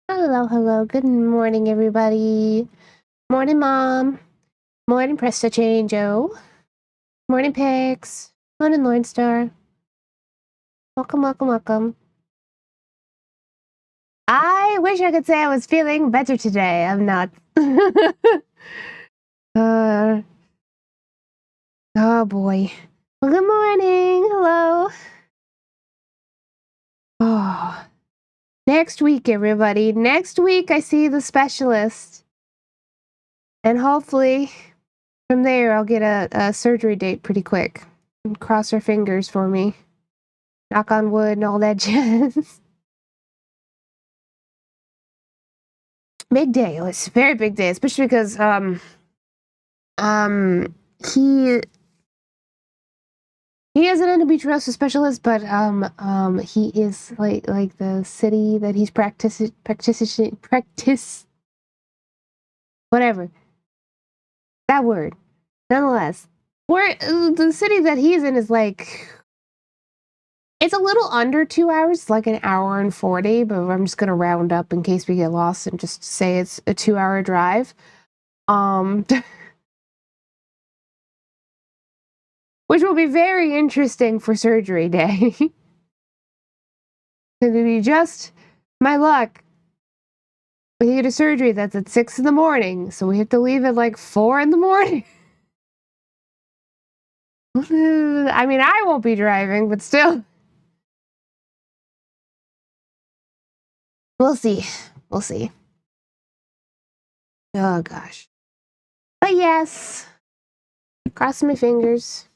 Hello, hello. Good morning, everybody. Morning, Mom. Morning, Presta Chango. Morning, Pigs. Morning, Lord Star. Welcome, welcome, welcome. I wish I could say I was feeling better today. I'm not. Oh boy. Well, good morning. Hello. Oh. Next week, everybody. Next week, I see the specialist. And hopefully, from there, I'll get a surgery date pretty quick. And cross her fingers for me. Knock on wood and all that jazz. Big day. It's a very big day, especially because he is an endometriosis specialist, but he is like the city that he's practice whatever that word. Nonetheless, where the city that he's in is like, it's a little under 2 hours, like an hour and 40, but I'm just gonna round up in case we get lost and just say it's a 2-hour drive. Which will be very interesting for surgery day. It'll be just my luck. We get a surgery that's at 6 in the morning, so we have to leave at like 4 in the morning. I mean, I won't be driving, but still. We'll see. We'll see. Oh, gosh. But yes, crossing my fingers,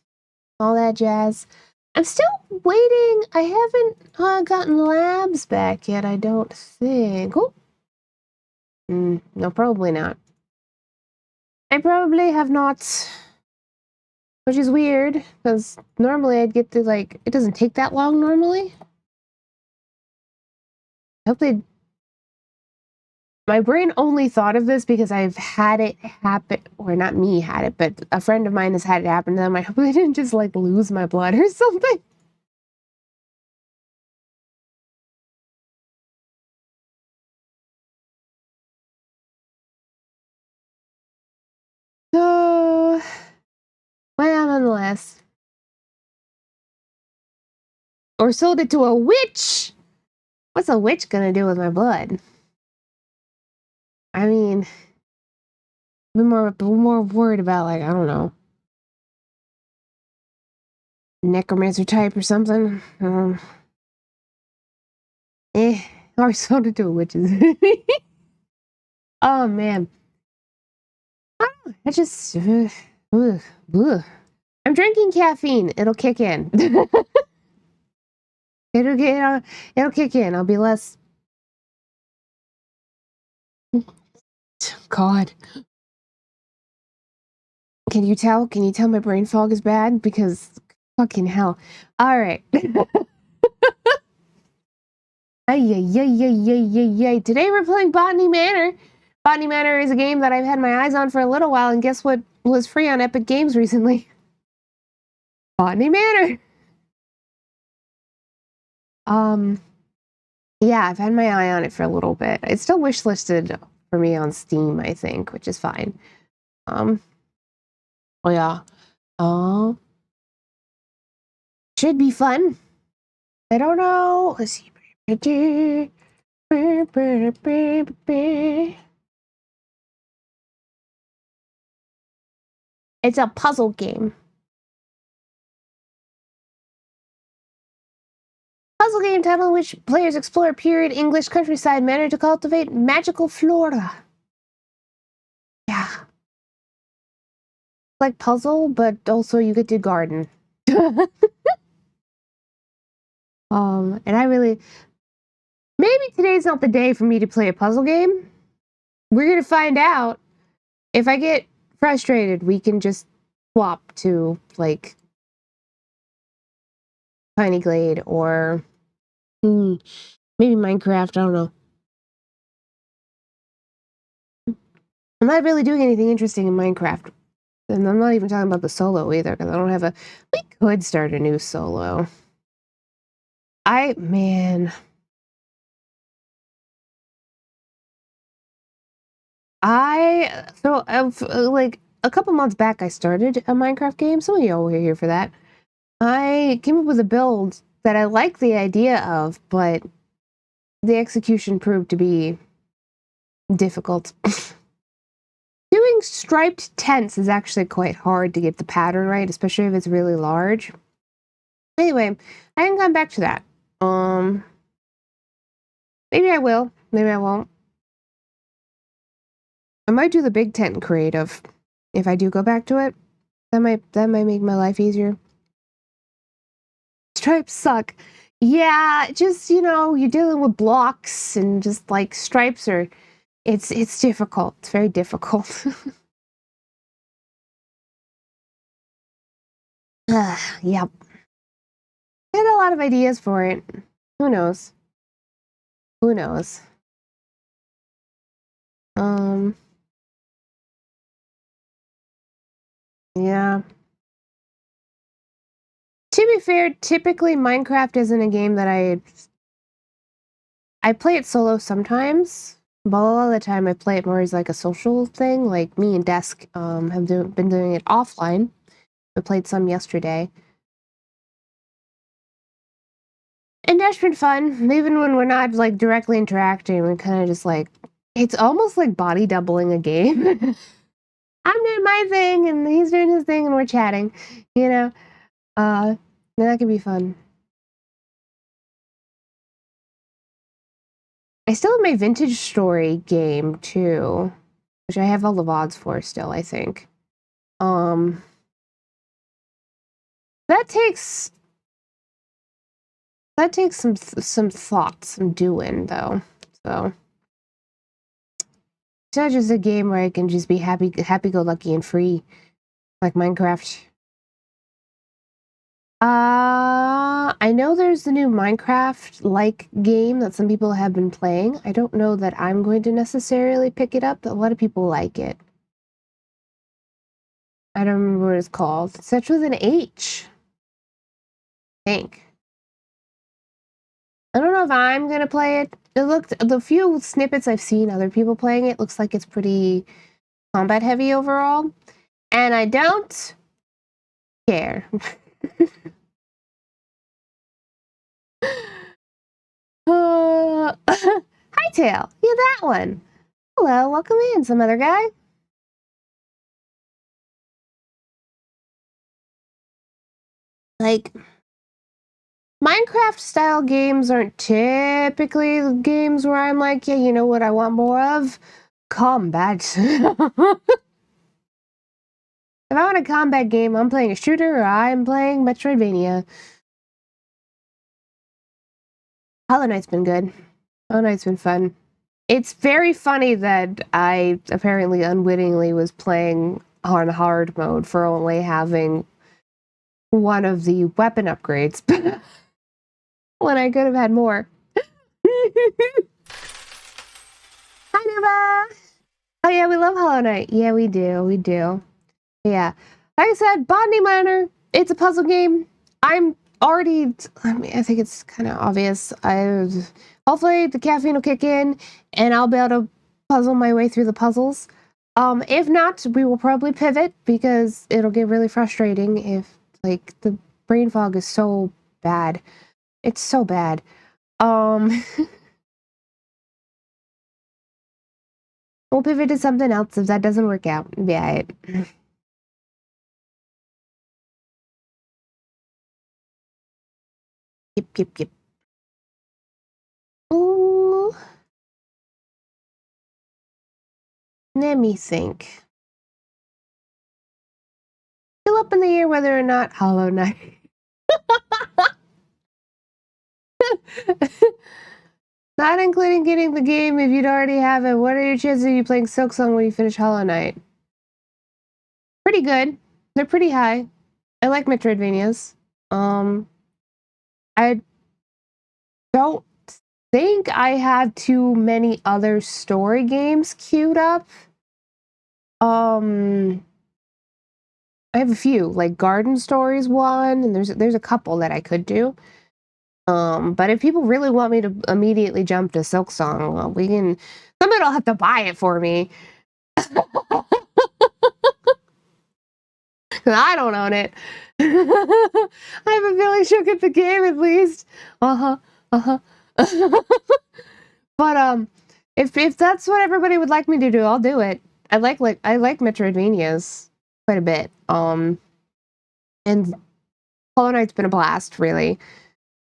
all that jazz. I'm still waiting. I haven't gotten labs back yet, I don't think. Oh. No, probably not. I probably have not, which is weird, because normally I'd get to, like, it doesn't take that long normally. I hope they... My brain only thought of this because I've had it happen, or not me had it, but a friend of mine has had it happen to them. I hope they didn't just, like, lose my blood or something. So, well, nonetheless. Or sold it to a witch! What's a witch gonna do with my blood? I mean, I'm more worried about, like, I don't know. necromancer type or something. Or so to do witches. Oh man. I just ugh. I'm drinking caffeine. It'll kick in. It'll kick in. I'll be less. God. Can you tell? Can you tell my brain fog is bad? Because fucking hell. All right. Today we're playing Botany Manor. Botany Manor is a game that I've had my eyes on for a little while, and guess what was free on Epic Games recently? Botany Manor. Yeah, I've had my eye on it for a little bit. It's still wishlisted for me on Steam, I think, which is fine. Oh yeah. Should be fun. I don't know. Let's see. It's a puzzle game. Puzzle game title in which players explore a period English countryside manner to cultivate magical flora. Yeah. Like puzzle, but also you get to garden. And I really... Maybe today's not the day for me to play a puzzle game. We're gonna find out. If I get frustrated, we can just swap to, like, Tiny Glade or maybe Minecraft, I don't know. I'm not really doing anything interesting in Minecraft. And I'm not even talking about the solo either, because I don't have a... We could start a new solo. Man... like, a couple months back, I started a Minecraft game. Some of y'all were here for that. I came up with a build that I like the idea of, but the execution proved to be difficult. Doing striped tents is actually quite hard to get the pattern right, especially if it's really large. Anyway, I haven't gone back to that. Maybe I will. Maybe I won't. I might do the big tent creative if I do go back to it. That might make my life easier. Stripes suck. Yeah, just, you're dealing with blocks and just like stripes are it's difficult. It's very difficult. Yep. I had a lot of ideas for it. Who knows? Who knows? Yeah. To be fair, typically Minecraft isn't a game that I play it solo sometimes, but a lot of the time I play it more as like a social thing. Like me and Desk have been doing it offline. We played some yesterday. And that's been fun. Even when we're not like directly interacting, we're kind of just like, it's almost like body doubling a game. I'm doing my thing and he's doing his thing and we're chatting, you know? That can be fun. I still have my Vintage Story game too, which I have all the VODs for still, I think. That takes some thought, some doing though. So it's not just a game where I can just be happy go lucky and free like Minecraft. I know there's the new Minecraft-like game that some people have been playing. I don't know that I'm going to necessarily pick it up, but a lot of people like it. I don't remember what it's called. It starts with an H. I think. I don't know if I'm gonna play it. The few snippets I've seen other people playing it looks like it's pretty combat heavy overall. And I don't care. Hightail. Yeah, that one. Hello, welcome in, some other guy. Like, Minecraft style games aren't typically the games where I'm like, yeah, you know what I want more of? Combat. If I want a combat game, I'm playing a shooter or I'm playing Metroidvania. Hollow Knight's been good. Hollow Knight's been fun. It's very funny that I apparently unwittingly was playing on hard mode for only having one of the weapon upgrades when I could have had more. Hi, Nova! Oh yeah, we love Hollow Knight. Yeah, we do. We do. Yeah. Like I said, Botany Manor, it's a puzzle game. I'm already, I think it's kind of obvious. Hopefully the caffeine will kick in and I'll be able to puzzle my way through the puzzles. If not, we will probably pivot because it'll get really frustrating if, like, the brain fog is so bad. It's so bad. We'll pivot to something else if that doesn't work out. Yeah. Yep. Ooh. Let me think. Still up in the air whether or not Hollow Knight. Not including getting the game if you'd already have it. What are your chances of you playing Silksong when you finish Hollow Knight? Pretty good. They're pretty high. I like Metroidvanias. I don't think I have too many other story games queued up. I have a few, like Garden Stories one, and there's a couple that I could do. But if people really want me to immediately jump to Silksong, well, we can. Somebody will have to buy it for me. I don't own it. I have a feeling she'll get the game at least. But if that's what everybody would like me to do, I'll do it. I like Metroidvanias quite a bit. And Hollow Knight's been a blast, really.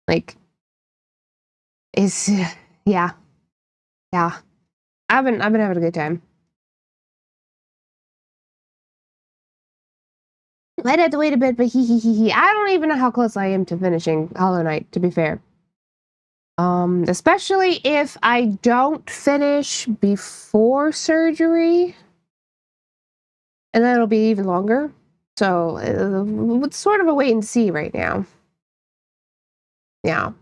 Like, it's yeah. I've been having a good time. I'd have to wait a bit, but he. I don't even know how close I am to finishing Hollow Knight, to be fair. Especially if I don't finish before surgery, and then it'll be even longer. So it's sort of a wait and see right now. Yeah.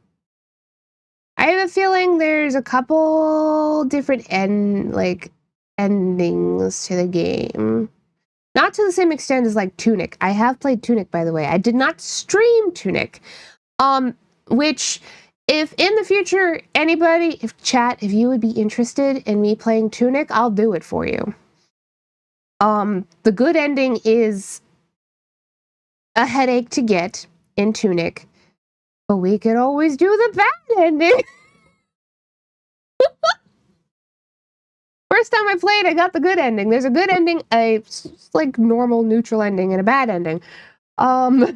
I have a feeling there's a couple different endings to the game. Not to the same extent as like Tunic. I have played Tunic, by the way. I did not stream Tunic. Which if in the future if you would be interested in me playing Tunic, I'll do it for you. The good ending is a headache to get in Tunic, but we could always do the bad ending. First time I played, I got the good ending. There's a good ending, a like normal neutral ending, and a bad ending. But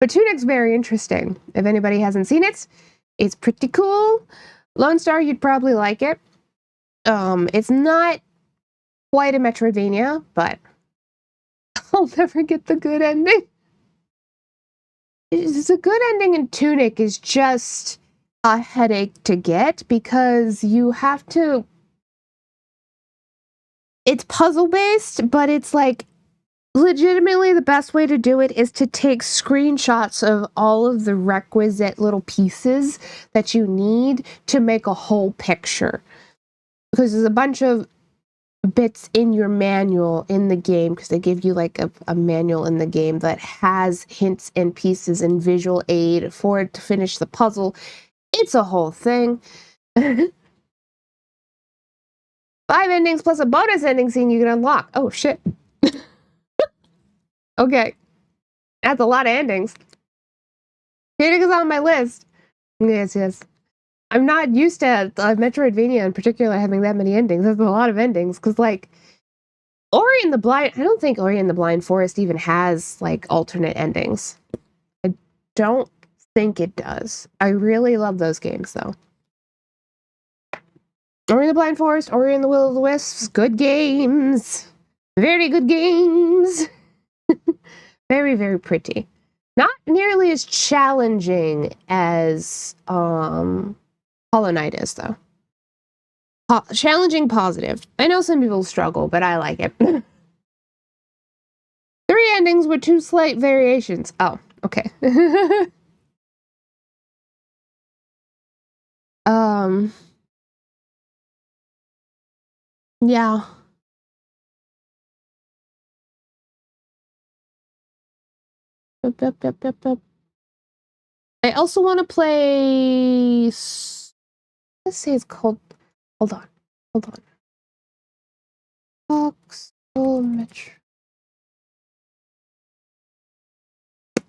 Tunic's very interesting. If anybody hasn't seen it, it's pretty cool. Lone Star, you'd probably like it. It's not quite a Metroidvania, but I'll never get the good ending. It's a good ending in Tunic is just a headache to get because you have to. It's puzzle based, but it's like legitimately the best way to do it is to take screenshots of all of the requisite little pieces that you need to make a whole picture. Because there's a bunch of bits in your manual in the game, because they give you like a manual in the game that has hints and pieces and visual aid for it to finish the puzzle. It's a whole thing. 5 endings plus a bonus ending scene you can unlock. Oh shit. Okay. That's a lot of endings. Tunic is on my list. Yes. I'm not used to Metroidvania in particular having that many endings. There's a lot of endings, because, like, Ori and the Blind... I don't think Ori and the Blind Forest even has, like, alternate endings. don't think it does. I really love those games, though. Ori and the Blind Forest, Ori and the Will of the Wisps, good games. Very good games. Very, very pretty. Not nearly as challenging as Hollow Knight is, though. Challenging positive. I know some people struggle, but I like it. 3 endings with 2 slight variations. Oh, okay. Yeah. I also want to play. Let's say it's called. Hold on. Metro.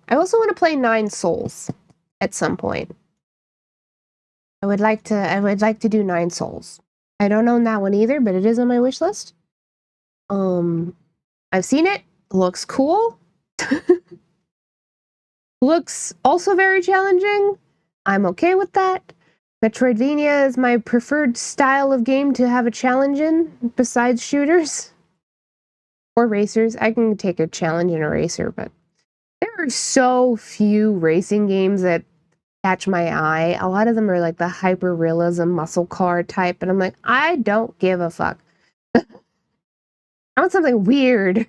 I also want to play 9 Souls at some point. I would like to do 9 Souls. I don't own that one either, but it is on my wish list. I've seen it. Looks cool. Looks also very challenging. I'm okay with that. Metroidvania is my preferred style of game to have a challenge in, besides shooters. Or racers. I can take a challenge in a racer, but there are so few racing games that catch my eye. A lot of them are like the hyper-realism muscle car type, and I'm like, I don't give a fuck. I want something weird.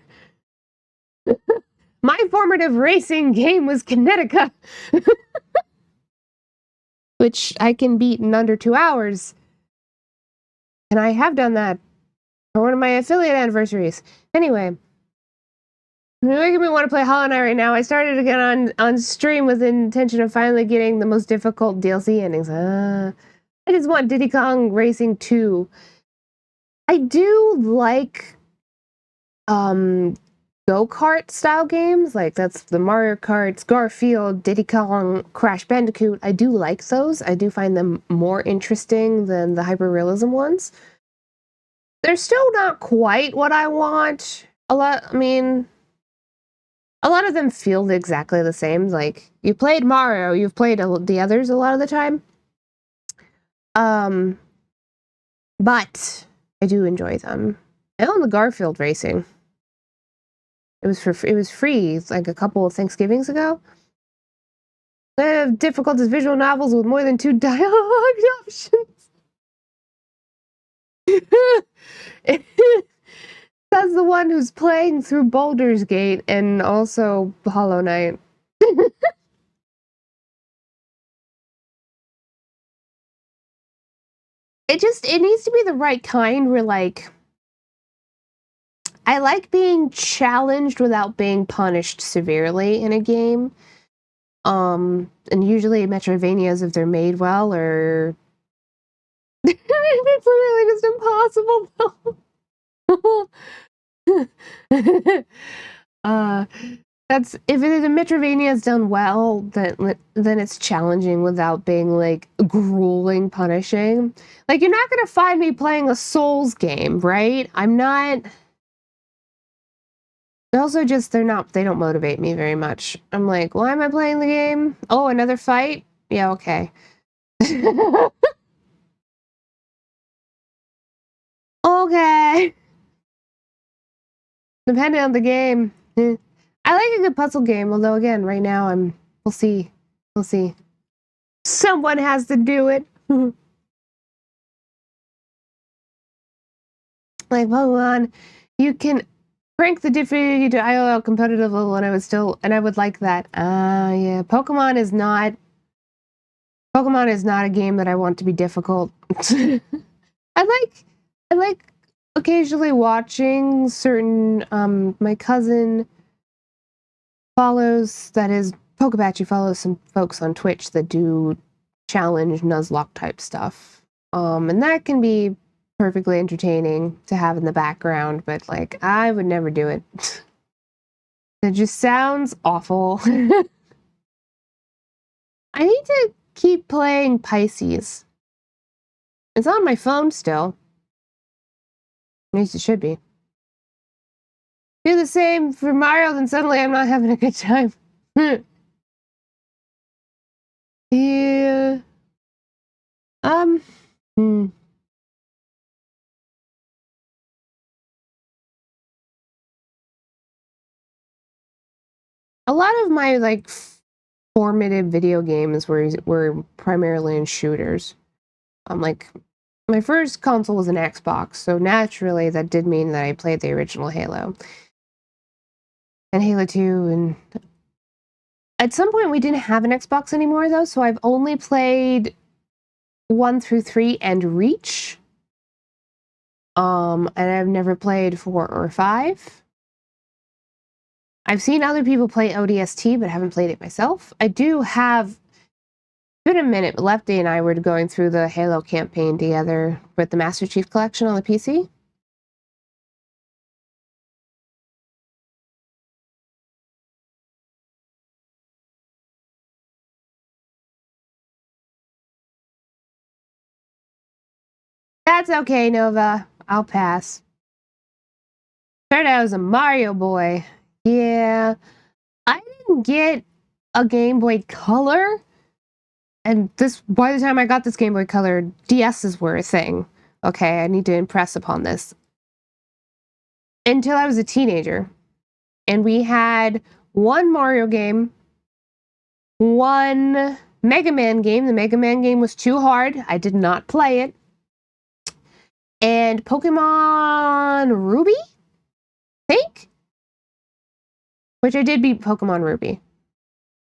My formative racing game was Kinetica, which I can beat in under 2 hours. And I have done that for one of my affiliate anniversaries. Anyway, you're making me want to play Hollow Knight right now. I started again on stream with the intention of finally getting the most difficult DLC endings. I just want Diddy Kong Racing 2. I do like go-kart style games, like that's the Mario Karts, Garfield, Diddy Kong, Crash Bandicoot. I do like those. I do find them more interesting than the hyper-realism ones. They're still not quite what I want. A lot of them feel exactly the same. Like, you played Mario, you've played the others a lot of the time. But I do enjoy them. I own the Garfield racing. It was free like a couple of Thanksgivings ago. I have difficult as visual novels with more than 2 dialogue options. That's the one who's playing through Baldur's Gate and also Hollow Knight. It needs to be the right kind where, like, I like being challenged without being punished severely in a game. And usually Metroidvanias, if they're made well, are it's really just impossible though. That's if a Metroidvania is done well, then it's challenging without being like grueling, punishing. Like, you're not gonna find me playing a Souls game, right? I'm not. Also, just they don't motivate me very much. I'm like, why am I playing the game? Oh, another fight? Yeah, okay. Okay. Depending on the game. I like a good puzzle game, although again, right now we'll see. Someone has to do it. Like Pokemon, you can crank the difficulty to IOL competitive level, and I would like that. Yeah, Pokemon is not a game that I want to be difficult. I like occasionally watching certain my cousin follows Pokebatchy follows some folks on Twitch that do challenge Nuzlocke type stuff. And that can be perfectly entertaining to have in the background, but like I would never do it. It just sounds awful. I need to keep playing Pisces. It's on my phone still. At least it should be. Do the same for Mario, then suddenly I'm not having a good time. Yeah. Hmm. A lot of my like formative video games were primarily in shooters. Like my first console was an Xbox, so naturally that did mean that I played the original Halo and Halo 2. And at some point we didn't have an Xbox anymore though, so I've only played 1 through 3 and Reach. And I've never played 4 or 5. I've seen other people play ODST, but haven't played it myself. I do have. It's been a minute, but Lefty and I were going through the Halo campaign together with the Master Chief Collection on the PC. That's okay, Nova. I'll pass. Turned out I was a Mario boy. Yeah. I didn't get a Game Boy Color. And by the time I got this Game Boy Color, DSs were a thing. Okay, I need to impress upon this. Until I was a teenager. And we had one Mario game, one Mega Man game. The Mega Man game was too hard. I did not play it. And Pokemon Ruby? I think? Which I did beat Pokemon Ruby.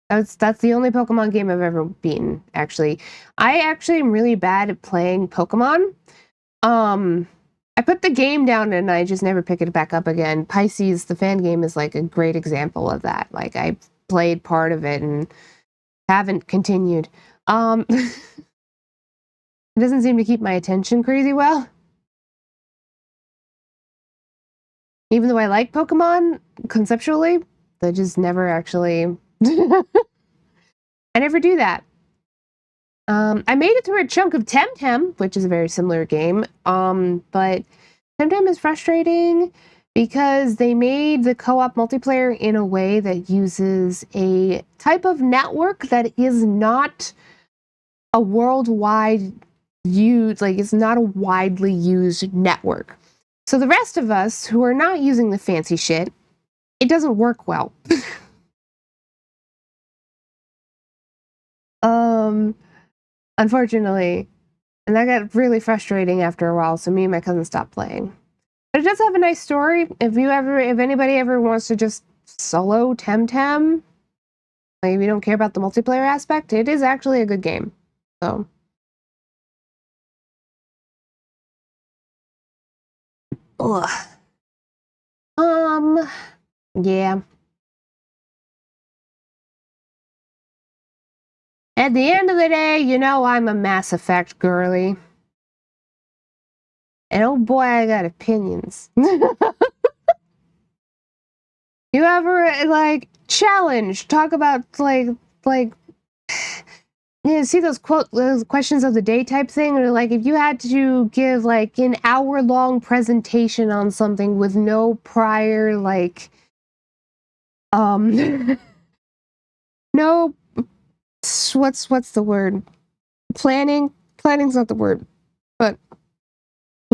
That's the only Pokemon game I've ever beaten, actually. I actually am really bad at playing Pokemon. I put the game down and I just never pick it back up again. Pisces, the fan game, is like a great example of that. Like I played part of it and haven't continued. It doesn't seem to keep my attention crazy well. Even though I like Pokemon conceptually, they just never actually. I never do that. I made it through a chunk of Temtem, which is a very similar game. But Temtem is frustrating because they made the co-op multiplayer in a way that uses a type of network that is not a worldwide used, like it's not a widely used network. So the rest of us who are not using the fancy shit, it doesn't work well. Unfortunately. And that got really frustrating after a while, so me and my cousin stopped playing. But it does have a nice story. If anybody ever wants to just solo Temtem, like if you don't care about the multiplayer aspect, it is actually a good game. So. Ugh. Yeah. At the end of the day, you know I'm a Mass Effect girly. And oh boy, I got opinions. You ever like challenge, talk about like see those questions of the day type thing, or like if you had to give like an hour-long presentation on something with no prior like no what's the word? Planning's not the word, but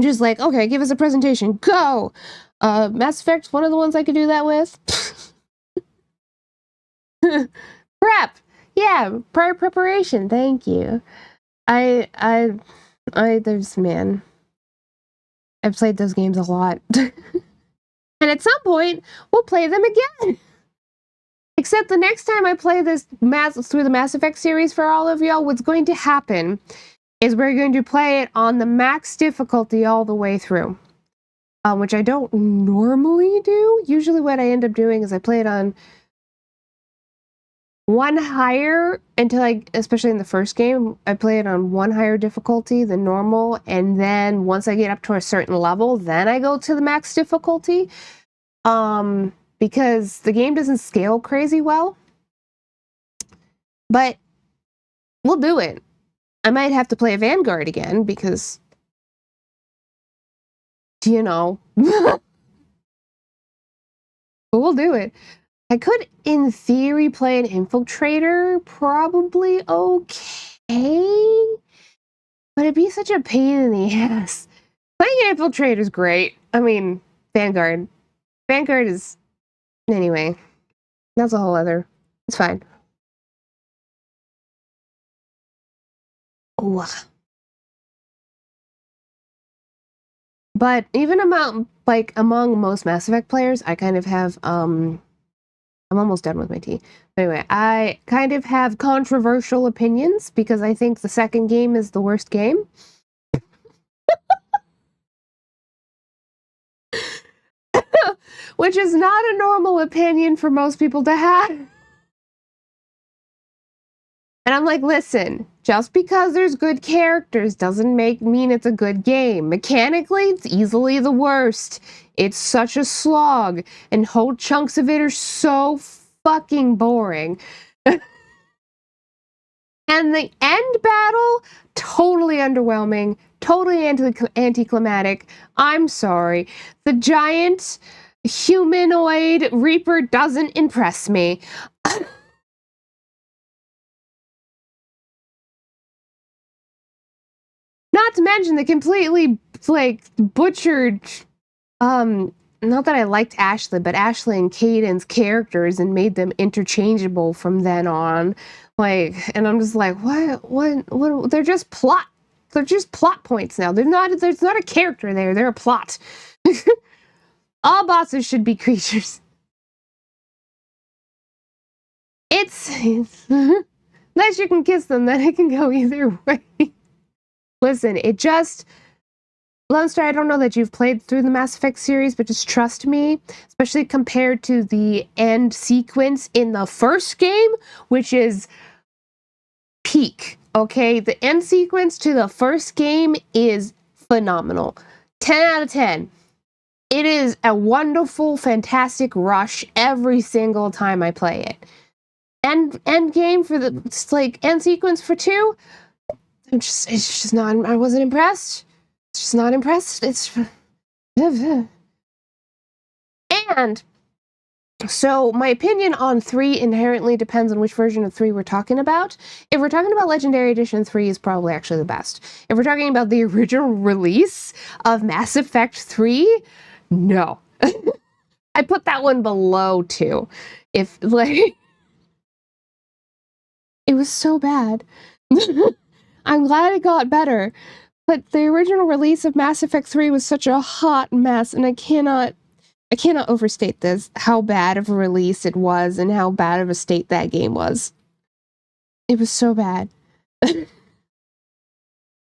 just like, okay, give us a presentation, go. Mass Effect's one of the ones I could do that with. Prep, yeah, prior preparation, thank you. There's, man, I've played those games a lot. And at some point, we'll play them again. Except the next time I play this through the Mass Effect series for all of y'all, what's going to happen is we're going to play it on the max difficulty all the way through. Which I don't normally do. Usually what I end up doing is I play it on one higher until especially in the first game, I play it on one higher difficulty than normal. And then once I get up to a certain level, then I go to the max difficulty. Because the game doesn't scale crazy well. But we'll do it. I might have to play a Vanguard again because, you know, but we'll do it. I could, in theory, play an infiltrator. Probably okay. But it'd be such a pain in the ass. Playing an infiltrator is great. I mean, Vanguard. Vanguard is... Anyway. That's a whole other... It's fine. Ooh. But even among most Mass Effect players, I kind of have, I'm almost done with my tea. Anyway, I kind of have controversial opinions because I think the second game is the worst game. Which is not a normal opinion for most people to have. And I'm like, listen, just because there's good characters doesn't mean it's a good game. Mechanically, it's easily the worst. It's such a slog, and whole chunks of it are so fucking boring. And the end battle, totally underwhelming, totally anticlimactic. I'm sorry. The giant humanoid Reaper doesn't impress me. Not to mention the completely, butchered, not that I liked Ashley, but Ashley and Caden's characters and made them interchangeable from then on. And I'm just like, what, they're just plot points now. There's not a character there, they're a plot. All bosses should be creatures. It's unless you can kiss them, then it can go either way. Listen, Lone Star, I don't know that you've played through the Mass Effect series, but just trust me, especially compared to the end sequence in the first game, which is peak, okay? The end sequence to the first game is phenomenal. 10 out of 10. It is a wonderful, fantastic rush every single time I play it. End game for the, end sequence for 2, it's just not, I wasn't impressed. It's just not impressed. It's... And so my opinion on 3 inherently depends on which version of 3 we're talking about. If we're talking about Legendary Edition, 3 is probably actually the best. If we're talking about the original release of Mass Effect 3, no. I put that one below 2. If, it was so bad. I'm glad it got better. But the original release of Mass Effect 3 was such a hot mess, and I cannot overstate this, how bad of a release it was and how bad of a state that game was. It was so bad. I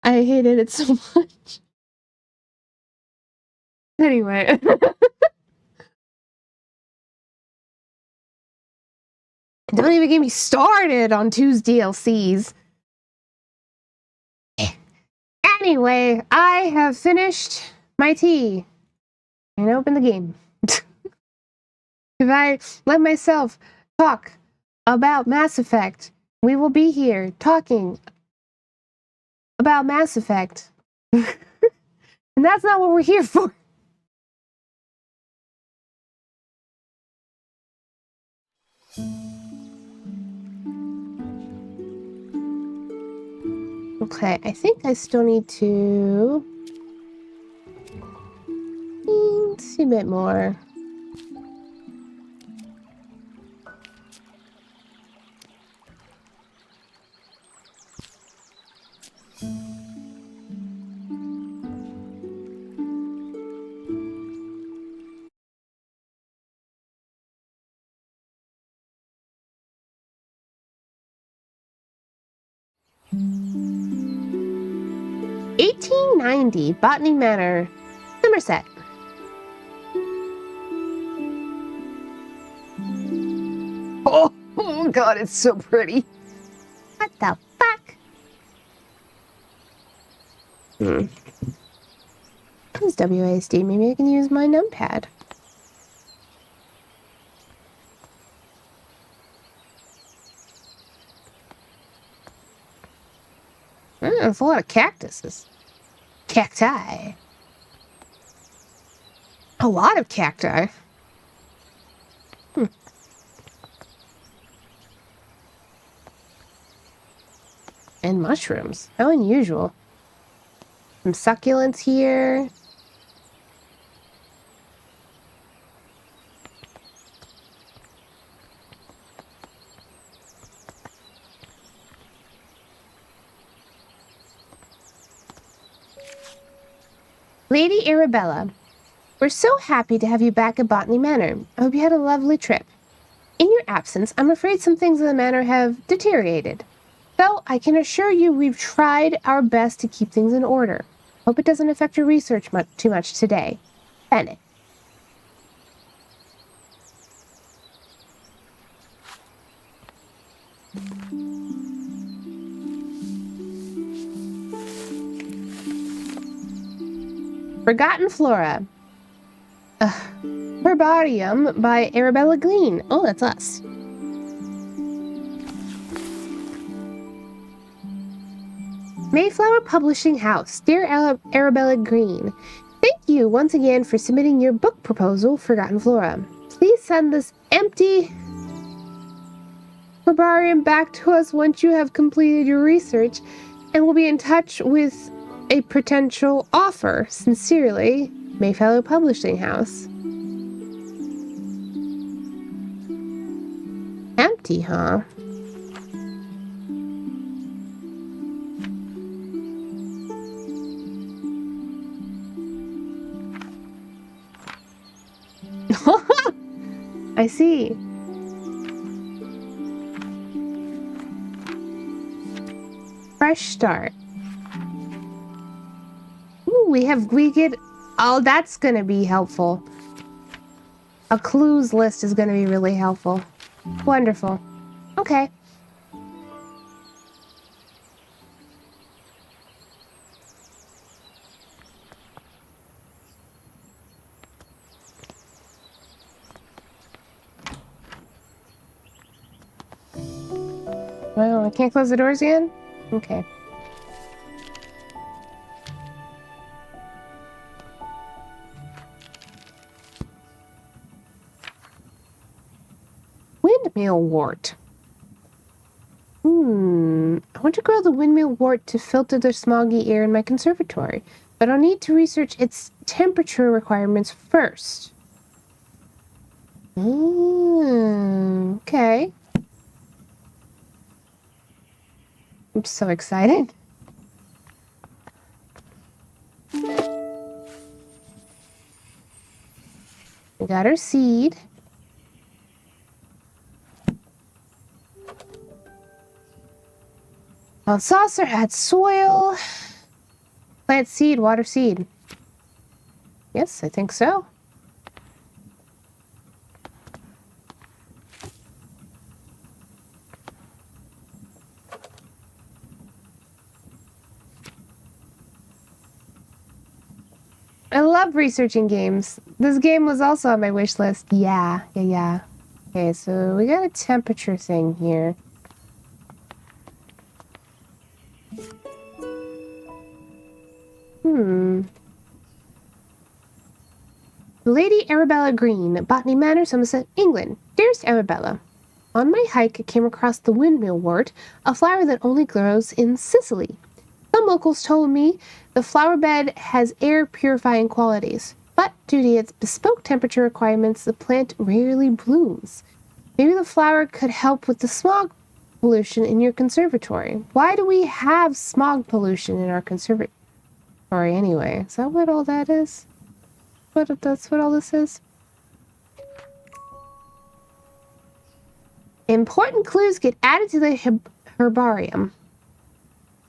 hated it so much. Anyway. Don't even get me started on 2's DLCs. Anyway, I have finished my tea and opened the game. If I let myself talk about Mass Effect, we will be here talking about Mass Effect. And that's not what we're here for. Okay, I think I still need to see a bit more. $18.90, Botany Manor, Somerset. Oh god, it's so pretty. What the fuck? It's WASD. Maybe I can use my numpad. There's a lot of cactuses. Cacti. A lot of cacti. and mushrooms. How unusual. Some succulents here. Lady Arabella, we're so happy to have you back at Botany Manor. I hope you had a lovely trip. In your absence, I'm afraid some things in the manor have deteriorated. Though I can assure you we've tried our best to keep things in order. Hope it doesn't affect your research too much today. Bennett. Forgotten Flora. Herbarium by Arabella Green. Oh, that's us. Mayflower Publishing House. Dear Arabella Green, thank you once again for submitting your book proposal, Forgotten Flora. Please send this empty herbarium back to us once you have completed your research, and we'll be in touch with a potential offer. Sincerely, Mayflower Publishing House. Empty, huh? I see. Fresh start. Ooh, we get, oh, that's gonna be helpful. A clues list is gonna be really helpful. Wonderful. Okay. Well, I can't close the doors again? Okay. Windmill wort. I want to grow the windmill wort to filter the smoggy air in my conservatory, but I'll need to research its temperature requirements first. Okay. I'm so excited. We got our seed. Well, saucer had soil. Plant seed, water seed. Yes, I think so. I love researching games. This game was also on my wish list. Yeah. Okay, so we got a temperature thing here. Lady Arabella Green, Botany Manor, Somerset, England. Dearest Arabella, on my hike I came across the windmill wort, a flower that only grows in Sicily. Some locals told me the flower bed has air purifying qualities, but due to its bespoke temperature requirements, the plant rarely blooms. Maybe the flower could help with the smog pollution in your conservatory. Why do we have smog pollution in our conservatory anyway? Is that what all that is? That's what all this is? Important clues get added to the herbarium,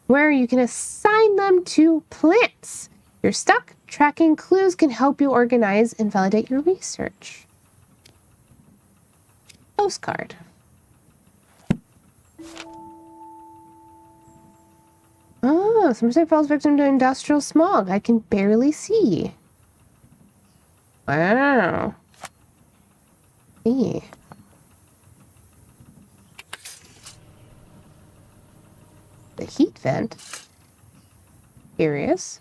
where you can assign them to plants. If you're stuck, tracking clues can help you organize and validate your research. Postcard. Oh, Somerset falls victim to industrial smog. I can barely see. Wow. Hey. The heat vent. Curious.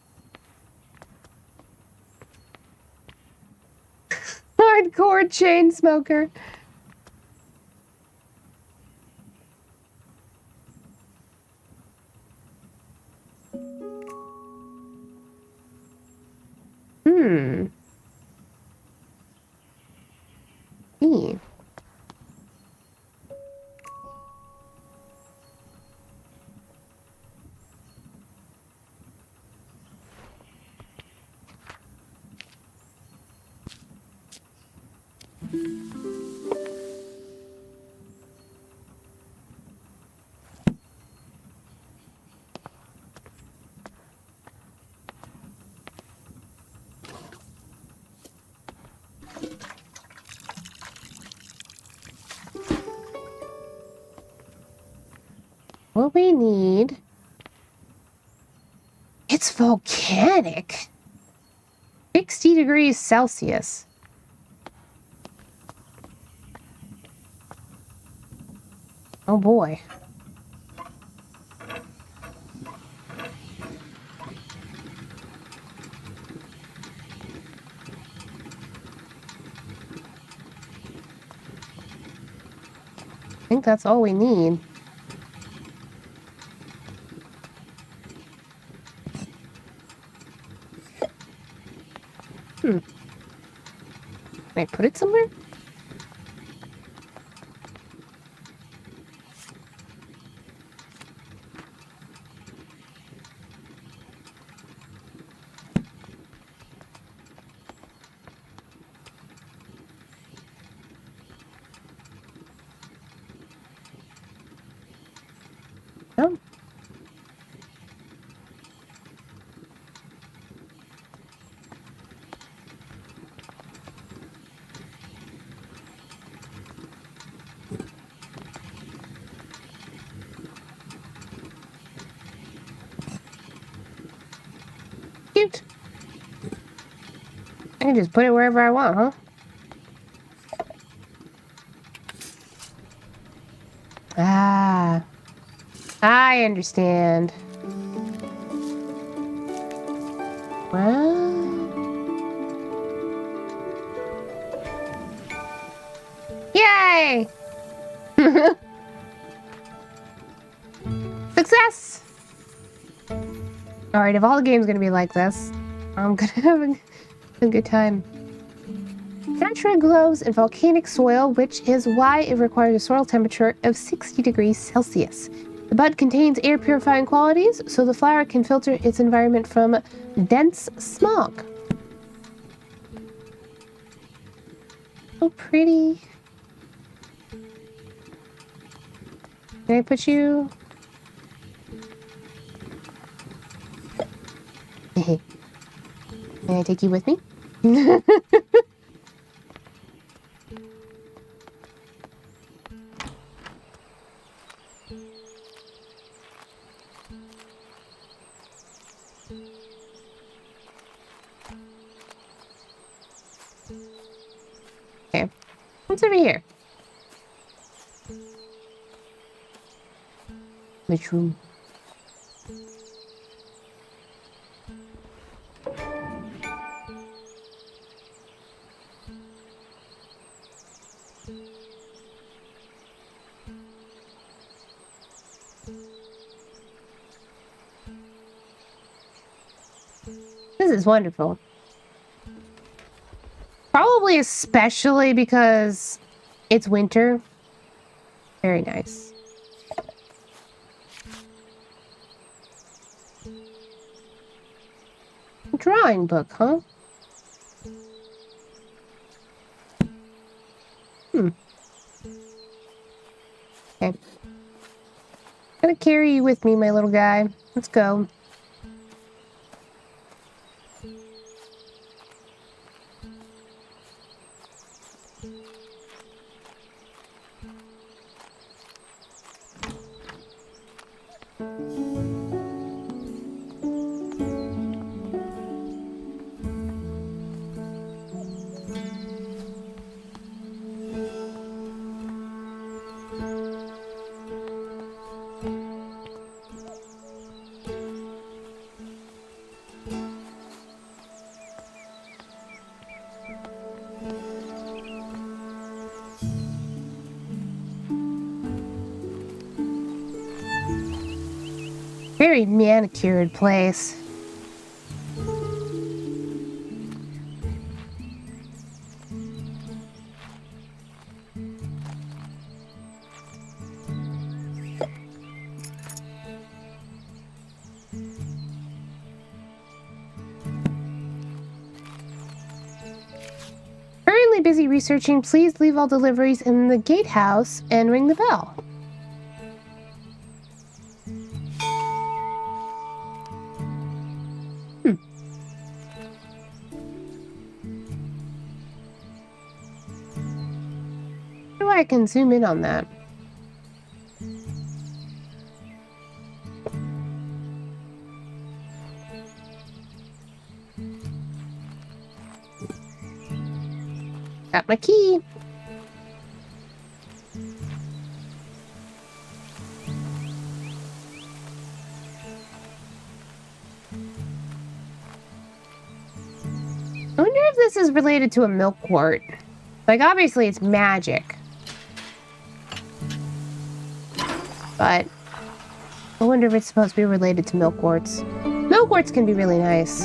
Hardcore chain smoker. What we need... It's volcanic. 60 degrees Celsius. Oh boy. I think that's all we need. Can I put it somewhere? No. Cute. I can just put it wherever I want, huh? Ah. I understand. Well... Yay! Success! Alright, if all the game's gonna be like this, I'm gonna have a good time. Natural glows in volcanic soil, which is why it requires a soil temperature of 60 degrees Celsius. The bud contains air purifying qualities, so the flower can filter its environment from dense smog. So pretty. Can I put you? Can I take you with me? Okay. What's over here? Which room? This is wonderful. Probably especially because it's winter. Very nice. Drawing book, huh? Okay. I'm gonna carry you with me, my little guy. Let's go. Very manicured place. Currently busy researching. Please leave all deliveries in the gatehouse and ring the bell. I can zoom in on that. Got my key. I wonder if this is related to a milk quart. Like, obviously it's magic. But I wonder if it's supposed to be related to milk quarts. Milk quarts can be really nice.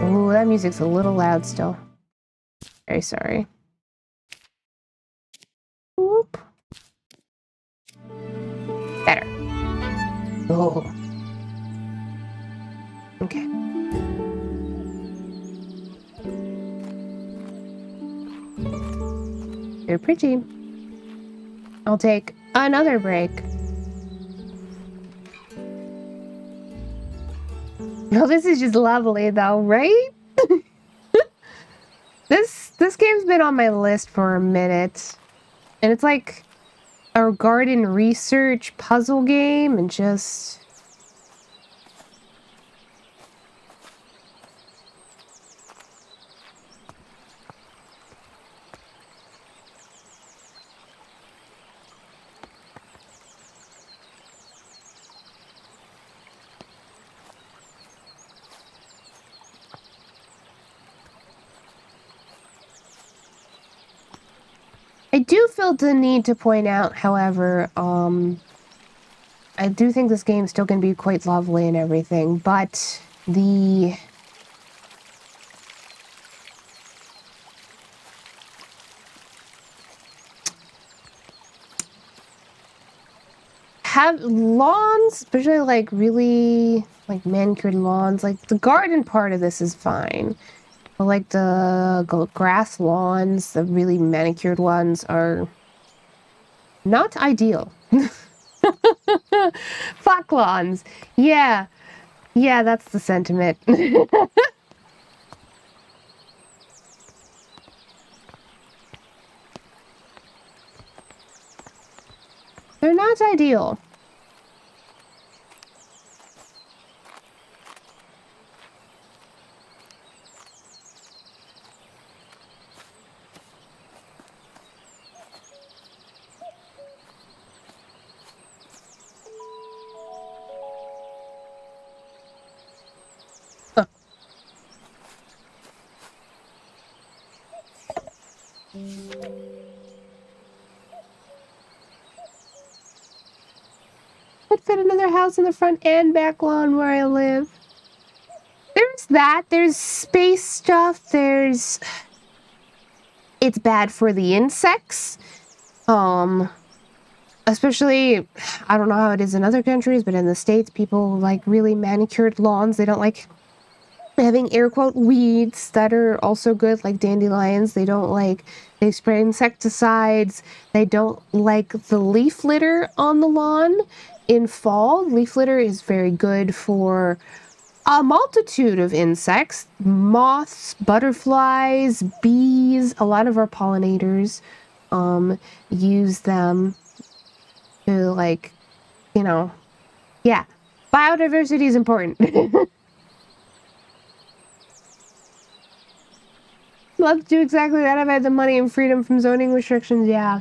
Ooh, that music's a little loud still. Very sorry. Whoop. Better. Oh. Okay. Very pretty. I'll take another break. No, this is just lovely though, right? This game's been on my list for a minute. And it's like a garden research puzzle game and just... I do feel the need to point out, however, I do think this game's still going to be quite lovely and everything, but the... have lawns, especially like really like manicured lawns, like the garden part of this is fine. But like the grass lawns, the really manicured ones are not ideal. Fuck lawns. Yeah. Yeah, that's the sentiment. They're not ideal. I'd fit another house in the front and back lawn where I live. There's that. There's space stuff. There's... It's bad for the insects. Especially, I don't know how it is in other countries, but in the States, people like really manicured lawns. They don't like having air quote weeds that are also good, like dandelions. They don't like, they spray insecticides. They don't like the leaf litter on the lawn in fall. Leaf litter is very good for a multitude of insects, moths, butterflies, bees. A lot of our pollinators use them to, like, you know, yeah, biodiversity is important. Love to do exactly that. I've had the money and freedom from zoning restrictions. Yeah.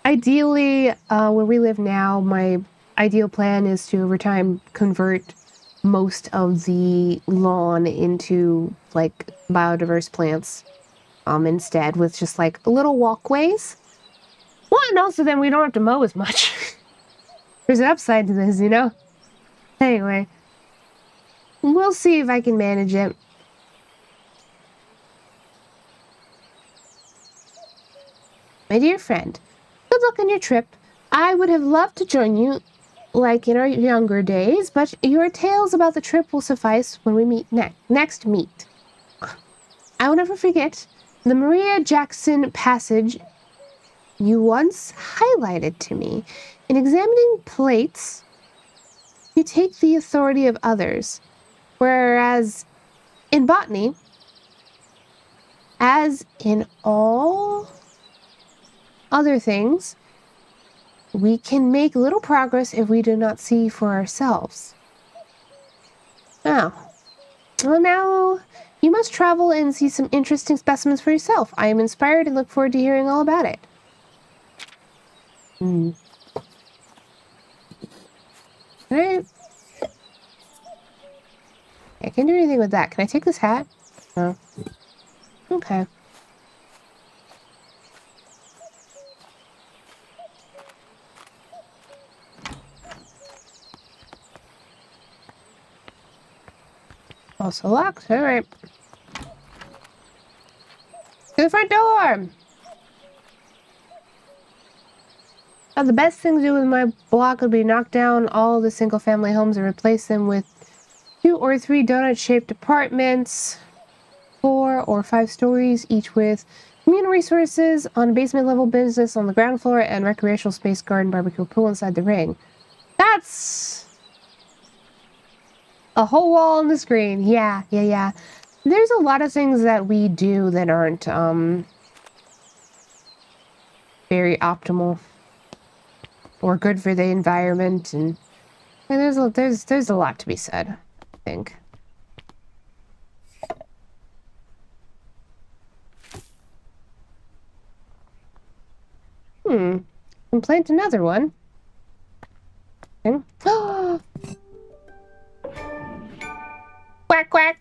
Ideally, where we live now, my ideal plan is to over time convert most of the lawn into like biodiverse plants instead, with just like little walkways. Well, and also then we don't have to mow as much. There's an upside to this, you know? Anyway, we'll see if I can manage it. My dear friend, good luck on your trip. I would have loved to join you like in our younger days, but your tales about the trip will suffice when we meet next meet. I will never forget the Maria Jackson passage you once highlighted to me. In examining plates, you take the authority of others, whereas in botany, as in all other things, we can make little progress if we do not see for ourselves. Well, now you must travel and see some interesting specimens for yourself. I am inspired and look forward to hearing all about it. Alright. I can't do anything with that. Can I take this hat? No. Okay. Also locked. Alright. To the front door! The best thing to do with my block would be knock down all the single-family homes and replace them with 2 or 3 donut-shaped apartments, 4 or 5 stories, each with communal resources on a basement-level business on the ground floor and recreational space, garden, barbecue, pool inside the ring. That's a whole wall on the screen. Yeah. There's a lot of things that we do that aren't very optimal or good for the environment, and there's a lot to be said, I think. And plant another one. Okay. Quack quack.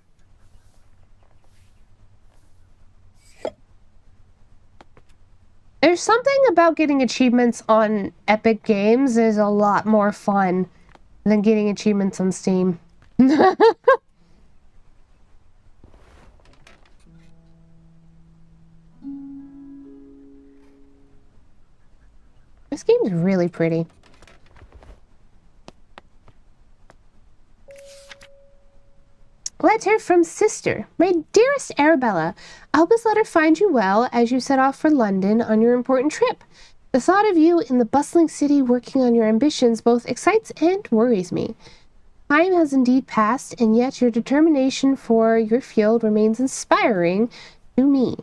There's something about getting achievements on Epic Games is a lot more fun than getting achievements on Steam. This game's really pretty. Let's hear from Sister. My dearest Arabella, I hope this letter finds you well as you set off for London on your important trip. The thought of you in the bustling city working on your ambitions both excites and worries me. Time has indeed passed, and yet your determination for your field remains inspiring to me.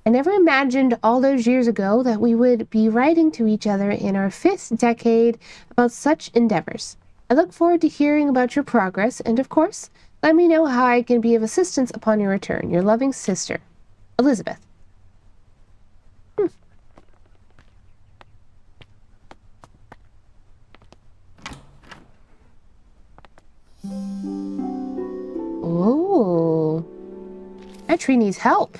I never imagined all those years ago that we would be writing to each other in our 5th decade about such endeavors. I look forward to hearing about your progress, and of course, let me know how I can be of assistance upon your return. Your loving sister, Elizabeth. Oh, that tree needs help.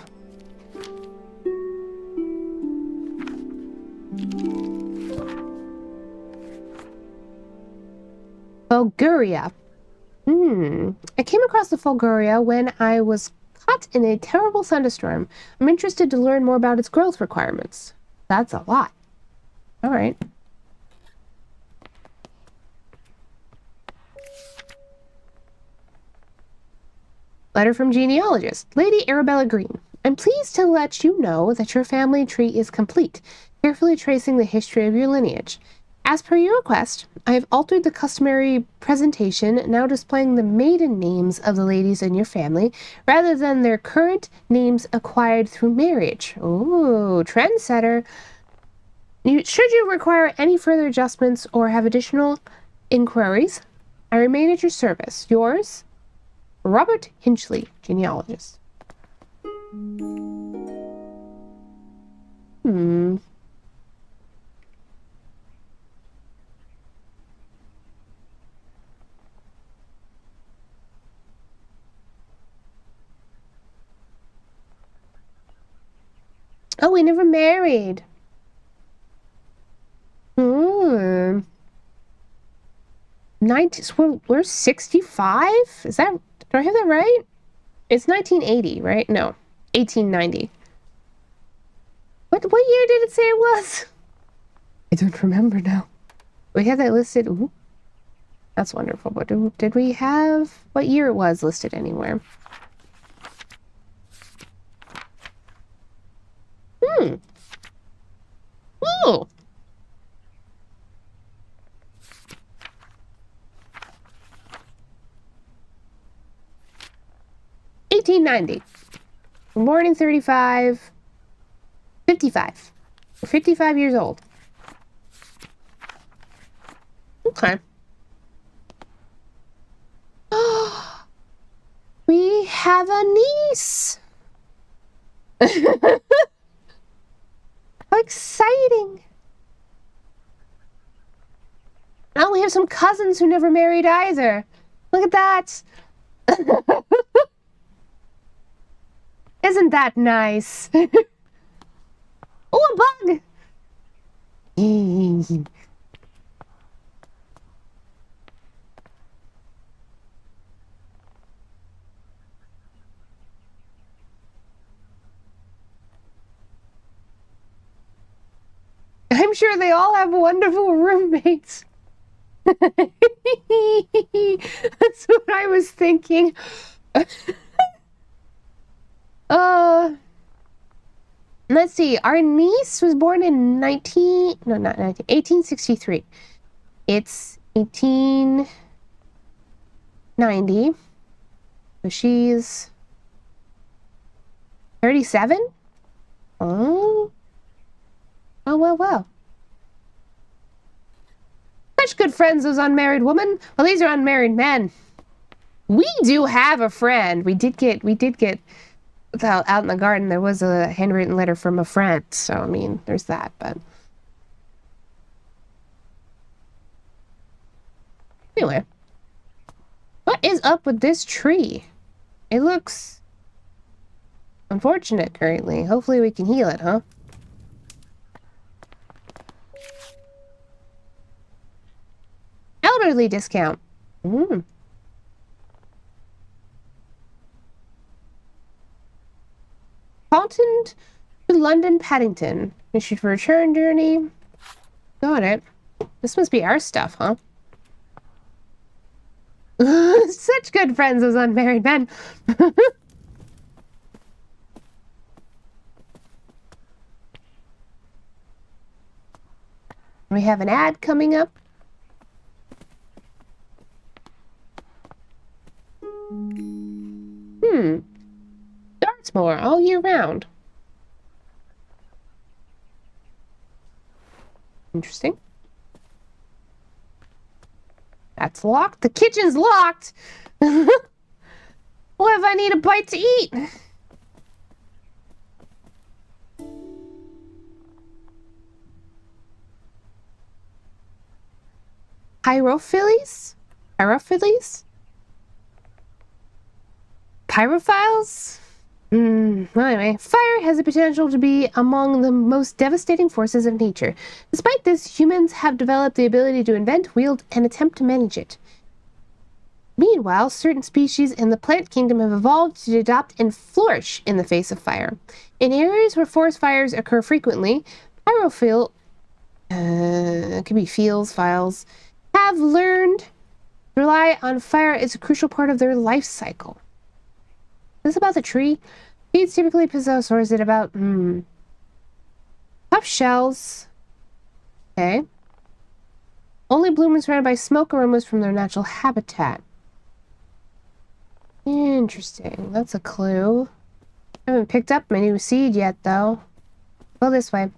Bulgaria. I came across the Fulguria when I was caught in a terrible thunderstorm. I'm interested to learn more about its growth requirements. That's a lot. All right. Letter from genealogist, Lady Arabella Green. I'm pleased to let you know that your family tree is complete, carefully tracing the history of your lineage. As per your request, I have altered the customary presentation, now displaying the maiden names of the ladies in your family, rather than their current names acquired through marriage. Ooh, trendsetter. Should you require any further adjustments or have additional inquiries, I remain at your service. Yours, Robert Hinchley, genealogist. Oh, we never married. So we're 65? Is that, do I have that right? It's 1980, right? No, 1890. What year did it say it was? I don't remember now. We have that listed. Ooh. That's wonderful. But did we have what year it was listed anywhere? Hmm. Oh. 1890. Born in 35. 55. We're 55 years old. Okay. We have a niece. How exciting. Now we have some cousins who never married either. Look at that. Isn't that nice? Oh, a bug. I'm sure they all have wonderful roommates. That's what I was thinking. Let's see. Our niece was born in 1863. It's 1890. So she's 37? Oh. Oh, well. Such good friends, those unmarried women. Well, these are unmarried men. We do have a friend. We did get out in the garden, there was a handwritten letter from a friend. So, I mean, there's that, but anyway. What is up with this tree? It looks unfortunate currently. Hopefully we can heal it, huh? Elderly discount. Mm. Taunton to London Paddington. Issued for return journey. Got it. This must be our stuff, huh? Such good friends, those unmarried men. We have an ad coming up. Dartmoor all year round. Interesting. That's locked. The kitchen's locked. What if I need a bite to eat? Pyrophiles? Pyrophiles? Pyrophiles? Well, anyway, fire has the potential to be among the most devastating forces of nature. Despite this, humans have developed the ability to invent, wield, and attempt to manage it. Meanwhile, certain species in the plant kingdom have evolved to adopt and flourish in the face of fire. In areas where forest fires occur frequently, pyrophile, it could be files, have learned to rely on fire as a crucial part of their life cycle. This about the tree? Seeds typically possess, or is it about, tough shells. Okay. Only bloom when surrounded by smoke aromas from their natural habitat. Interesting. That's a clue. I haven't picked up my new seed yet, though. Go this way.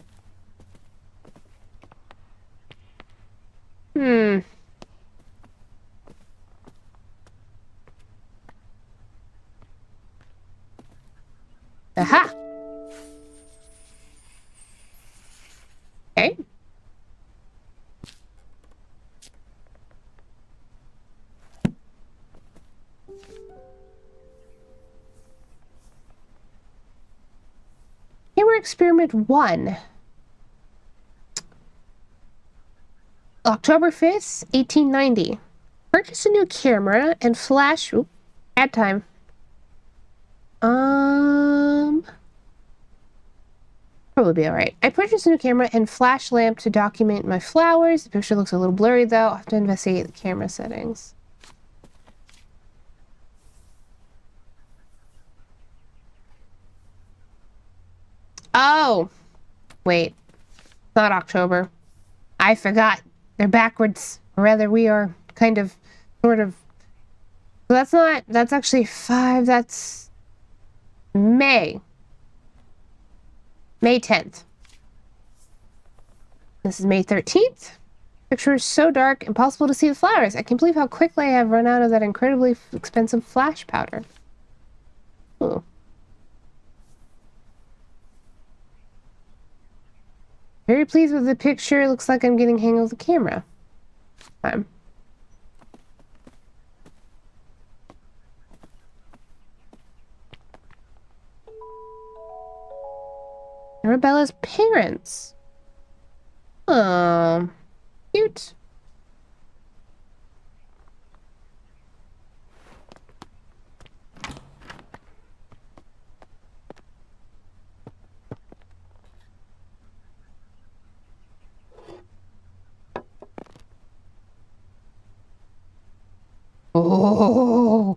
Aha! Okay. Camera Experiment 1. October 5th, 1890. Purchase a new camera and flash... Oop, ad time. Probably be alright. I purchased a new camera and flash lamp to document my flowers. The picture looks a little blurry though. I'll have to investigate the camera settings. Oh! Wait. It's not October. I forgot. They're backwards. Or rather, we are kind of, sort of. So that's not, that's actually 5. That's May. May 10th. This is May 13th. Picture is so dark, impossible to see the flowers. I can't believe how quickly I have run out of that incredibly expensive flash powder. Ooh. Very pleased with the picture. Looks like I'm getting hang of the camera. Fine. Arabella's parents. Oh, cute. Oh.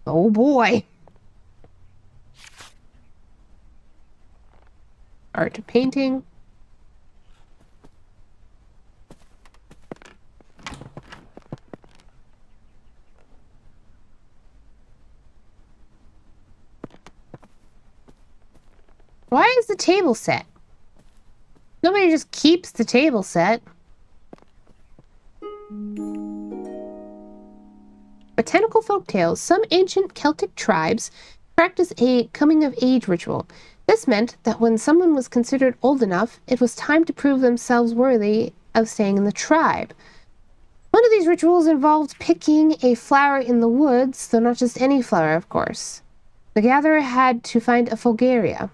Oh boy. Art painting. Why is the table set? Nobody just keeps the table set. Botanical folktales. Some ancient Celtic tribes practiced a coming-of-age ritual. This meant that when someone was considered old enough, it was time to prove themselves worthy of staying in the tribe. One of these rituals involved picking a flower in the woods, though not just any flower, of course. The gatherer had to find a Fulguria.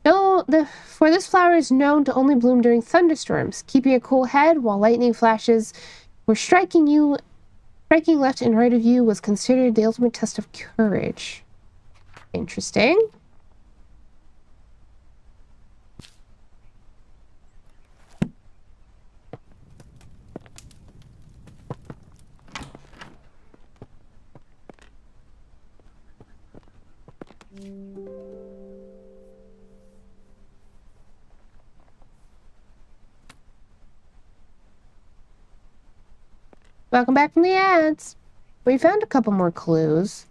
No, for this flower is known to only bloom during thunderstorms. Keeping a cool head while lightning flashes were striking left and right of you was considered the ultimate test of courage. Interesting. Welcome back from the ads. We found a couple more clues.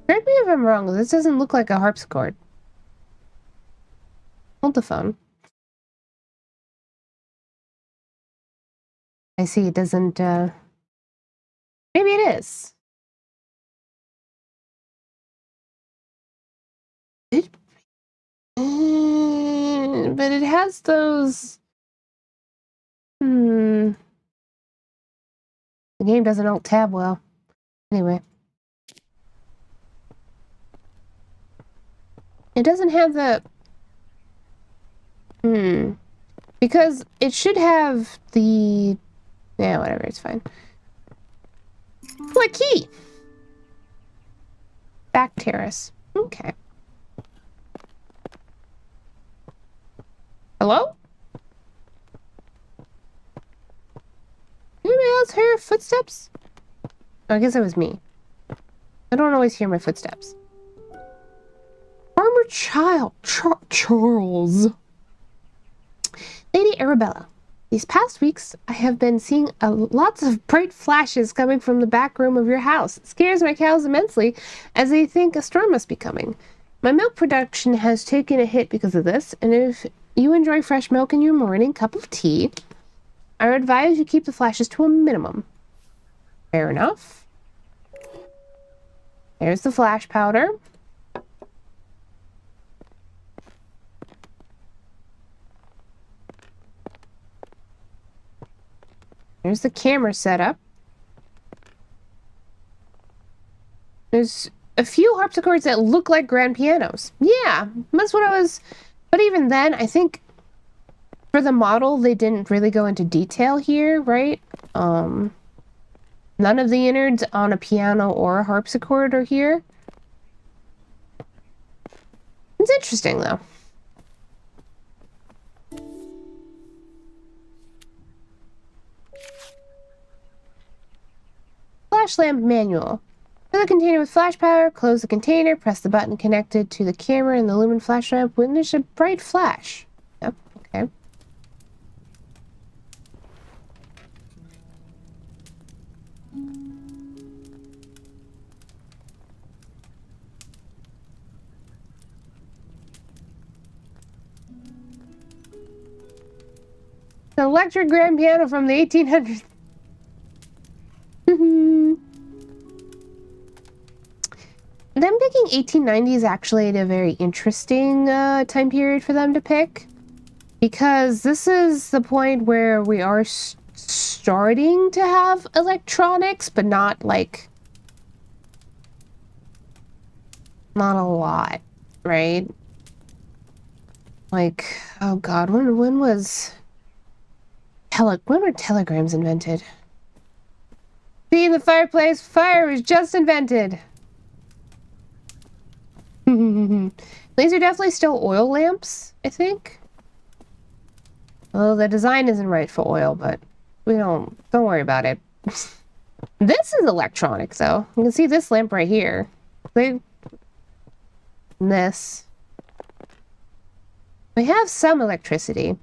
Correct me if I'm wrong, this doesn't look like a harpsichord. Hold the phone. I see it doesn't, maybe it is. But it has those... The game doesn't alt-tab well. Anyway. It doesn't have the... Because it should have the... Yeah, whatever, it's fine. What key? Back terrace. Okay. Hello? Anybody else hear footsteps? Oh, I guess it was me. I don't always hear my footsteps. Farmer Charles. Lady Arabella. These past weeks, I have been seeing lots of bright flashes coming from the back room of your house. It scares my cows immensely, as they think a storm must be coming. My milk production has taken a hit because of this, and if you enjoy fresh milk in your morning cup of tea, I would advise you keep the flashes to a minimum. Fair enough. There's the flash powder. There's the camera setup. There's a few harpsichords that look like grand pianos. Yeah, that's what I was... But even then, I think For the model, they didn't really go into detail here, right? None of the innards on a piano or a harpsichord are here. It's interesting, though. Flash lamp manual. Fill the container with flash power, close the container, press the button connected to the camera, and the lumen flash lamp will witness a bright flash. Yep, okay. An electric grand piano from the 1800s. Them picking 1890 is actually a very interesting time period for them to pick, because this is the point where we are starting to have electronics, but not like not a lot, right? Like, oh god, when was when were telegrams invented? See, in the fireplace, fire was just invented. These are definitely still oil lamps, I think. Well, the design isn't right for oil, but we don't worry about it. This is electronic, though. You can see this lamp right here. This. We have some electricity.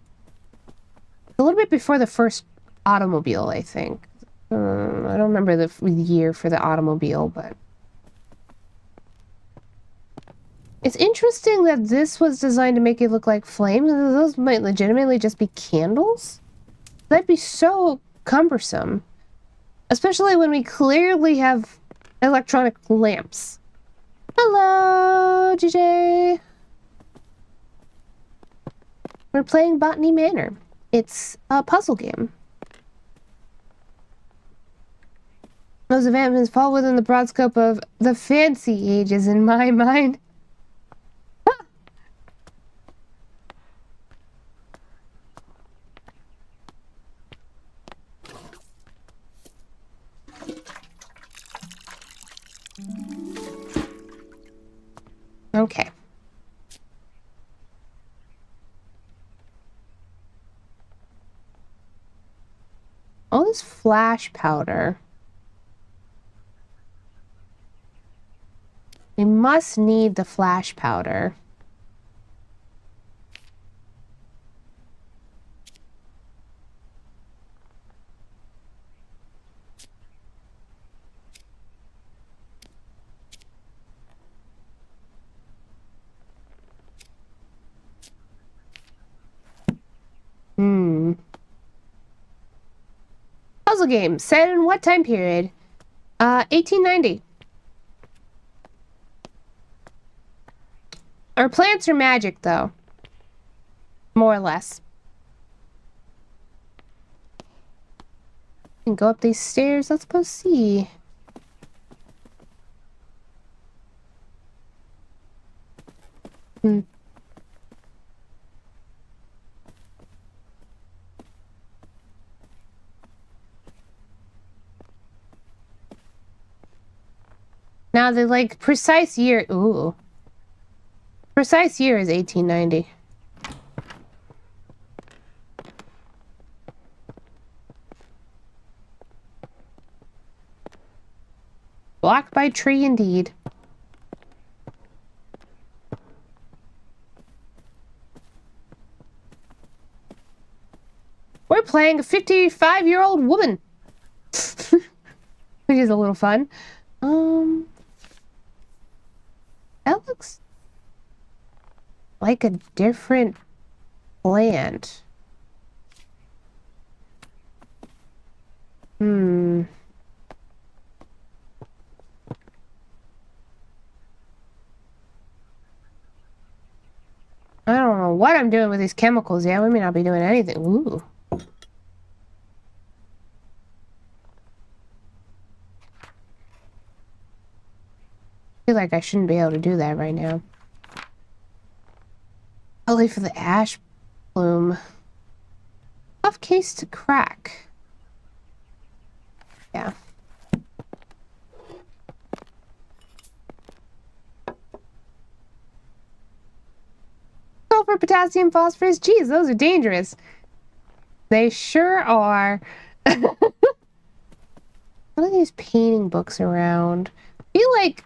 A little bit before the first automobile, I think. I don't remember the year for the automobile, but... It's interesting that this was designed to make it look like flames. Those might legitimately just be candles. That'd be so cumbersome. Especially when we clearly have electronic lamps. Hello, GJ. We're playing Botany Manor. It's a puzzle game. Those advancements fall within the broad scope of the fancy ages in my mind. Okay. All this flash powder. We must need the flash powder. Puzzle game. Set in what time period? 1890. Our plants are magic, though. More or less. And go up these stairs. Let's go see. Now the like precise year. Ooh. Precise year is 1890. Blocked by tree, indeed. We're playing a 55-year-old woman. Which is a little fun. That looks like a different plant. I don't know what I'm doing with these chemicals. Yeah, we may not be doing anything. Ooh. I feel like I shouldn't be able to do that right now. I'll wait for the ash bloom. Tough case to crack. Yeah. Sulfur, potassium, phosphorus. Geez, those are dangerous. They sure are. What are these painting books around? I feel like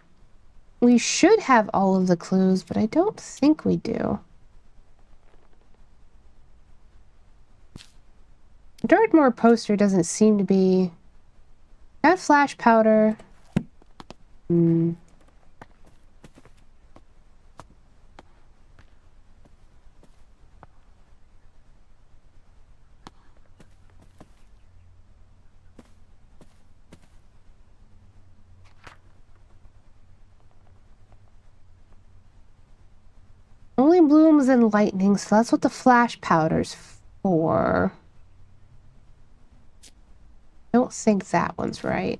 we should have all of the clues, but I don't think we do. Dartmoor poster doesn't seem to be... That flash powder... Only blooms and lightning, so that's what the flash powder's for. I don't think that one's right.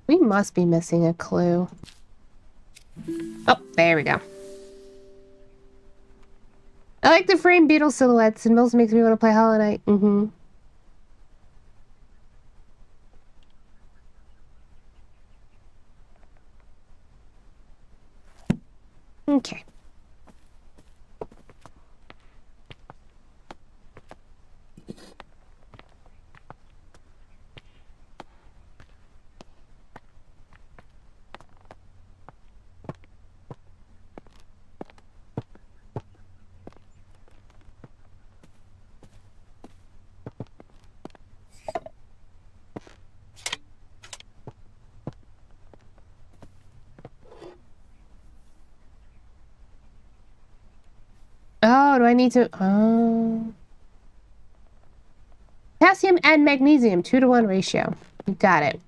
We must be missing a clue. Oh, there we go. I like the framed beetle silhouettes, and most makes me want to play Hollow Knight. Okay. Oh, do I need to... Potassium and magnesium, 2-to-1 ratio. You got it.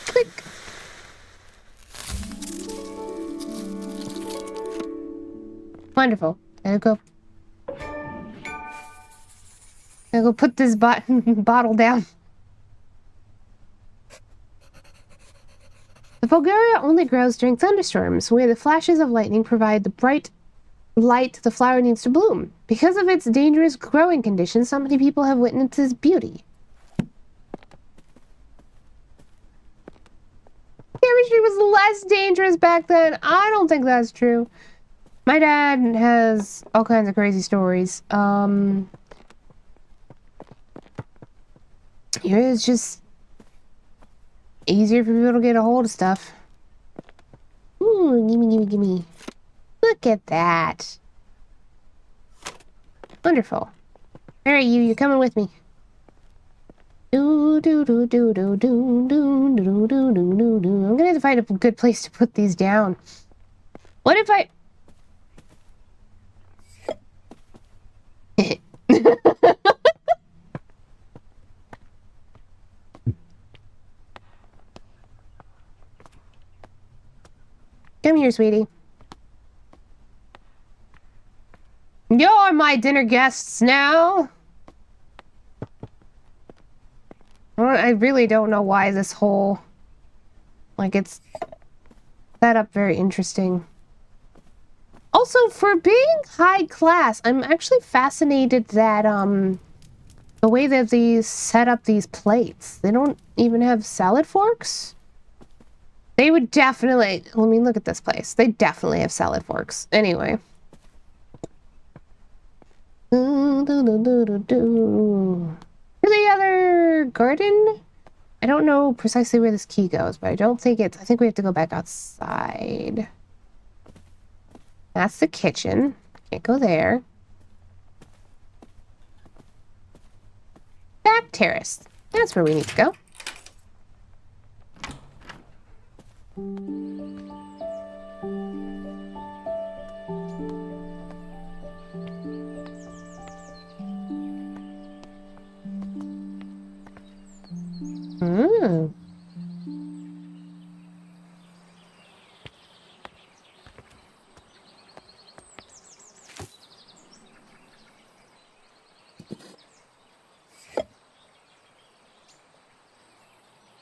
Click. Wonderful. I'll go put this bottle down. The Bulgaria only grows during thunderstorms, where the flashes of lightning provide the bright light the flower needs to bloom. Because of its dangerous growing conditions, so many people have witnessed its beauty. Chemistry was less dangerous back then. I don't think that's true. My dad has all kinds of crazy stories. It's just easier for people to get a hold of stuff. Ooh, gimme. Look at that. Wonderful. Alright, you're coming with me. I'm gonna have to find a good place to put these down. What if I... Come here, sweetie. You're my dinner guests now. I really don't know why this whole... Like, it's set up very interesting. Also, for being high class, I'm actually fascinated that, the way that these set up these plates. They don't even have salad forks? They would definitely... Let me look at this place. They definitely have salad forks. Anyway. To the other garden? I don't know precisely where this key goes, but I don't think it's... I think we have to go back outside. That's the kitchen. Can't go there. Back terrace. That's where we need to go. Hmm.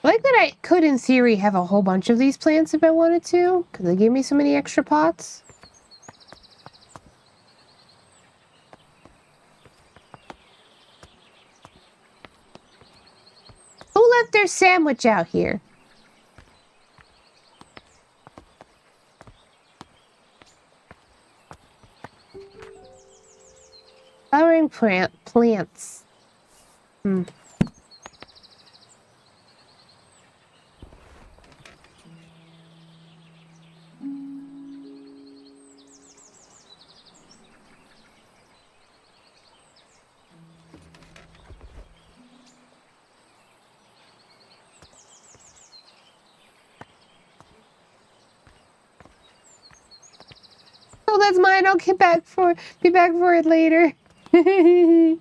I like that I could, in theory, have a whole bunch of these plants if I wanted to, because they gave me so many extra pots. Who left their sandwich out here? Flowering plants. Hmm. Oh, that's mine. I'll be back for it later. The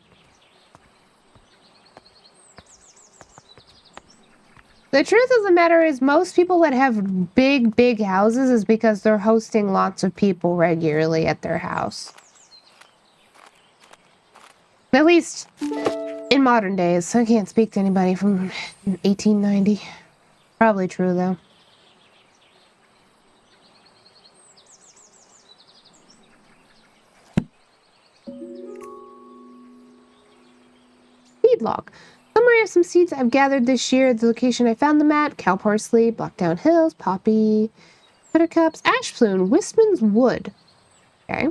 truth of the matter is most people that have big houses is because they're hosting lots of people regularly at their house. At least in modern days. I can't speak to anybody from 1890. Probably true, though. Seed log. Summary of some seeds I've gathered this year. The location I found them at: cow parsley, Blackdown Hills, poppy, buttercups, ash plume, Wistman's wood. Okay.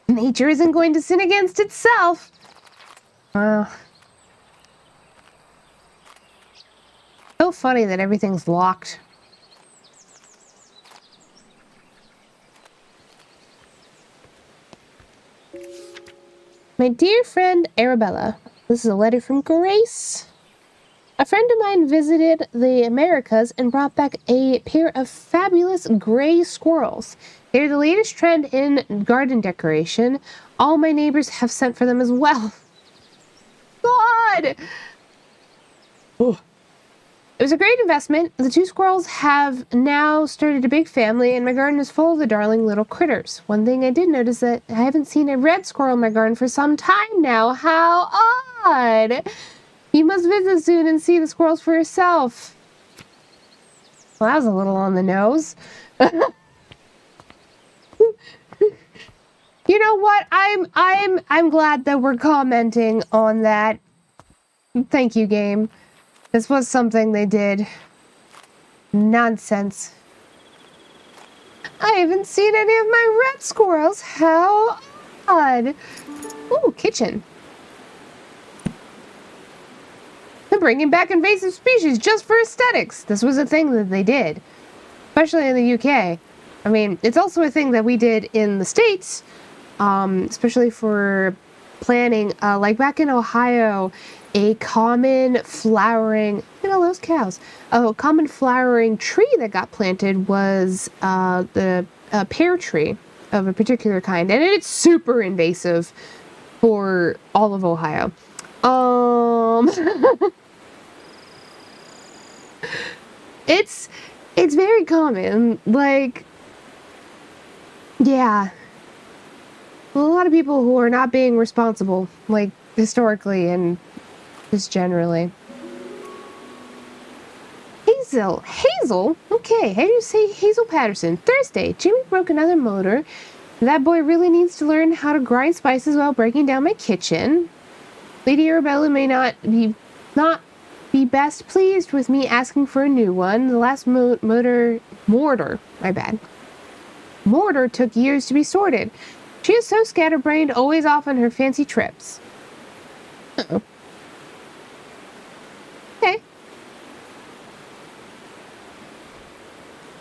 Nature isn't going to sin against itself. So funny that everything's locked. My dear friend Arabella, this is a letter from Grace. A friend of mine visited the Americas and brought back a pair of fabulous gray squirrels. They're the latest trend in garden decoration. All my neighbors have sent for them as well. God! Oh. It was a great investment. The two squirrels have now started a big family, and my garden is full of the darling little critters. One thing I did notice that I haven't seen a red squirrel in my garden for some time now. How odd! You must visit soon and see the squirrels for yourself. Well, that was a little on the nose. You know what? I'm glad that we're commenting on that. Thank you, game. This was something they did. Nonsense. I haven't seen any of my red squirrels. How odd. Ooh, kitchen. They're bringing back invasive species just for aesthetics. This was a thing that they did, especially in the UK. I mean, it's also a thing that we did in the States, especially for planting, like back in Ohio, a common flowering, those cows, a common flowering tree that got planted was the pear tree of a particular kind, and it's super invasive for all of Ohio. It's very common, like, yeah. A lot of people who are not being responsible, like, historically and just generally. Hazel? Okay, how do you say Hazel Patterson? Thursday, Jimmy broke another motor. That boy really needs to learn how to grind spices while breaking down my kitchen. Lady Arabella may not be best pleased with me asking for a new one. The last mortar, my bad. Mortar took years to be sorted. She is so scatterbrained, always off on her fancy trips. Uh-oh. Okay.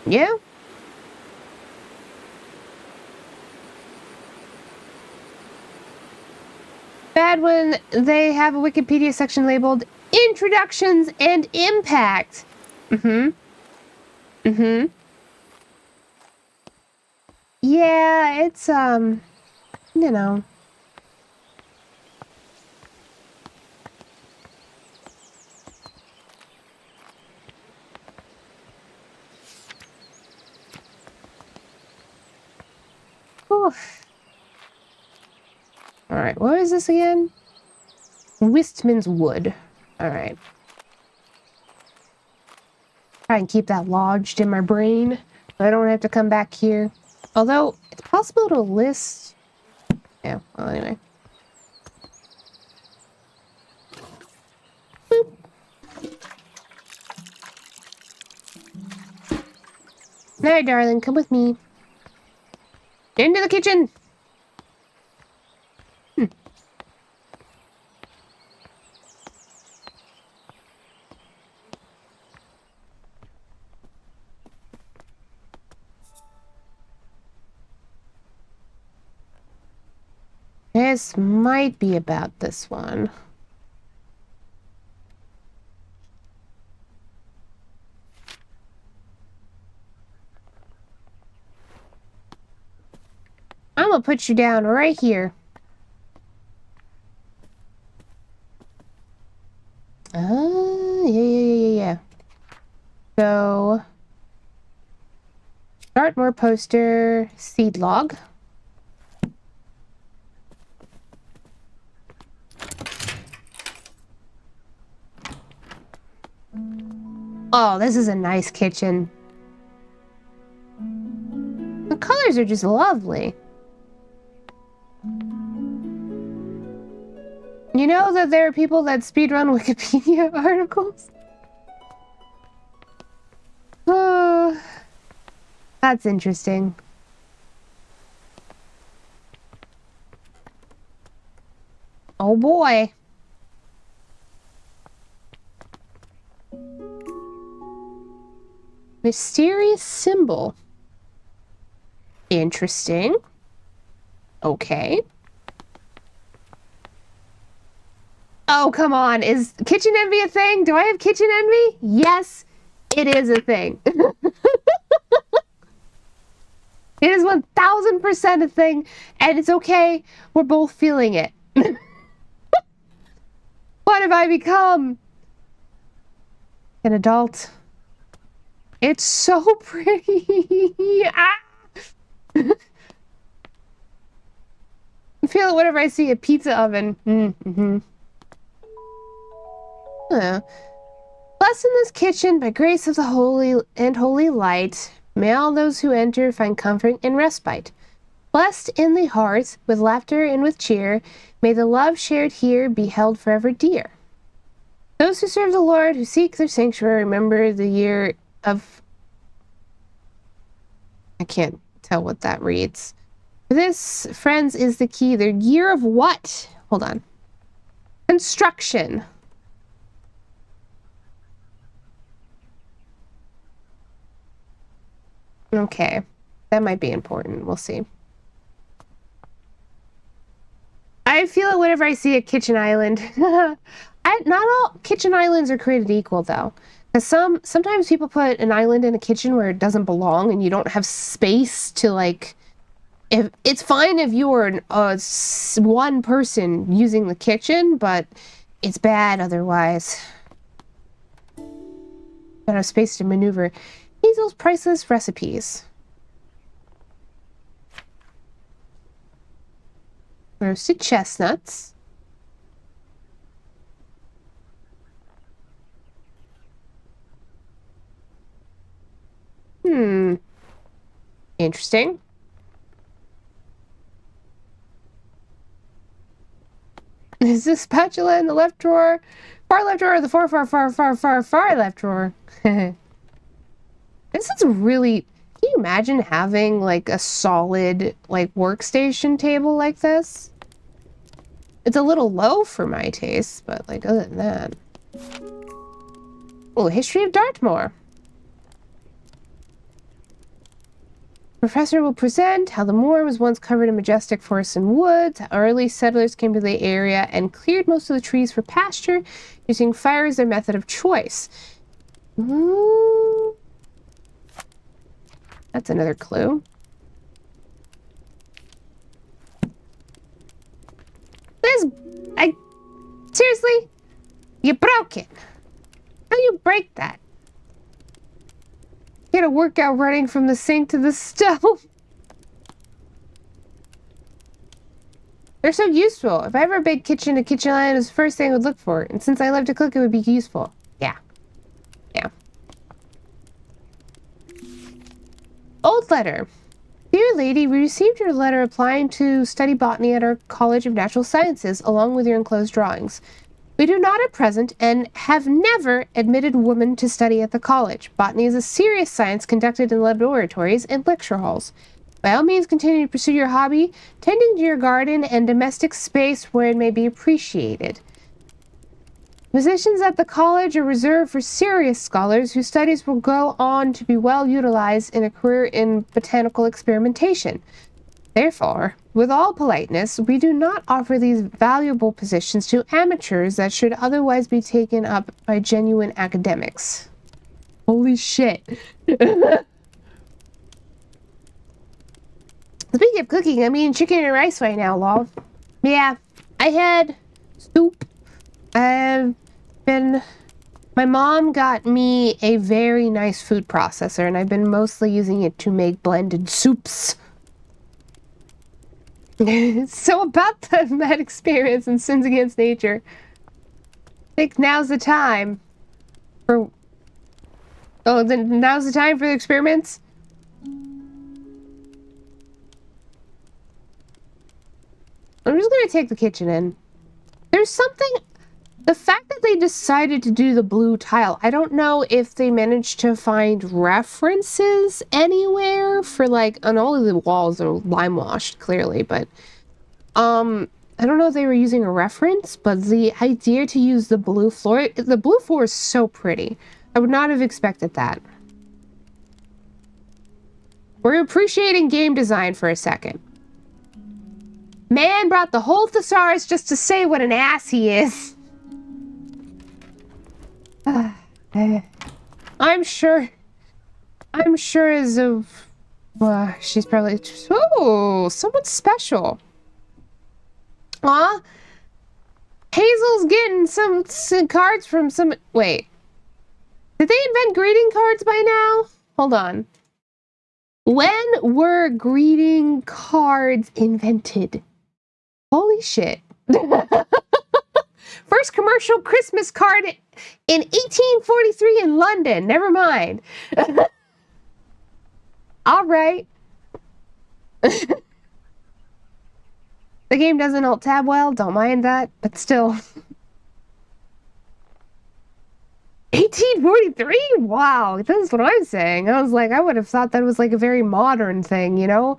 Yeah. Bad when they have a Wikipedia section labeled Introductions and Impact. Mm-hmm. Mm-hmm. Yeah, it's, you know. Oof. Alright, what is this again? Wistman's Wood. Alright. Try and keep that lodged in my brain. So I don't have to come back here. Although, it's possible to list... Yeah, well, anyway. Boop. Alright, darling, come with me. Into the kitchen! This might be about this one. I'm gonna put you down right here. Yeah. So, start more poster, seed log. Oh, this is a nice kitchen. The colors are just lovely. You know that there are people that speedrun Wikipedia articles? Oh, that's interesting. Oh boy. Mysterious symbol. Interesting. Okay. Oh, come on. Is kitchen envy a thing? Do I have kitchen envy? Yes, it is a thing. It is 1000% a thing, and it's okay. We're both feeling it. What have I become? An adult. It's so pretty. Ah! I feel it whenever I see a pizza oven. Mm-hmm. Blessed in this kitchen by grace of the holy and holy light, may all those who enter find comfort and respite. Blessed in the hearth, with laughter and with cheer, may the love shared here be held forever dear. Those who serve the Lord, who seek their sanctuary, remember the year of... I can't tell what that reads. This, friends, is the key. The year of what? Hold on. Construction. Okay. That might be important. We'll see. I feel it whenever I see a kitchen island. Not all kitchen islands are created equal, though. Because sometimes people put an island in a kitchen where it doesn't belong, and you don't have space to, like... If it's fine if you were one person using the kitchen, but it's bad otherwise. Don't have space to maneuver. Hazel's priceless recipes. Roasted chestnuts. Interesting. Is the spatula in the left drawer? Far left drawer or the far left drawer? This is really... Can you imagine having, like, a solid, like, workstation table like this? It's a little low for my taste, but, like, other than that... Oh, History of Dartmoor. Professor will present how the moor was once covered in majestic forests and woods, how early settlers came to the area and cleared most of the trees for pasture, using fire as their method of choice. That's another clue. Seriously? You broke it. How do you break that? Get a workout running from the sink to the stove. They're so useful. If I ever bake kitchen to kitchen island is the first thing I would look for. And since I love to cook, it would be useful. Yeah. Yeah. Old letter. Dear lady, we received your letter applying to study botany at our College of Natural Sciences, along with your enclosed drawings. We do not at present, and have never admitted women to study at the college. Botany is a serious science conducted in laboratories and lecture halls. By all means, continue to pursue your hobby, tending to your garden and domestic space where it may be appreciated. Positions at the college are reserved for serious scholars whose studies will go on to be well utilized in a career in botanical experimentation. Therefore, with all politeness, we do not offer these valuable positions to amateurs that should otherwise be taken up by genuine academics. Holy shit. Speaking of cooking, I'm eating chicken and rice right now, lol. Yeah, I had soup. My mom got me a very nice food processor, and I've been mostly using it to make blended soups. So about that experience and Sins Against Nature, I think now's the time for... Oh, then now's the time for the experiments? I'm just gonna take the kitchen in. There's something... The fact that they decided to do the blue tile, I don't know if they managed to find references anywhere for, like, and all of the walls are lime washed, clearly, but, I don't know if they were using a reference, but the idea to use the blue floor is so pretty. I would not have expected that. We're appreciating game design for a second. Man brought the whole thesaurus just to say what an ass he is. I'm sure as of... she's probably... Oh, someone special. Aw. Hazel's getting some cards from some... Wait. Did they invent greeting cards by now? Hold on. When were greeting cards invented? Holy shit. First commercial Christmas card in 1843 in London. Never mind. All right. The game doesn't alt-tab well. Don't mind that. But still. 1843? Wow. That's what I'm saying. I was like, I would have thought that was like a very modern thing, you know?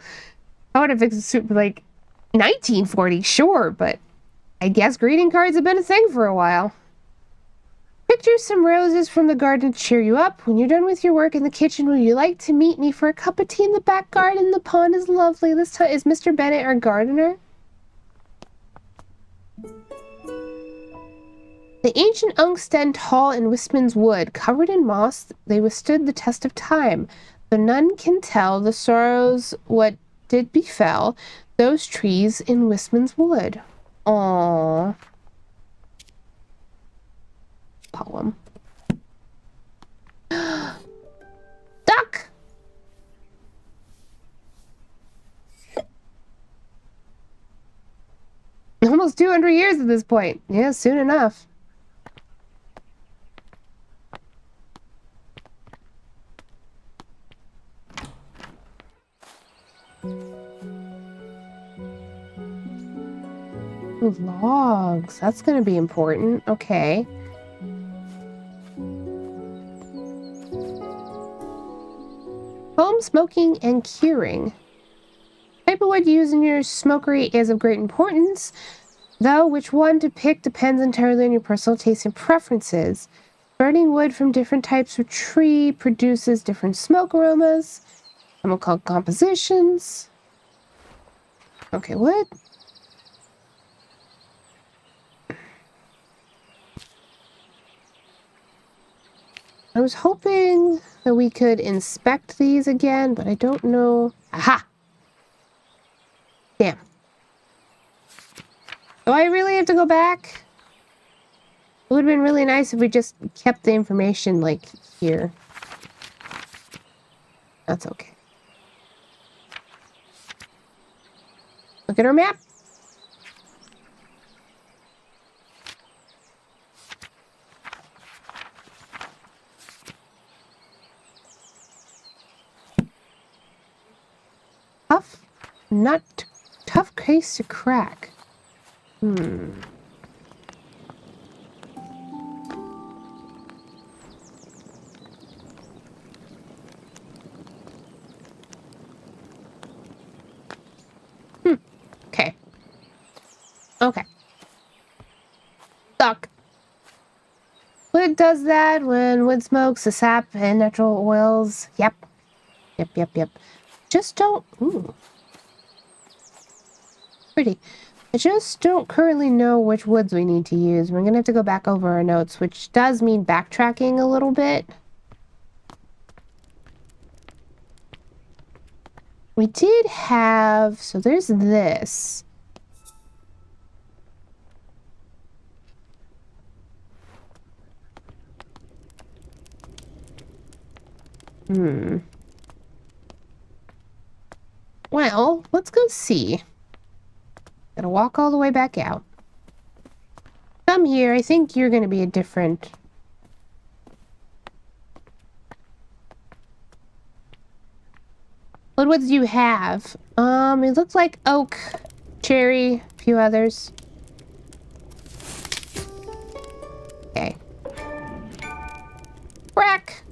I would have assumed like 1940, sure, but I guess greeting cards have been a thing for a while. Picture some roses from the garden to cheer you up. When you're done with your work in the kitchen, would you like to meet me for a cup of tea in the back garden? The pond is lovely. This time is Mr. Bennett our gardener? The ancient Ungsten Hall in Wistman's Wood, covered in moss, they withstood the test of time. Though none can tell the sorrows what did befell those trees in Wistman's Wood. Aww. Poem. Duck! Almost 200 years at this point. Yeah, soon enough. Logs. That's gonna be important. Okay. Home smoking and curing. Type of wood used in your smokery is of great importance, though which one to pick depends entirely on your personal taste and preferences. Burning wood from different types of tree produces different smoke aromas. Chemical compositions. Okay, what? I was hoping that we could inspect these again, but I don't know. Aha! Damn. Do I really have to go back? It would have been really nice if we just kept the information, like, here. That's okay. Look at our map. Tough, not tough case to crack. Okay. Okay. Stuck. Wood does that when wood smokes, the sap and natural oils. Yep. Yep. Just don't... Ooh. Pretty. I just don't currently know which woods we need to use. We're gonna have to go back over our notes, which does mean backtracking a little bit. We did have... So there's this. Well, let's go see. Gotta walk all the way back out. Come here. I think you're gonna be a different... What woods do you have? It looks like oak, cherry, a few others. Okay. Crack!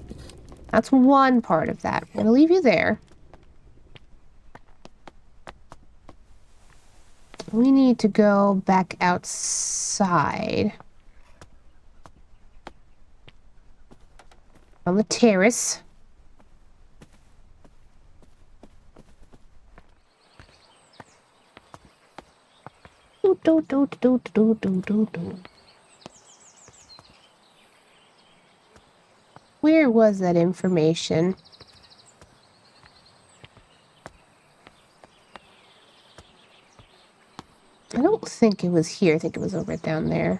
That's one part of that. I'm gonna leave you there. We need to go back outside. On the terrace. Where was that information? I don't think it was here. I think it was over down there.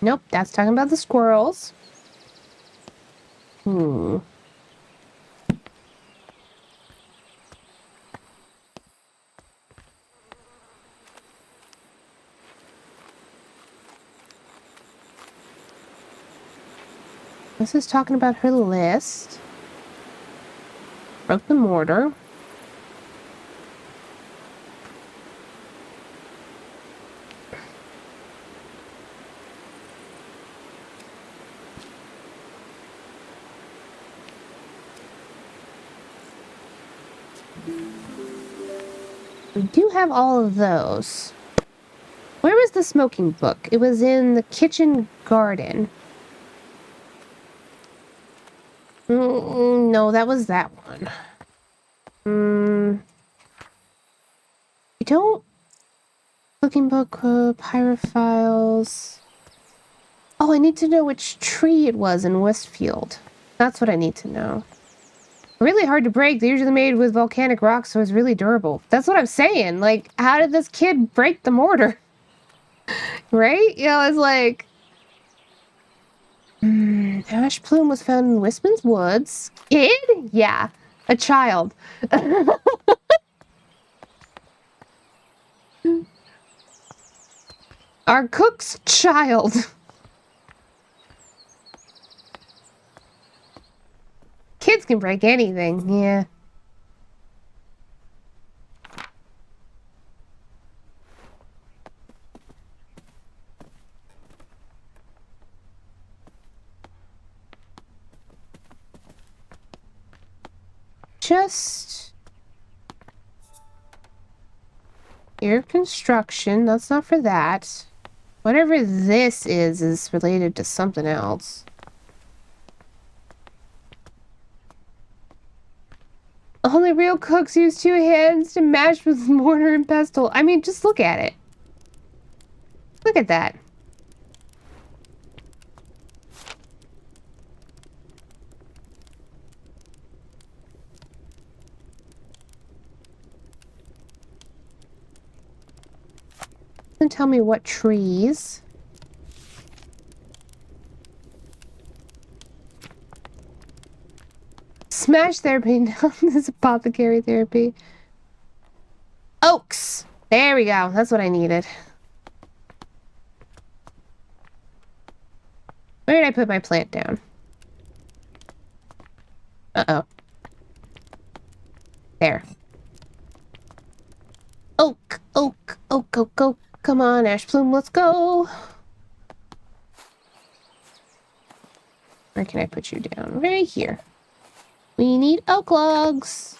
Nope, that's talking about the squirrels. This is talking about her list. Broke the mortar. We do have all of those. Where was the smoking book? It was in the kitchen garden. No, that was that one. I don't... Looking book, pyrophiles... Oh, I need to know which tree it was in Westfield. That's what I need to know. Really hard to break. They're usually made with volcanic rocks, so it's really durable. That's what I'm saying. Like, how did this kid break the mortar? Right? You know, it's like... ash plume was found in Wisman's woods. Kid? Yeah. A child. Our cook's child. Kid Blades can break anything, yeah. Just air construction. That's not for that. Whatever this is related to something else. Only real cooks use 2 hands to mash with mortar and pestle. I mean, just look at it. Look at that. And tell me what trees. Smash therapy. No, this is apothecary therapy. Oaks. There we go. That's what I needed. Where did I put my plant down? Uh-oh. There. Oak, oak, oak, oak, oak. Come on, ash plume, let's go. Where can I put you down? Right here. We need oak logs.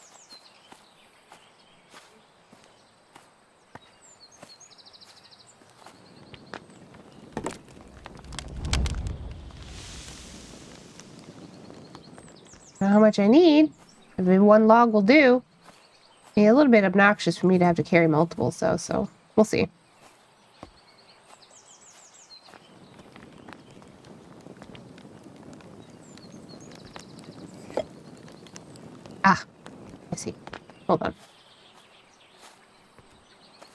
Know how much I need. Maybe 1 log will do. Yeah, a little bit obnoxious for me to have to carry multiples though, so we'll see. Ah, I see. Hold on.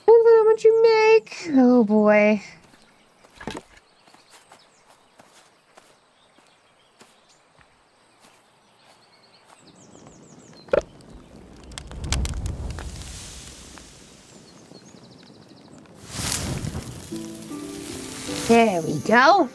How much you make? Oh boy. There we go.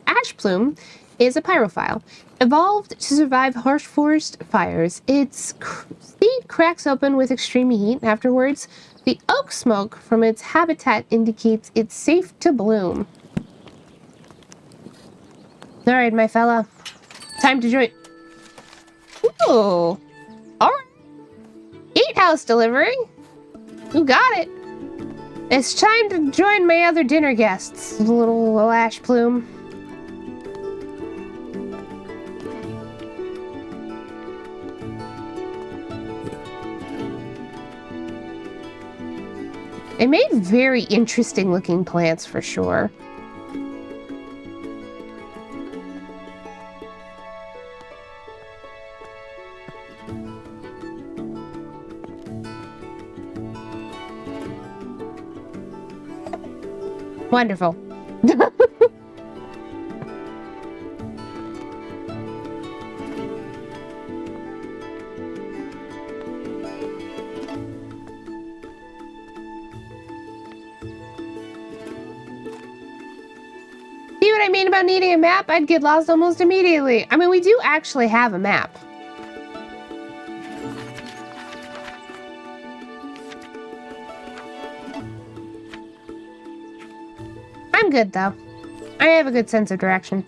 Ash plume is a pyrophile. Evolved to survive harsh forest fires, its seed cracks open with extreme heat. Afterwards, the oak smoke from its habitat indicates it's safe to bloom. All right, my fella. Time to join. Ooh. All right. Gatehouse delivery. You got it. It's time to join my other dinner guests. Little ash plume. They made very interesting looking plants for sure. Wonderful. See what I mean about needing a map? I'd get lost almost immediately. I mean, we do actually have a map. I'm good, though. I have a good sense of direction.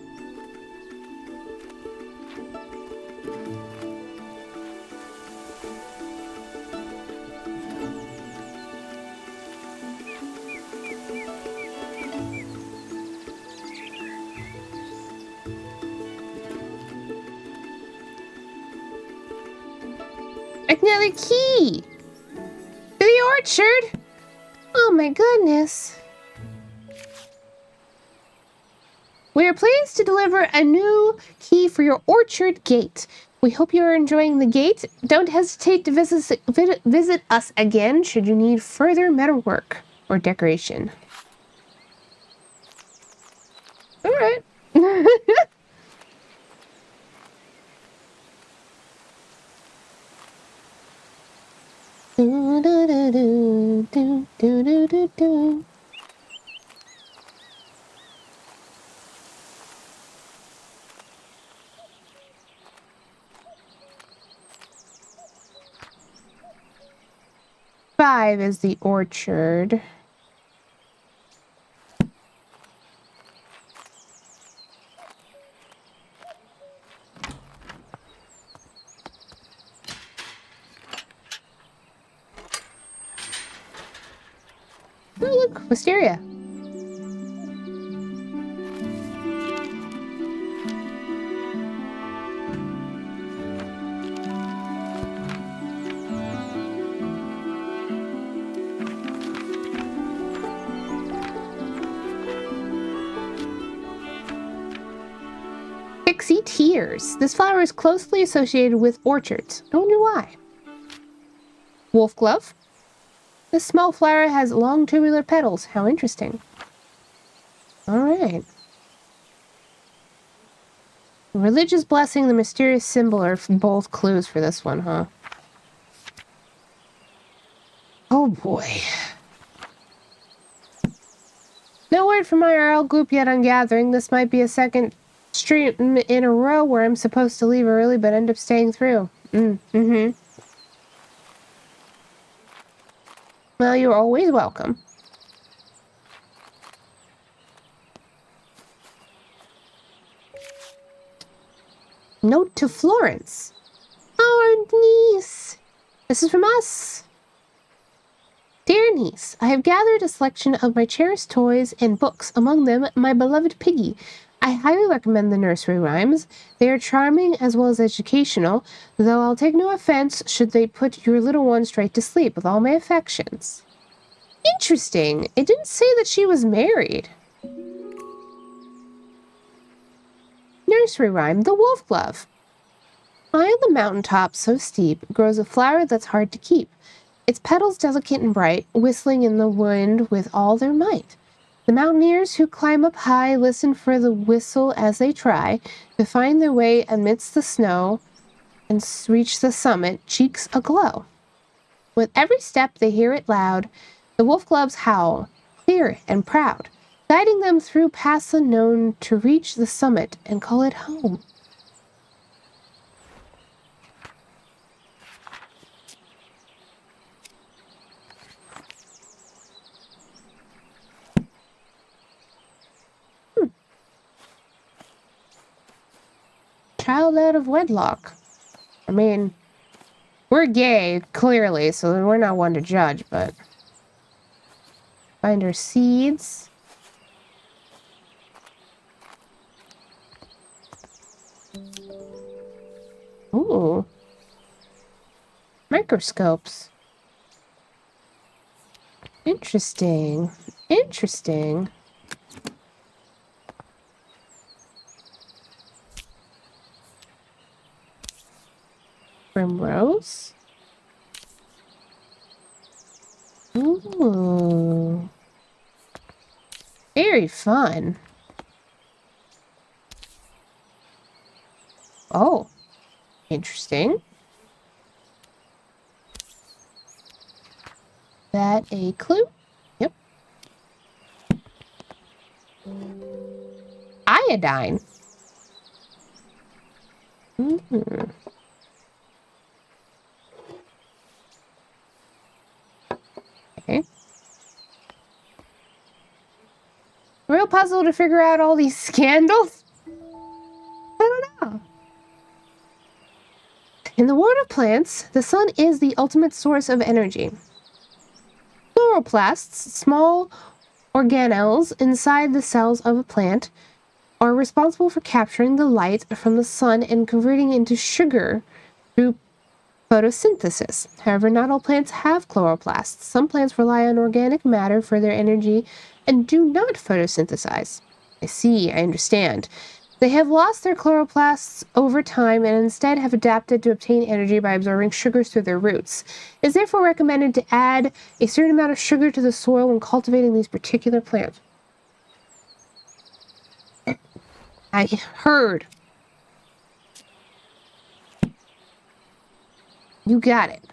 Another key! To the orchard! Oh my goodness. We are pleased to deliver a new key for your orchard gate. We hope you are enjoying the gate. Don't hesitate to visit us again should you need further metalwork or decoration. All right. Do, do, do, do, do, do, do, do. 5 is the orchard. Oh, look, wisteria. Pixie tears. This flower is closely associated with orchards. I wonder why. Wolf glove. This small flower has long tubular petals. How interesting. All right. Religious blessing, the mysterious symbol are both clues for this one, huh? Oh boy. No word from my RL group yet on gathering. This might be a second stream in a row where I'm supposed to leave early but end up staying through. Well, you're always welcome. Note to Florence. Our niece. This is from us. Dear niece, I have gathered a selection of my cherished toys and books, among them my beloved Piggy. I highly recommend the nursery rhymes. They are charming as well as educational, though I'll take no offense should they put your little one straight to sleep with all my affections. Interesting. It didn't say that she was married. Nursery rhyme, the wolf glove. High on the mountaintop so steep grows a flower that's hard to keep. Its petals delicate and bright, whistling in the wind with all their might. The mountaineers who climb up high listen for the whistle as they try to find their way amidst the snow and reach the summit, cheeks aglow. With every step they hear it loud, the wolf gloves howl, clear and proud, guiding them through paths unknown to reach the summit and call it home. Child out of wedlock. I mean, we're gay, clearly, so we're not one to judge, but... Find our seeds. Ooh. Microscopes. Interesting. Interesting. Primrose. Ooh. Very fun. Oh. Interesting. That a clue? Yep. Iodine. Okay. Real puzzle to figure out all these scandals? I don't know. In the world of plants, the sun is the ultimate source of energy. Chloroplasts, small organelles inside the cells of a plant, are responsible for capturing the light from the sun and converting it into sugar through photosynthesis. However, not all plants have chloroplasts. Some plants rely on organic matter for their energy and do not photosynthesize. I see, I understand. They have lost their chloroplasts over time and instead have adapted to obtain energy by absorbing sugars through their roots. It is therefore recommended to add a certain amount of sugar to the soil when cultivating these particular plants. I heard. You got it.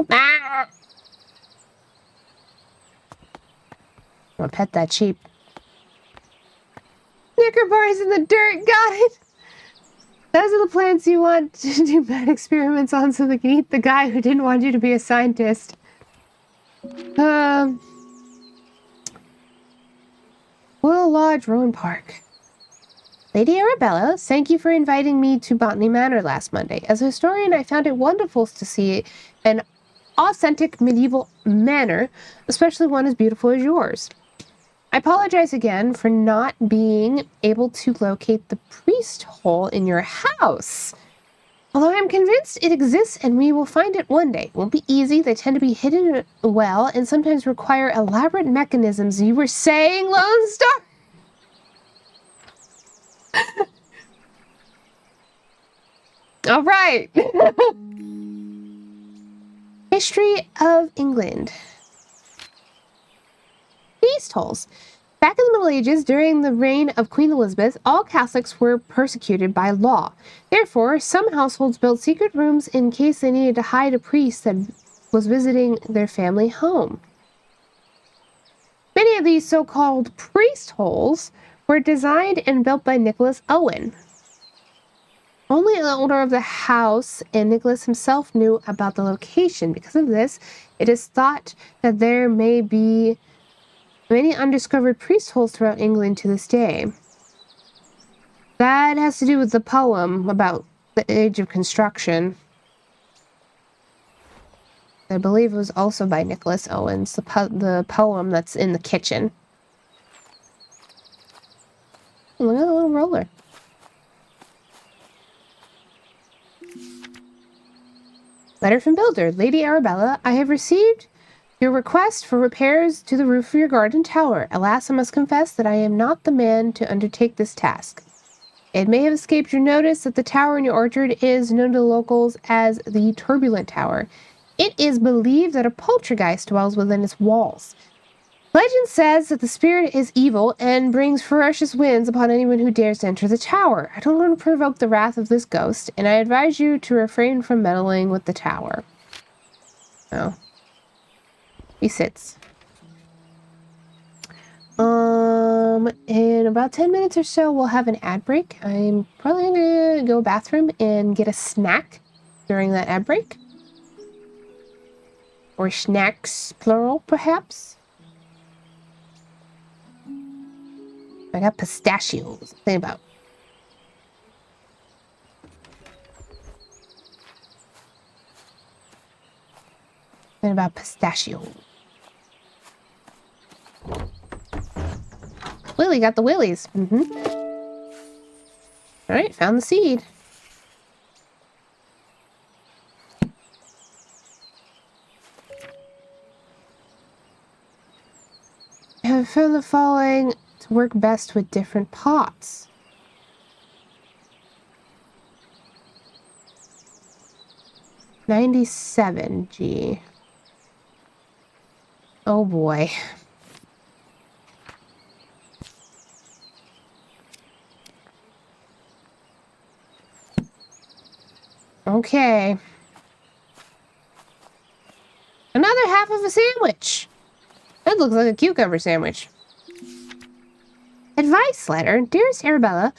Ah. I'll pet that sheep. Knickerbockers in the dirt, got it! Those are the plants you want to do bad experiments on so they can eat the guy who didn't want you to be a scientist. Willow Lodge, Rowan Park. Lady Arabella, thank you for inviting me to Botany Manor last Monday. As a historian, I found it wonderful to see an authentic medieval manor, especially one as beautiful as yours. I apologize again for not being able to locate the priest hole in your house. Although I am convinced it exists and we will find it one day. It won't be easy. They tend to be hidden well and sometimes require elaborate mechanisms. You were saying, Lone Star? All right. History of England. Feast holes. Back in the Middle Ages, during the reign of Queen Elizabeth, all Catholics were persecuted by law. Therefore, some households built secret rooms in case they needed to hide a priest that was visiting their family home. Many of these so-called priest holes were designed and built by Nicholas Owen. Only the owner of the house and Nicholas himself knew about the location. Because of this, it is thought that there may be many undiscovered priest holes throughout England to this day. That has to do with the poem about the age of construction. I believe it was also by Nicholas Owens, the poem that's in the kitchen. Look at the little roller. Letter from Builder. Lady Arabella, I have received your request for repairs to the roof of your garden tower. Alas, I must confess that I am not the man to undertake this task. It may have escaped your notice that the tower in your orchard is known to the locals as the Turbulent Tower. It is believed that a poltergeist dwells within its walls. Legend says that the spirit is evil and brings ferocious winds upon anyone who dares to enter the tower. I don't want to provoke the wrath of this ghost, and I advise you to refrain from meddling with the tower. Oh. He sits. In about 10 minutes or so, we'll have an ad break. I'm probably gonna go bathroom and get a snack during that ad break. Or snacks, plural, perhaps. I got pistachios. Think about. Think about pistachio. Willie got the willies. All right, found the seed. I have found the following to work best with different pots. $97. Oh boy. Okay. Another half of a sandwich. That looks like a cucumber sandwich. Advice letter. Dearest Arabella,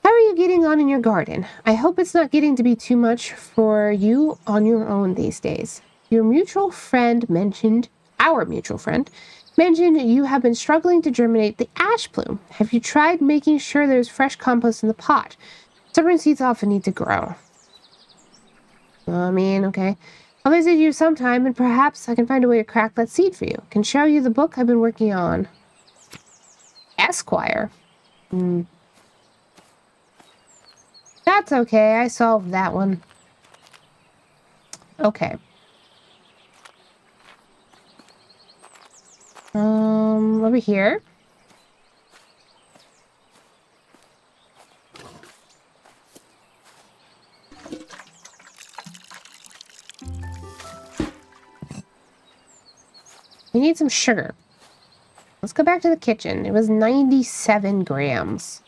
how are you getting on in your garden? I hope it's not getting to be too much for you on your own these days. Our mutual friend mentioned you have been struggling to germinate the ash plume. Have you tried making sure there's fresh compost in the pot? Stubborn seeds often need to grow. Okay. I'll visit you sometime and perhaps I can find a way to crack that seed for you. I can show you the book I've been working on. Esquire. That's okay. I solved that one. Okay. Over here. We need some sugar. Let's go back to the kitchen. It was 97 grams.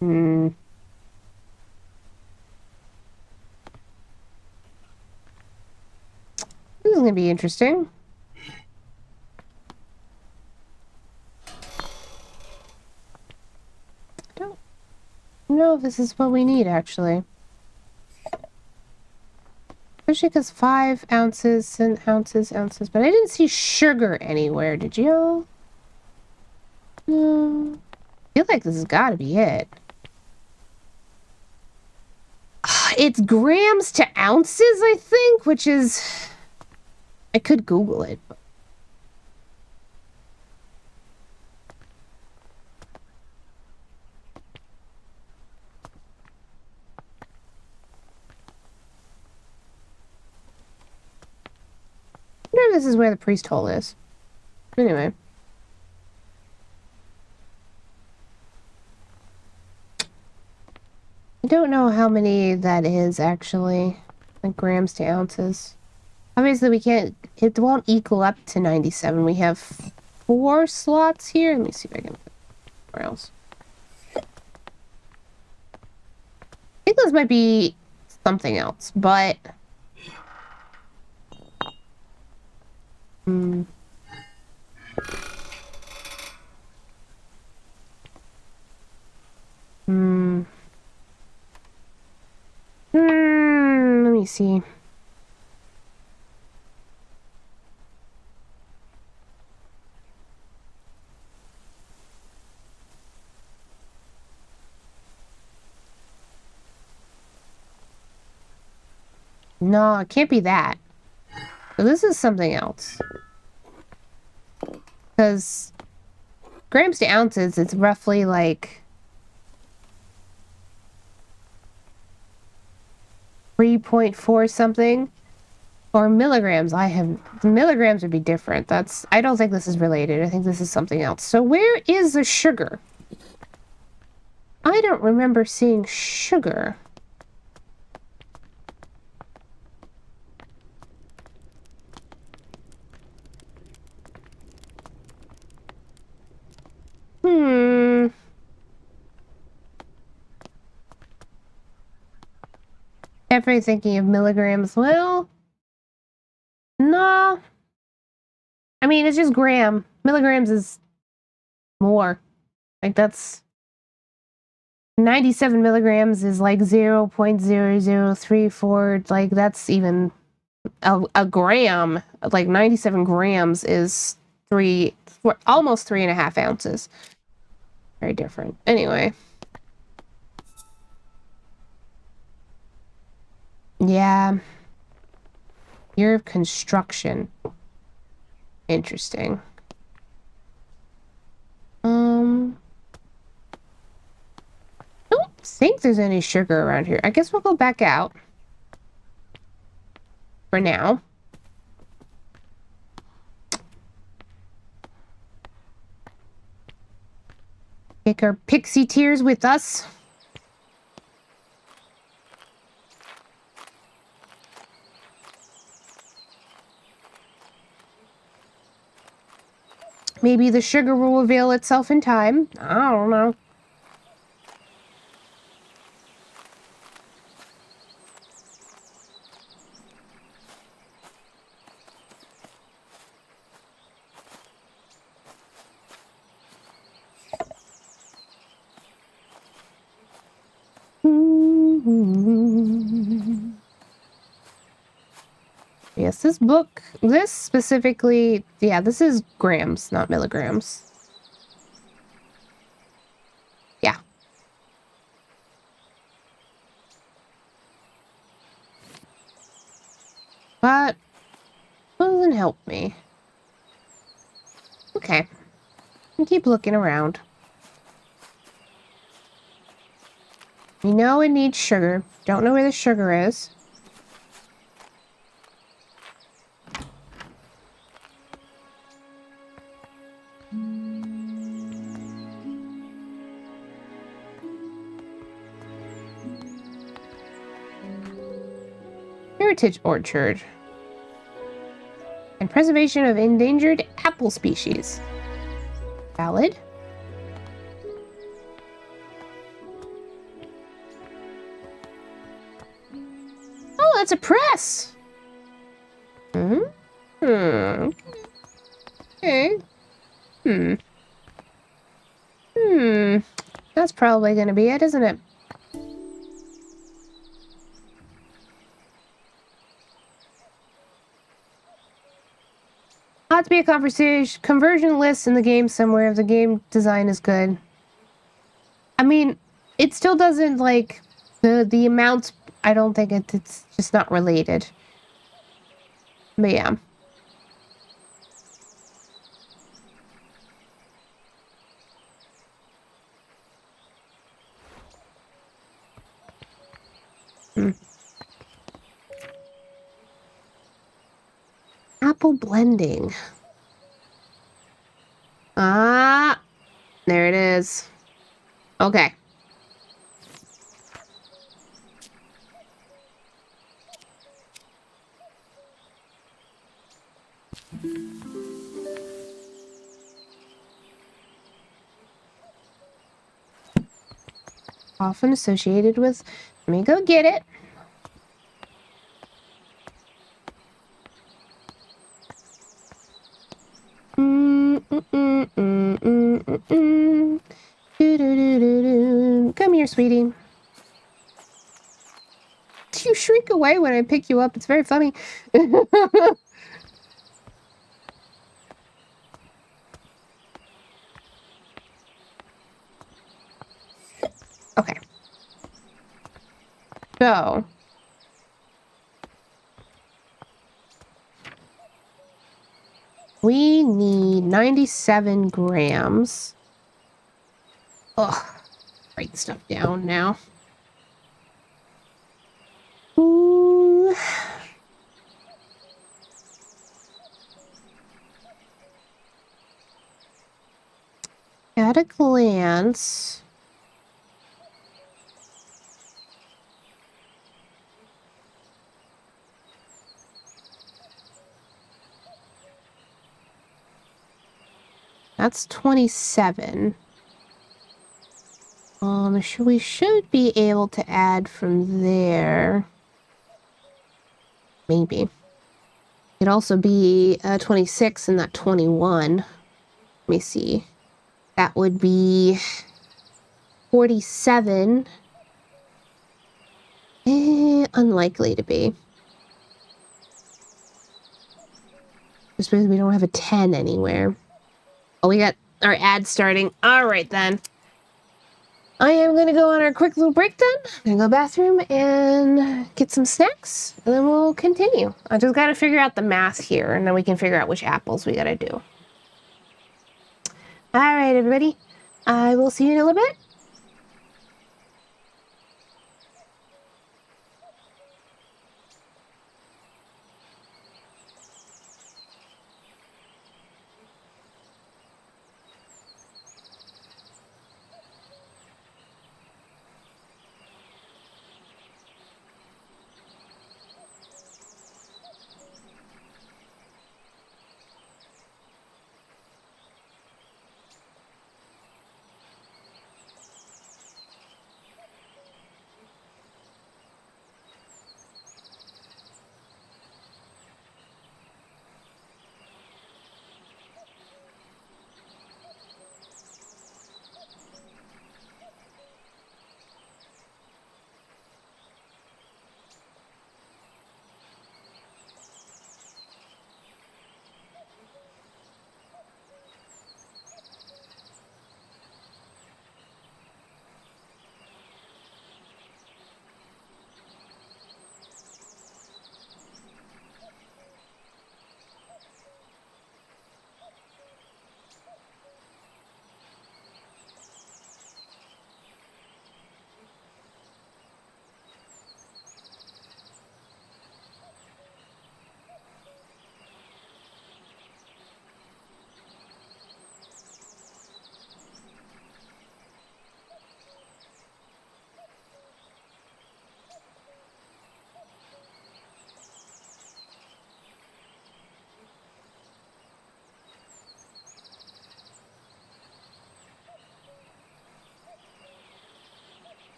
Hmm. This is gonna be interesting. I don't know if this is what we need, actually. Especially because 5 ounces and ounces. But I didn't see sugar anywhere, did you? No. I feel like this has got to be it. It's grams to ounces, I think, which is... I could Google it. But... I wonder if this is where the priest hole is. Anyway. I don't know how many that is, actually. Like grams to ounces. Obviously, we can't... It won't equal up to 97. We have 4 slots here. Let me see if I can... Where else? I think this might be something else, but... Hmm. Hmm. Let me see. No, it can't be that. So this is something else. Because grams to ounces, it's roughly like 3.4 something. Or milligrams. Milligrams would be different. I don't think this is related. I think this is something else. So where is the sugar? I don't remember seeing sugar. Definitely thinking of milligrams. Well, no. I mean, it's just gram. Milligrams is more. Like, that's... 97 milligrams is like 0.0034. Like, that's even... A gram. Like, 97 grams is almost 3.5 ounces. Very different. Anyway. Yeah. Year of construction. Interesting. I don't think there's any sugar around here. I guess we'll go back out. For now. Take our pixie tears with us. Maybe the sugar will reveal itself in time. I don't know. Yes, this specifically, yeah, this is grams, not milligrams. Yeah. But doesn't help me. Okay. I'll keep looking around. We know it needs sugar. Don't know where the sugar is. Heritage Orchard. And preservation of endangered apple species. Valid. that's a press. Hmm. Hmm. Okay. Hmm. Hmm. That's probably gonna be it, isn't it? Ought to be a conversion list in the game somewhere if the game design is good. I mean, it still doesn't like the amounts. I don't think it's just not related. But yeah. Hmm. Apple blending. Ah, there it is. Okay. Often associated with. Let me go get it. Come here, sweetie. You shrink away when I pick you up. It's very funny. Okay. So. We need 97 grams. Ugh. Write stuff down now. Ooh. At a glance. That's 27. We should be able to add from there. Maybe. It'd also be 26 and not 21. Let me see. That would be 47. Unlikely to be. Just because we don't have a 10 anywhere. Oh, we got our ad starting. All right, then. I am going to go on our quick little break then. I'm going to go bathroom and get some snacks, and then we'll continue. I just got to figure out the math here, and then we can figure out which apples we got to do. All right, everybody. I will see you in a little bit.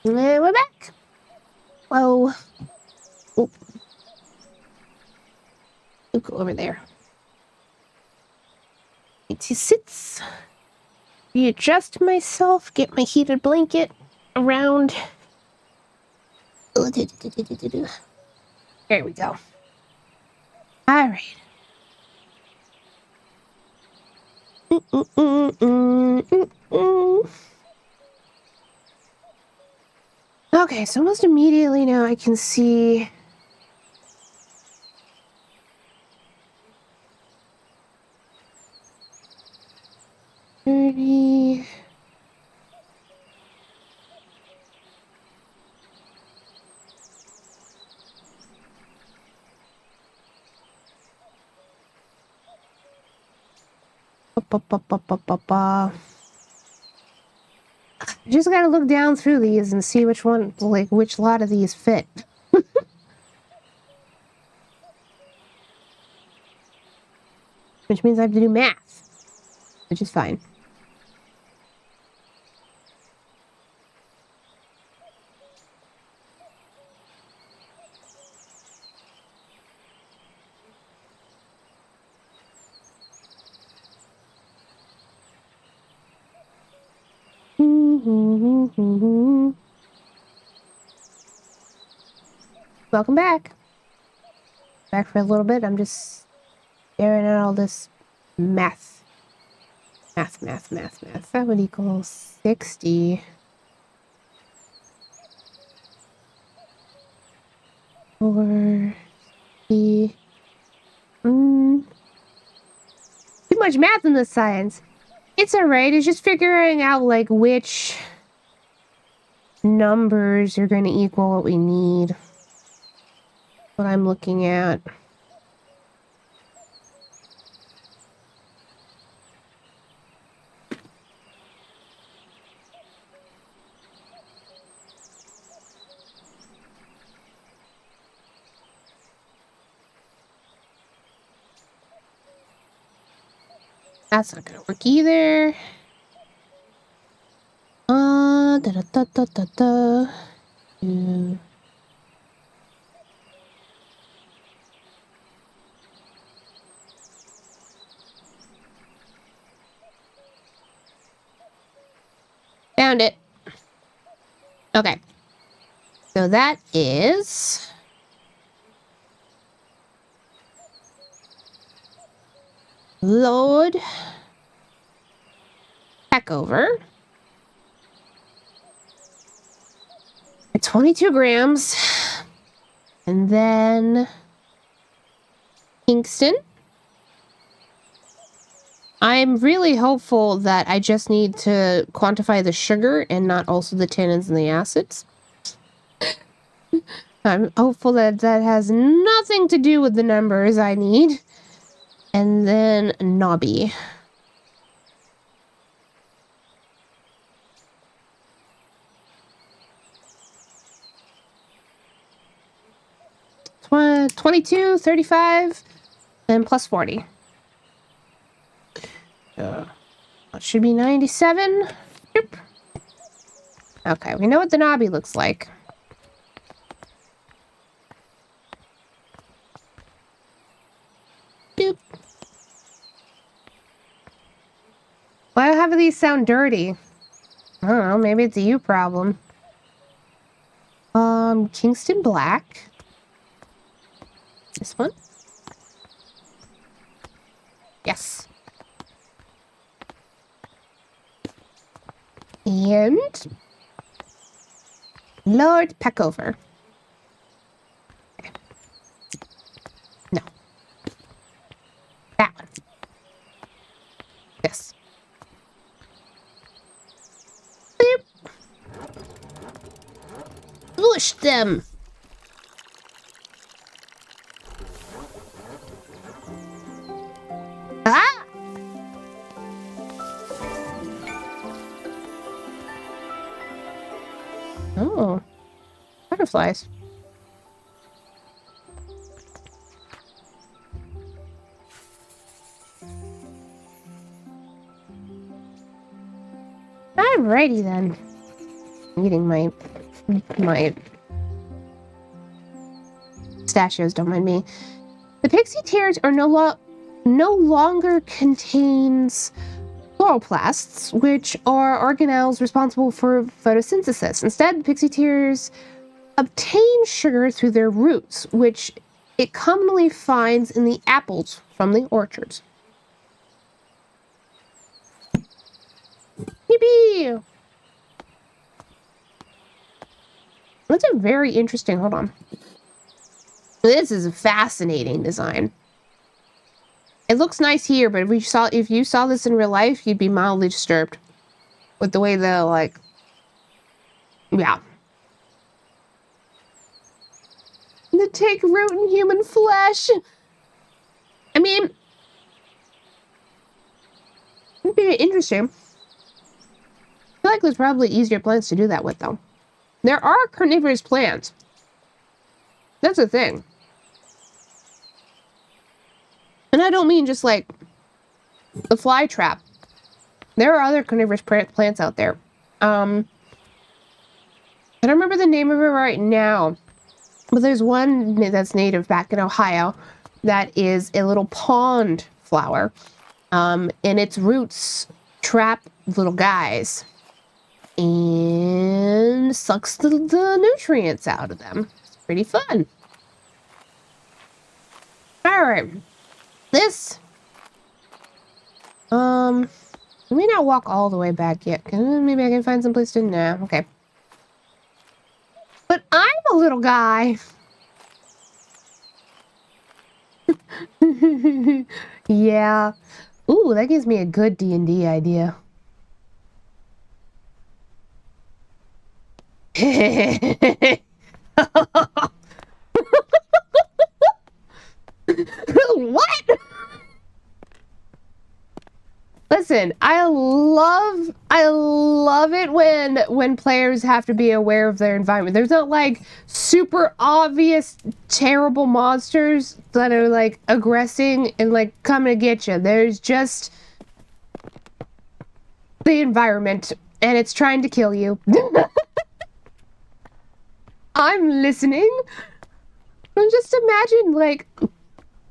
And we're back. Whoa. Oh. You go over there. Need to sit. Readjust myself. Get my heated blanket around. There we go. All right. Okay, so almost immediately now I can see 30. I just gotta look down through these and see which one, like, which lot of these fit. Which means I have to do math, which is fine. Welcome back. Back for a little bit. I'm just staring at all this math. Math. That would equal 60. Or the too much math in this science. It's alright. It's just figuring out like which numbers are going to equal what we need. What I'm looking at. That's not gonna work either. Da da da da da da. Found it. Okay. So that is load back over. 22 grams. And then Kingston. I'm really hopeful that I just need to quantify the sugar and not also the tannins and the acids. I'm hopeful that that has nothing to do with the numbers I need. And then Nobby. Tw 22, 35, and plus 40. That should be 97. Yep. Okay, we know what the Nobby looks like. Doop. Why do these sound dirty? I don't know, maybe it's a you problem. Kingston Black. This one? Yes. And Lord Peckover. Okay. No. That one. Yes. Beep. Push them. Ah! Oh. Butterflies. Alrighty then. I'm getting my My pistachios, don't mind me. The pixie tears are no longer contains chloroplasts, which are organelles responsible for photosynthesis. Instead, the pixie tears obtain sugar through their roots, which it commonly finds in the apples from the orchards. Yippee! That's a very interesting, hold on. This is a fascinating design. It looks nice here, but if you saw this in real life, you'd be mildly disturbed with the way the, like, yeah. To take root in human flesh. I mean, it'd be interesting. I feel like there's probably easier plants to do that with, though. There are carnivorous plants. That's a thing. And I don't mean just like the fly trap. There are other carnivorous plants out there. I don't remember the name of it right now, but there's one that's native back in Ohio that is a little pond flower, and its roots trap little guys and sucks the nutrients out of them. It's pretty fun. All right, this. Let me not walk all the way back yet. Maybe I can find some place to. Nah, okay. But I'm a little guy. Yeah. Ooh, that gives me a good D&D idea. What? Listen, I love it when players have to be aware of their environment. There's not like super obvious terrible monsters that are like aggressing and like coming to get you. There's just the environment and it's trying to kill you. I'm listening. And just imagine like,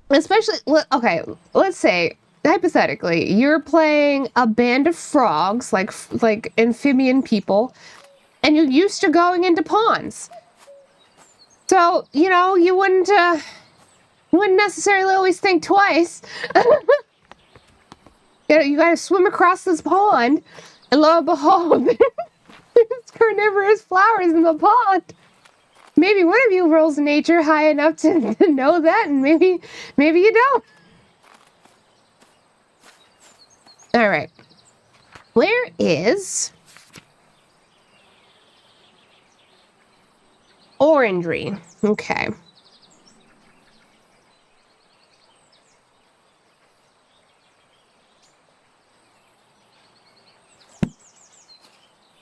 especially, okay, let's say hypothetically, you're playing a band of frogs, like amphibian people, and you're used to going into ponds. So, you know, you wouldn't necessarily always think twice. You gotta swim across this pond, and lo and behold, there's carnivorous flowers in the pond. Maybe one of you rolls nature high enough to know that, and maybe you don't. All right. Where is Orangery? Okay.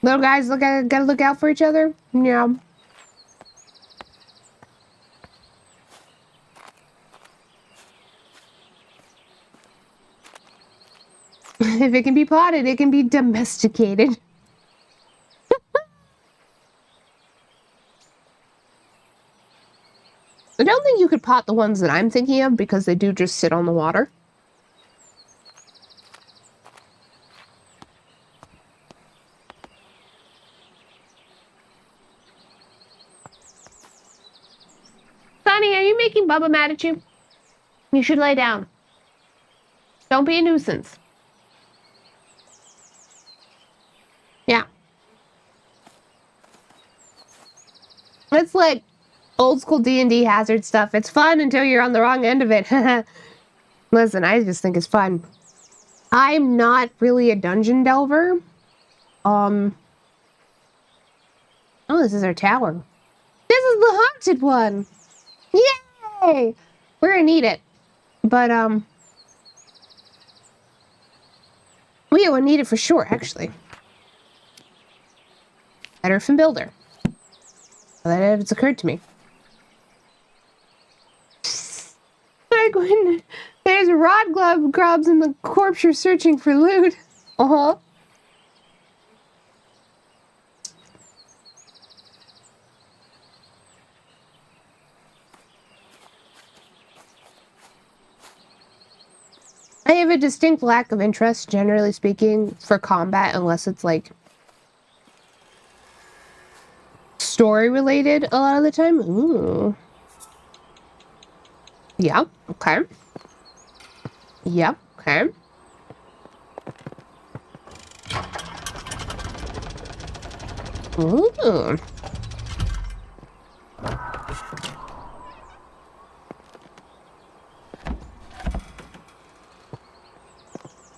Little guys gotta look out for each other. Yeah. If it can be potted, it can be domesticated. I don't think you could pot the ones that I'm thinking of because they do just sit on the water. Sonny, are you making Bubba mad at you? You should lay down. Don't be a nuisance. Yeah. It's like old school D&D hazard stuff. It's fun until you're on the wrong end of it. Listen, I just think it's fun. I'm not really a dungeon delver. Oh, this is our tower. This is the haunted one. Yay! We're gonna need it. But, we will need it for sure, actually. Better from builder. That it's occurred to me. Like when there's rod grubs in the corpse you're searching for loot. Uh-huh. I have a distinct lack of interest, generally speaking, for combat, unless it's like story related a lot of the time. Ooh. Yeah, okay. Yep, okay. Ooh.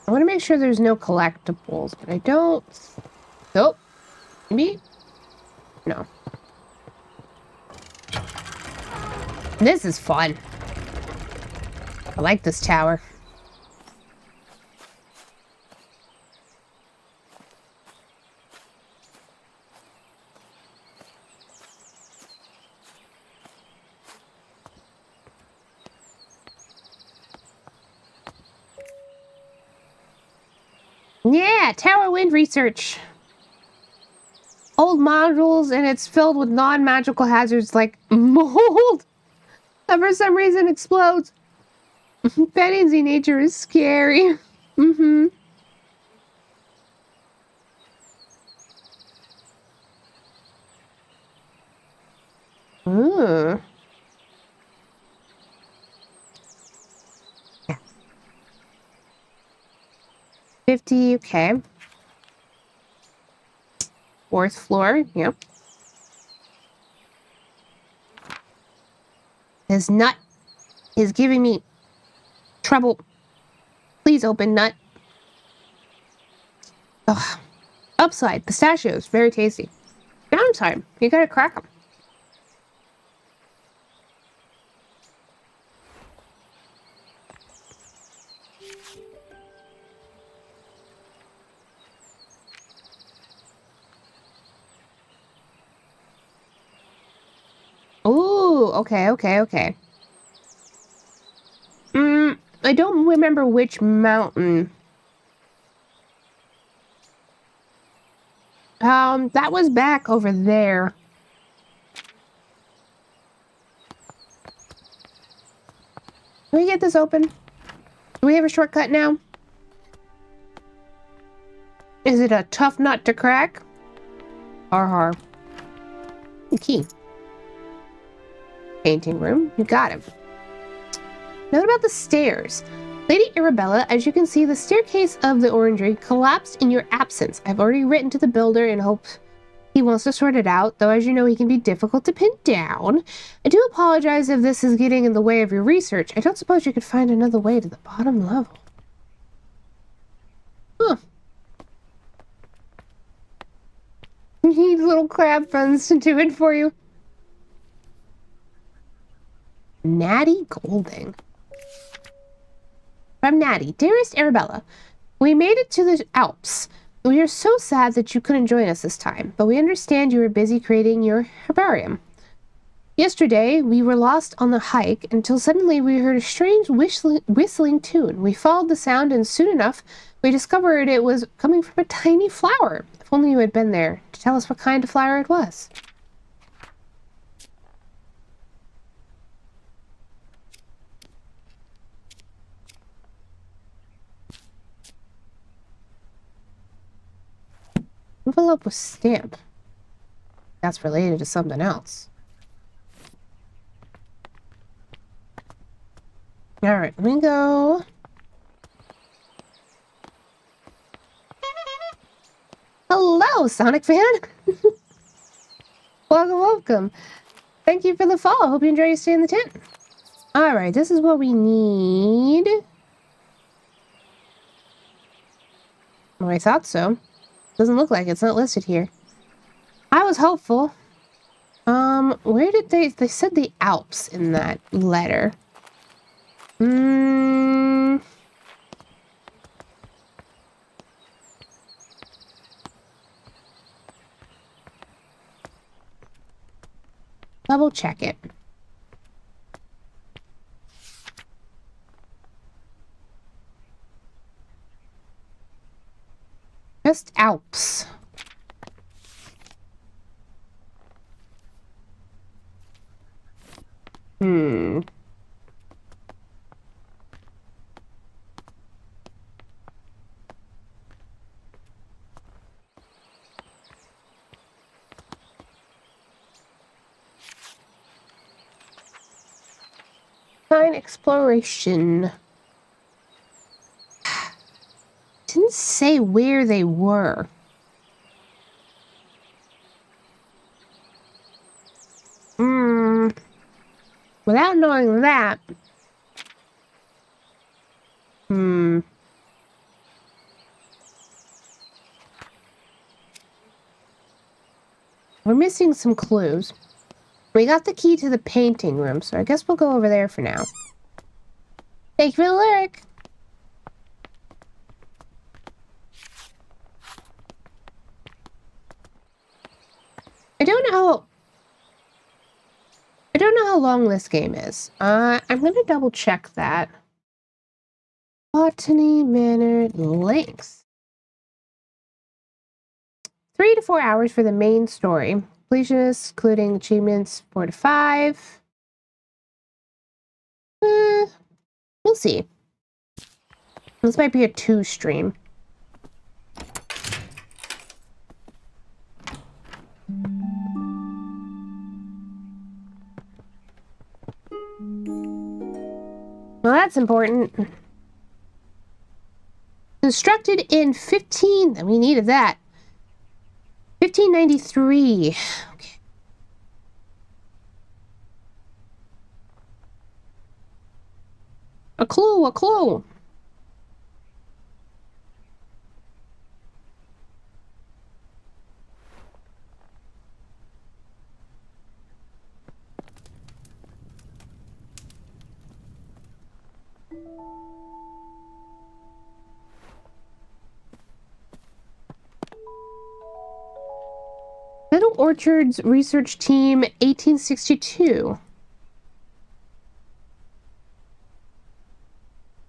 I want to make sure there's no collectibles, but I don't. Nope. Maybe? No. This is fun. I like this tower. Yeah, tower wind research. Old modules, and it's filled with non-magical hazards like mold that for some reason explodes. Fantasy nature is scary. Mm-hmm. Ooh. 50, okay. Fourth floor, yep. His nut is giving me trouble. Please open nut. Ugh. Upside, pistachios, very tasty. Downside, you gotta crack them. Ooh, okay, okay, okay. I don't remember which mountain. That was back over there. Can we get this open? Do we have a shortcut now? Is it a tough nut to crack? Har har. Key. Painting room. You got him. Note about the stairs. Lady Arabella, as you can see, the staircase of the orangery collapsed in your absence. I've already written to the builder in hopes he wants to sort it out, though as you know he can be difficult to pin down. I do apologize if this is getting in the way of your research. I don't suppose you could find another way to the bottom level. Huh. You need little crab friends to do it for you. Natty Golding. From Natty. Dearest Arabella, we made it to the Alps. We are so sad that you couldn't join us this time, but we understand you were busy creating your herbarium. Yesterday, we were lost on the hike until suddenly we heard a strange whistling tune. We followed the sound, and soon enough, we discovered it was coming from a tiny flower. If only you had been there to tell us what kind of flower it was. Envelope with stamp. That's related to something else. Alright, let me go. Hello, Sonic fan! Welcome, welcome. Thank you for the follow. Hope you enjoy your stay in the tent. Alright, this is what we need. Oh, I thought so. Doesn't look like it's not listed here. I was hopeful. Where did they said the Alps in that letter. Double check it. Just Alps. Fine exploration. Didn't say where they were. Without knowing that. We're missing some clues. We got the key to the painting room, so I guess we'll go over there for now. Thank you for the lyric. I don't know how long this game is. I'm gonna double check that. Botany Manor length. 3 to 4 hours for the main story. Completionists, including achievements 4 to 5. We'll see. This might be a 2 stream. Well, that's important. Constructed in we needed that. 1593. Okay. A clue. Middle Orchards Research Team 1862.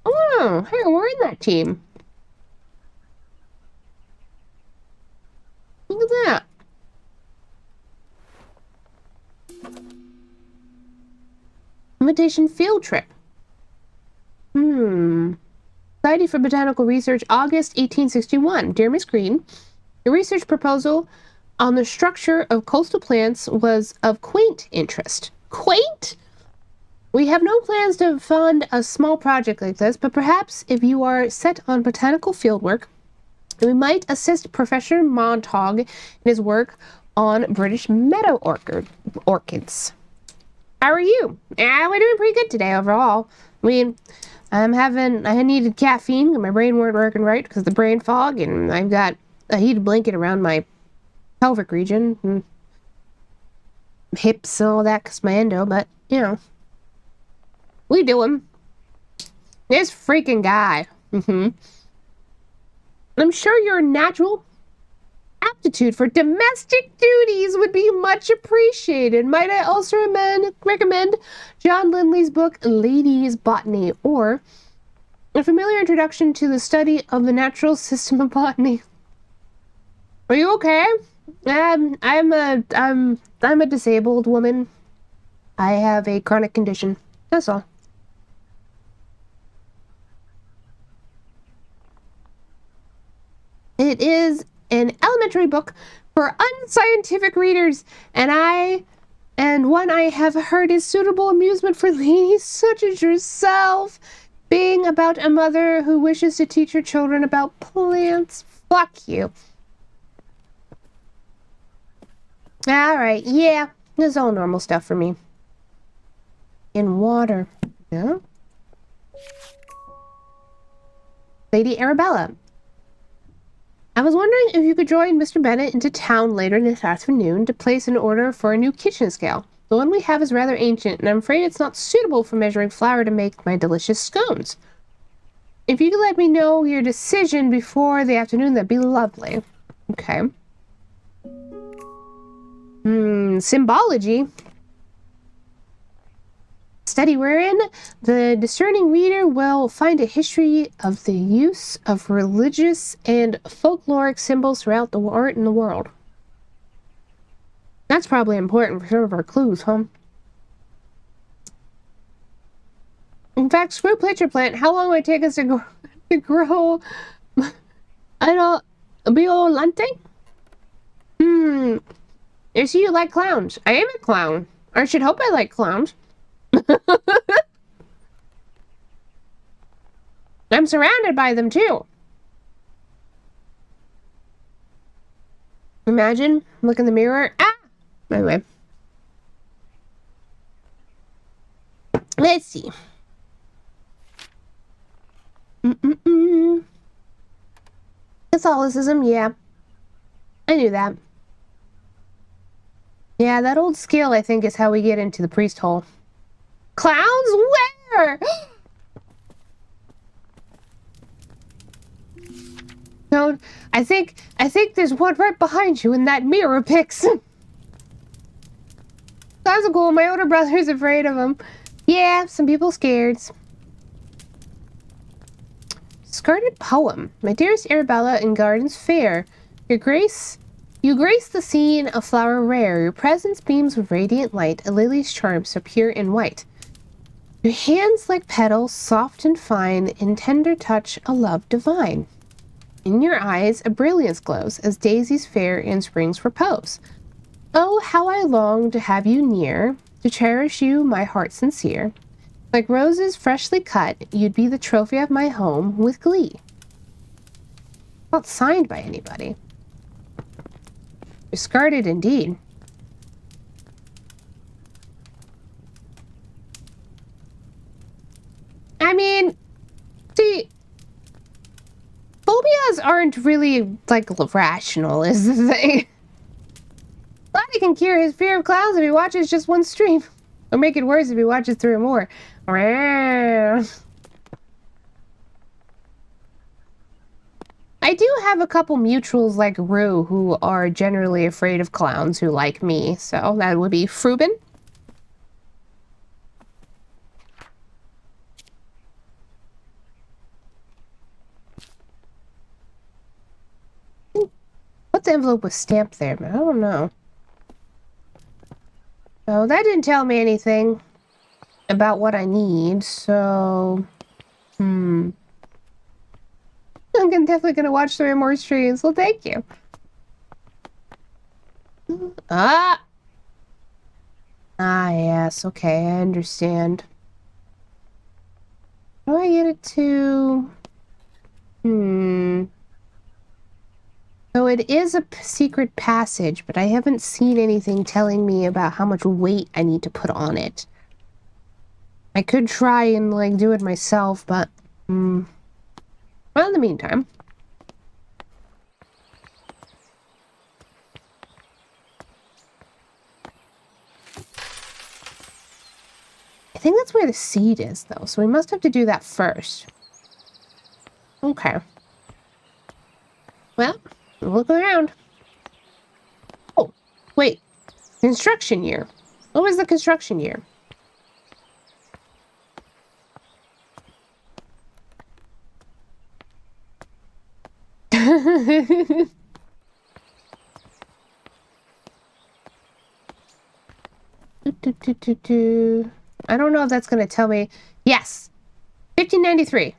Oh, hey, we're in that team. Look at that. Invitation field trip. Society for Botanical Research, August 1861. Dear Miss Green, your research proposal on the structure of coastal plants was of quaint interest. Quaint? We have no plans to fund a small project like this, but perhaps if you are set on botanical fieldwork, we might assist Professor Montague in his work on British meadow orchids. How are you? Yeah, we're doing pretty good today overall. I mean, I needed caffeine and my brain weren't working right because of the brain fog, and I've got a heated blanket around my pelvic region and hips and all that because my endo, but, you know, we do him. This freaking guy. I'm sure your natural aptitude for domestic duties would be much appreciated. Might I also recommend John Lindley's book, Ladies' Botany, or A Familiar Introduction to the Study of the Natural System of Botany. Are you okay? I'm a disabled woman. I have a chronic condition. That's all. It is an elementary book for unscientific readers, and one I have heard is suitable amusement for ladies such as yourself, being about a mother who wishes to teach her children about plants. Fuck you. Alright, yeah, this is all normal stuff for me. In water. Yeah? Lady Arabella. I was wondering if you could join Mr. Bennett into town later this afternoon to place an order for a new kitchen scale. The one we have is rather ancient, and I'm afraid it's not suitable for measuring flour to make my delicious scones. If you could let me know your decision before the afternoon, that'd be lovely. Okay. Symbology. Study wherein the discerning reader will find a history of the use of religious and folkloric symbols throughout the art in the world. That's probably important for some of our clues, huh? In fact, screw pitcher plant. How long would it take us to grow? I don't. Biolante? I see you like clowns. I am a clown. I should hope I like clowns. I'm surrounded by them too. Imagine, look in the mirror. Ah! Anyway. Let's see. Catholicism, yeah. I knew that. Yeah, that old skill, I think, is how we get into the priest hole. Clowns? Where? No, I think there's one right behind you in that mirror, Pix. That's cool. My older brother's afraid of him. Yeah, some people scared. Skirted poem. My dearest Arabella in gardens fair, your grace, you grace the scene, a flower rare. Your presence beams with radiant light, a lily's charm so pure and white. Your hands like petals, soft and fine, in tender touch, a love divine. In your eyes, a brilliance glows, as daisies fair in spring's repose. Oh, how I long to have you near, to cherish you, my heart sincere. Like roses freshly cut, you'd be the trophy of my home with glee. Not signed by anybody. Discarded indeed. I mean, see, phobias aren't really, like, rational, is the thing. Lottie can cure his fear of clowns if he watches just one stream. Or make it worse if he watches 3 or more. I do have a couple mutuals like Rue who are generally afraid of clowns who like me, so that would be Fruben. What the envelope was stamped there, but I don't know. So that didn't tell me anything about what I need, so... I'm definitely gonna watch 3 more streams, well thank you. Ah, yes, okay, I understand. How do I get it to... So it is a secret passage, but I haven't seen anything telling me about how much weight I need to put on it. I could try and, like, do it myself, but... Well, in the meantime... I think that's where the seed is, though, so we must have to do that first. Okay. Well, look around. Oh, wait. Construction year. What was the construction year? I don't know if that's going to tell me. Yes. 1593.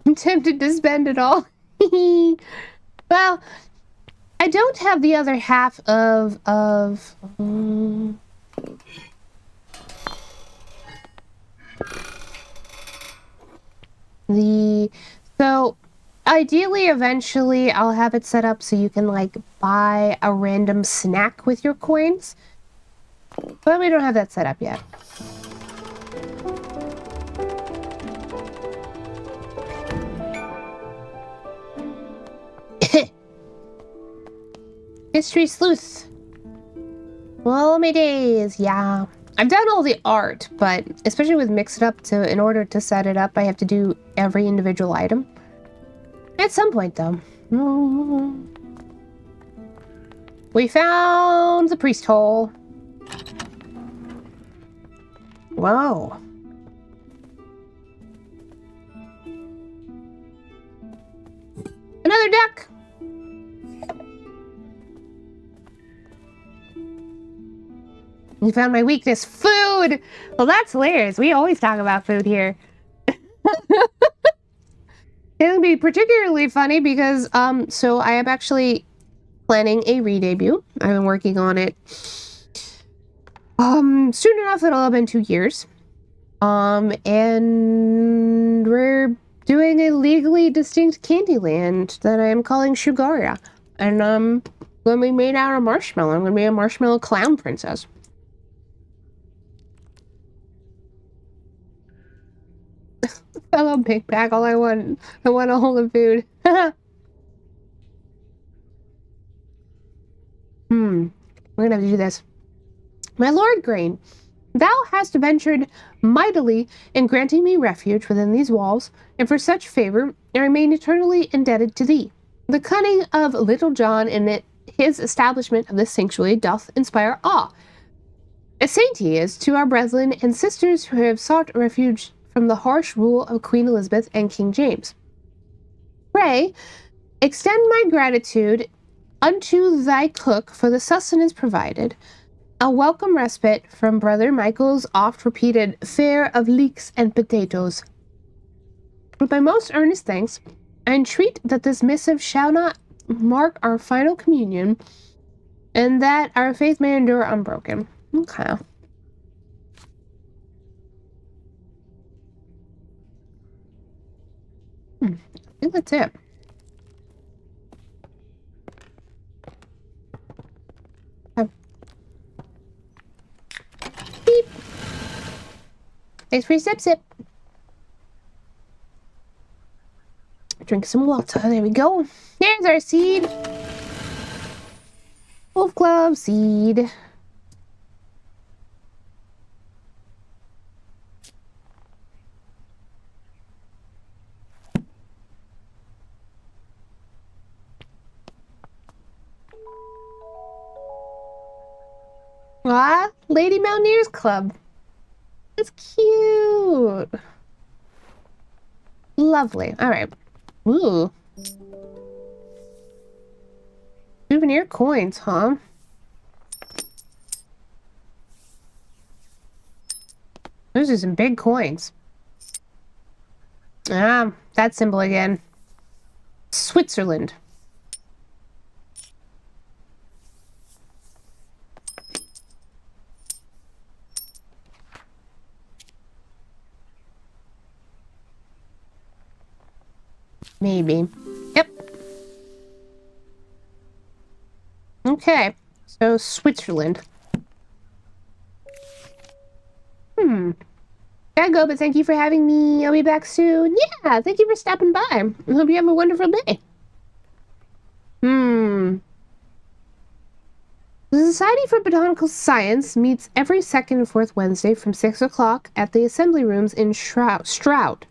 I'm tempted to spend it all. Well, I don't have the other half of so ideally eventually I'll have it set up so you can like buy a random snack with your coins. But we don't have that set up yet. History sleuth. Well, my days, yeah. I've done all the art, but especially with Mix It Up, in order to set it up, I have to do every individual item. At some point, though. We found the priest hole. Whoa. Another duck. You found my weakness, food. Well, that's hilarious. We always talk about food here. It'll be particularly funny because, so I am actually planning a re-debut. I've been working on it Soon enough, it'll have been 2 years. And we're doing a legally distinct Candyland that I am calling Sugaria. And, gonna be made out of marshmallow. I'm gonna be a marshmallow clown princess. Hello, Big Bag. I want a whole of food. We're gonna have to do this. My Lord Grain, thou hast ventured mightily in granting me refuge within these walls, and for such favor I remain eternally indebted to thee. The cunning of Little John in his establishment of this sanctuary doth inspire awe. A saint he is to our brethren and sisters who have sought refuge from the harsh rule of Queen Elizabeth and King James. Pray, extend my gratitude unto thy cook for the sustenance provided, a welcome respite from Brother Michael's oft-repeated fare of leeks and potatoes. With my most earnest thanks, I entreat that this missive shall not mark our final communion, and that our faith may endure unbroken. Okay. I think that's it. Beep. Thanks for your sip. Drink some water. There we go. There's our seed. Wolf Glove seed. Ah, Lady Mountaineers Club. That's cute. Lovely. All right. Ooh. Souvenir coins, huh? Those are some big coins. Ah, that symbol again. Switzerland. Maybe. Yep. Okay. So, Switzerland. Gotta go, but thank you for having me. I'll be back soon. Yeah, thank you for stopping by. I hope you have a wonderful day. The Society for Botanical Science meets every second and fourth Wednesday from 6 o'clock at the assembly rooms in Stroud.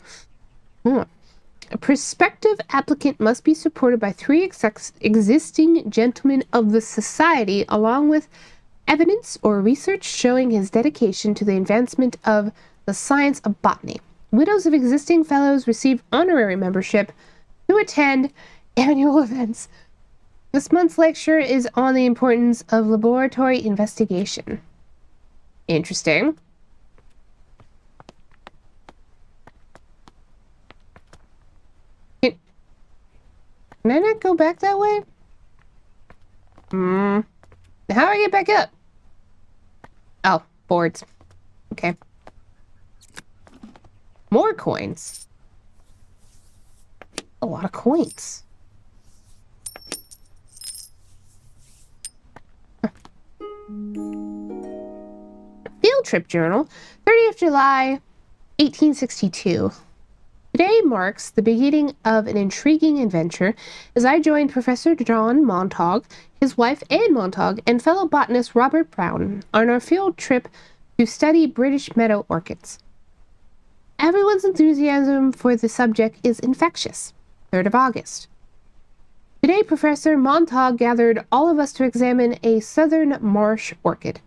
A prospective applicant must be supported by 3 existing gentlemen of the Society, along with evidence or research showing his dedication to the advancement of the science of botany. Widows of existing fellows receive honorary membership to attend annual events. This month's lecture is on the importance of laboratory investigation. Interesting. Can I not go back that way? How do I get back up? Oh, boards. Okay. More coins. A lot of coins. Field trip journal, 30th July, 1862. Today marks the beginning of an intriguing adventure as I joined Professor John Montague, his wife Anne Montague, and fellow botanist Robert Brown on our field trip to study British meadow orchids. Everyone's enthusiasm for the subject is infectious. 3rd of August. Today, Professor Montague gathered all of us to examine a southern marsh orchid.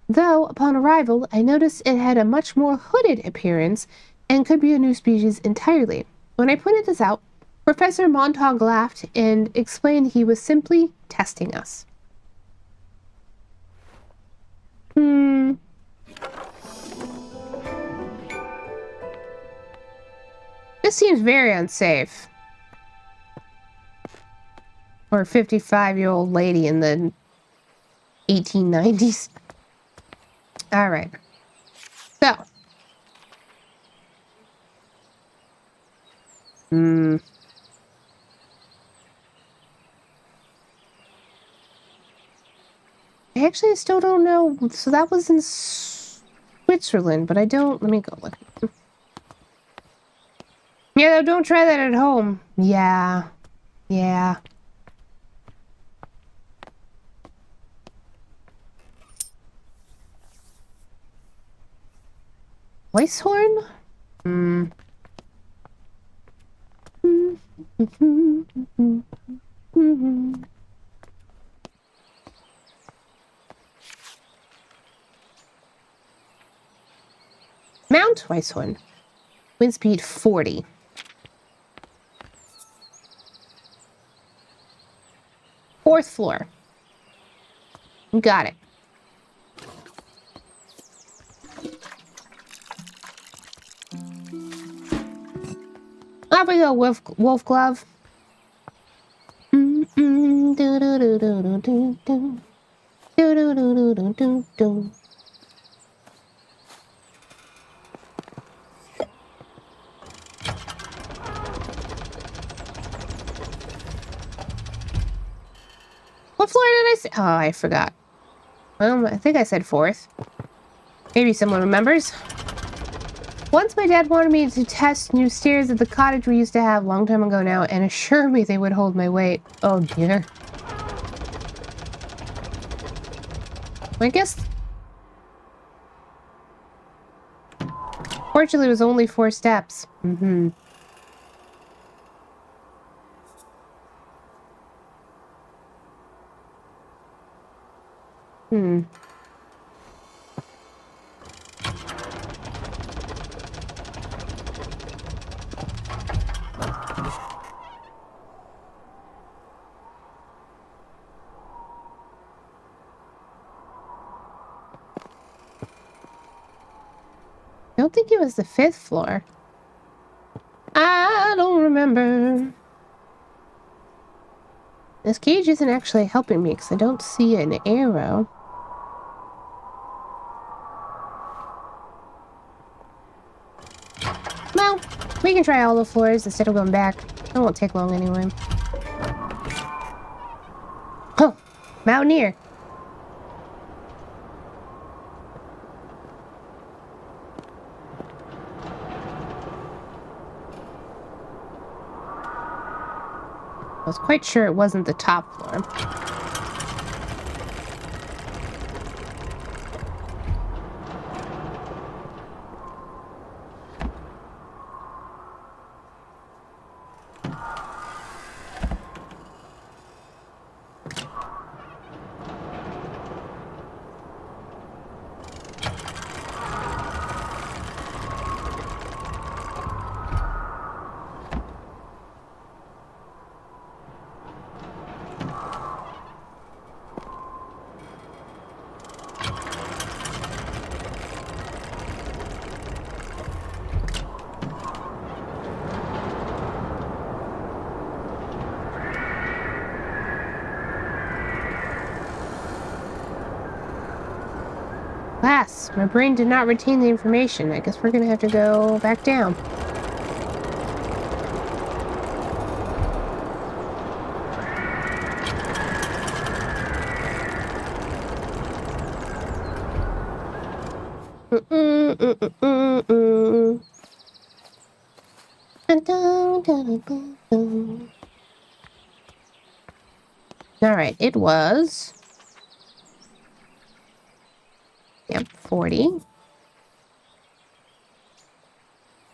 Though, upon arrival, I noticed it had a much more hooded appearance and could be a new species entirely. When I pointed this out, Professor Montague laughed and explained he was simply testing us. This seems very unsafe. For a 55-year-old lady in the 1890s. All right. So. I actually still don't know. So that was in Switzerland, but I don't. Let me go look. Yeah, don't try that at home. Yeah. Yeah. Weisshorn? Mount Weisshorn. Wind speed 40. Fourth floor. Got it. Off we go, wolf glove. What floor did I say? Oh, I forgot. Well, I think I said fourth. Maybe someone remembers. Once my dad wanted me to test new stairs at the cottage we used to have a long time ago now and assure me they would hold my weight. Oh dear. I guess... Fortunately, it was only 4 steps. Hmm. I don't think it was the 5th floor. I don't remember. This cage isn't actually helping me because I don't see an arrow. Well, we can try all the floors instead of going back. It won't take long anyway. Oh, Mountaineer. I was quite sure it wasn't the top floor. Alas, my brain did not retain the information. I guess we're gonna have to go back down. Alright, it was... Yep, 40.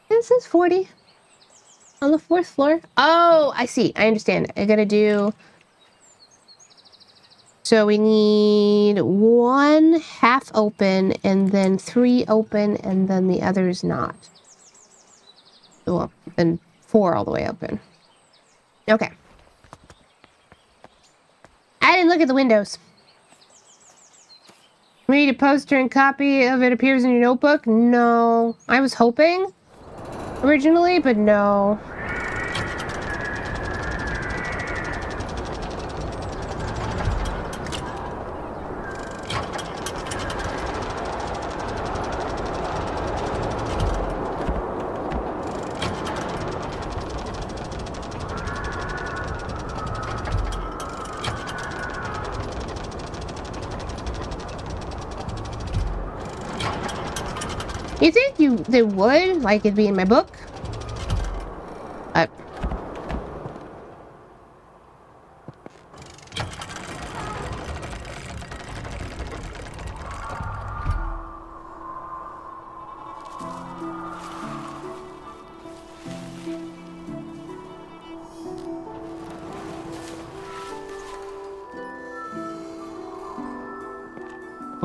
This is 40. On the 4th floor. Oh, I see. I understand. I gotta do... So we need 1 half open, and then 3 open, and then the others not. Well, then 4 all the way open. Okay. I didn't look at the windows. Read a poster and copy of it appears in your notebook? No. I was hoping originally, but no. You think they would? Like it'd be in my book?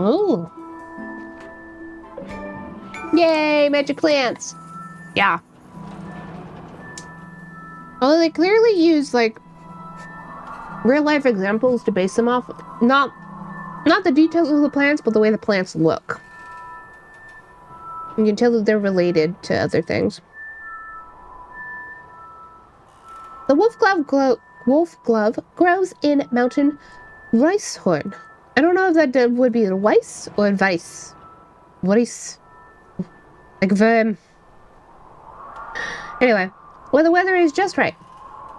Oh. Yay, magic plants. Yeah. Although they clearly use like real life examples to base them off. Not the details of the plants, but the way the plants look. You can tell that they're related to other things. The wolf glove grows in mountain ricehorn. I don't know if that would be rice or vice. Rice. Like verm. Anyway, when the weather is just right.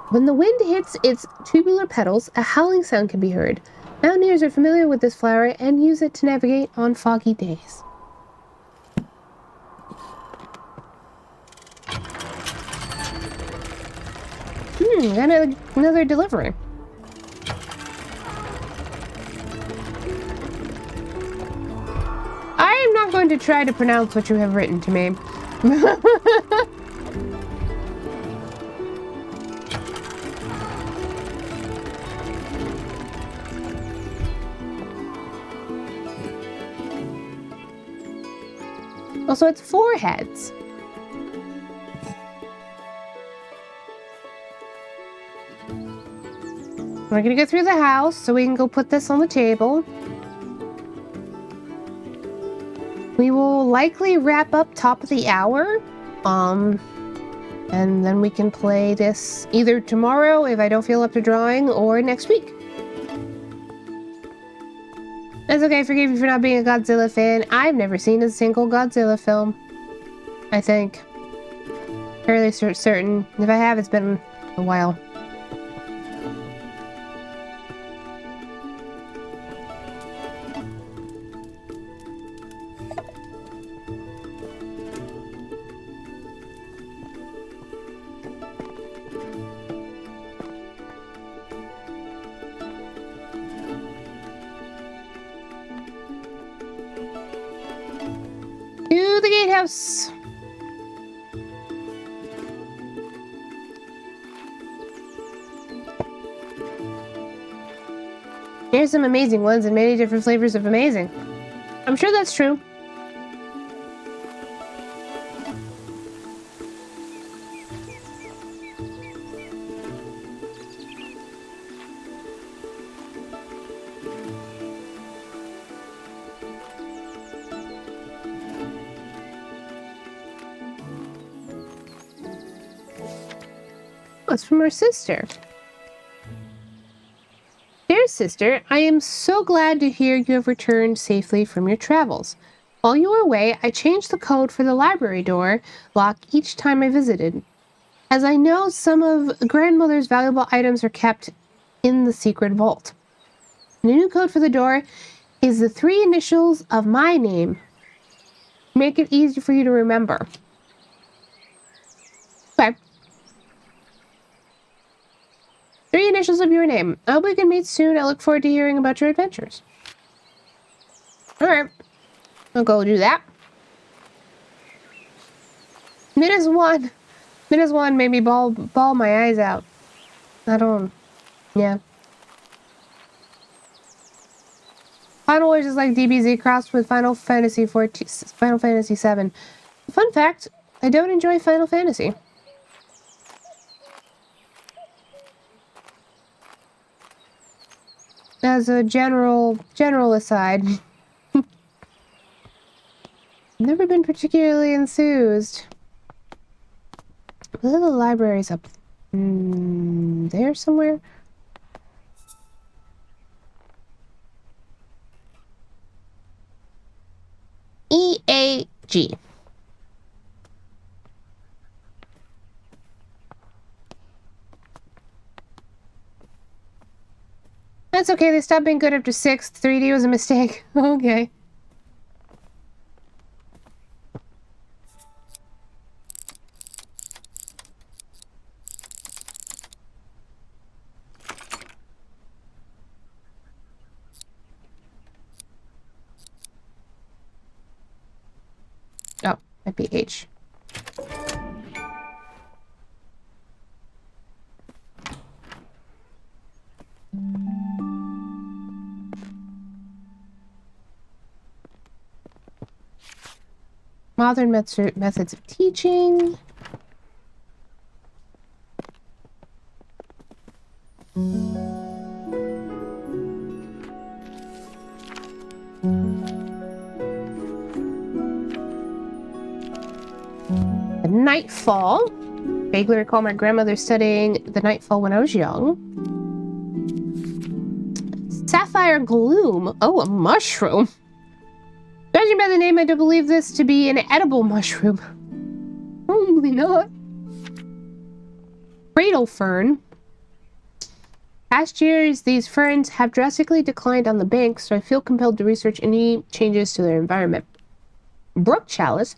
When the wind hits its tubular petals, a howling sound can be heard. Mountaineers are familiar with this flower and use it to navigate on foggy days. Another delivery. I am not going to try to pronounce what you have written to me. Also, it's 4 heads. We're gonna go through the house so we can go put this on the table. We will likely wrap up top of the hour. And then we can play this either tomorrow if I don't feel up to drawing or next week. That's okay, forgive me for not being a Godzilla fan. I've never seen a single Godzilla film. I think. Fairly certain. If I have, it's been a while. To the gatehouse! Here's some amazing ones and many different flavors of amazing. I'm sure that's true. Oh, it's from our sister. Dear sister, I am so glad to hear you have returned safely from your travels. While you were away, I changed the code for the library door lock each time I visited, as I know some of grandmother's valuable items are kept in the secret vault. The new code for the door is the 3 initials of my name. Make it easy for you to remember. Okay. 3 initials of your name. I hope we can meet soon. I look forward to hearing about your adventures. Alright. I'll go do that. Minus one made me bawl my eyes out. I don't... Yeah. Final Wars is like DBZ crossed with Final Fantasy 14, Final Fantasy 7. Fun fact, I don't enjoy Final Fantasy. As a general aside. Never been particularly enthused. What are the libraries up there somewhere? EAG. That's okay, they stopped being good after 6. 3D was a mistake. Okay. Might be H. Modern methods of teaching. The Nightfall. Vaguely recall my grandmother studying the Nightfall when I was young. Sapphire Gloom. Oh, a mushroom. Judging by the name, I don't believe this to be an edible mushroom. Probably not. Cradle Fern. Past years, these ferns have drastically declined on the banks, so I feel compelled to research any changes to their environment. Brook Chalice.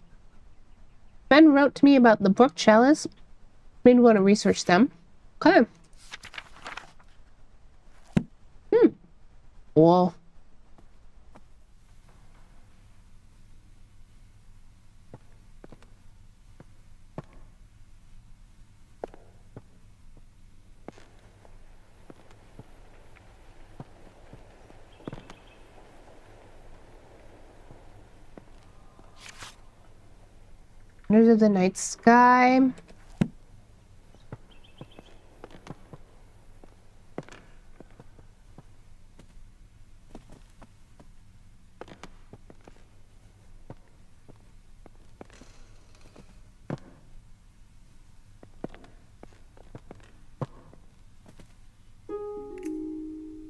Ben wrote to me about the Brook Chalice. Made me want to research them. Okay. Well. Wonders of the Night Sky.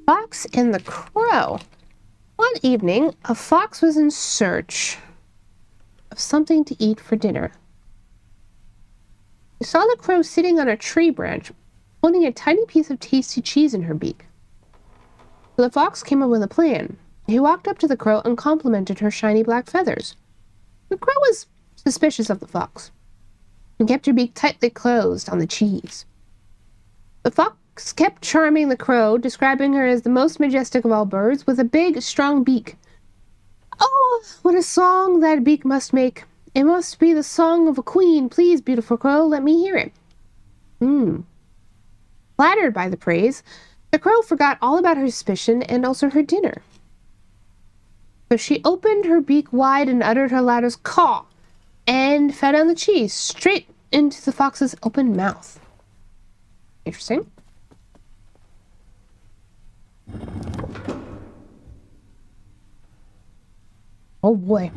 Fox and the Crow. One evening, a fox was in search of something to eat for dinner. He saw the crow sitting on a tree branch, holding a tiny piece of tasty cheese in her beak. So the fox came up with a plan. He walked up to the crow and complimented her shiny black feathers. The crow was suspicious of the fox and kept her beak tightly closed on the cheese. The fox kept charming the crow, describing her as the most majestic of all birds, with a big, strong beak. Oh, what a song that beak must make! It must be the song of a queen. Please, beautiful crow, let me hear it. Flattered by the praise, the crow forgot all about her suspicion and also her dinner. So she opened her beak wide and uttered her loudest caw, and fed down the cheese straight into the fox's open mouth. Interesting. Oh boy.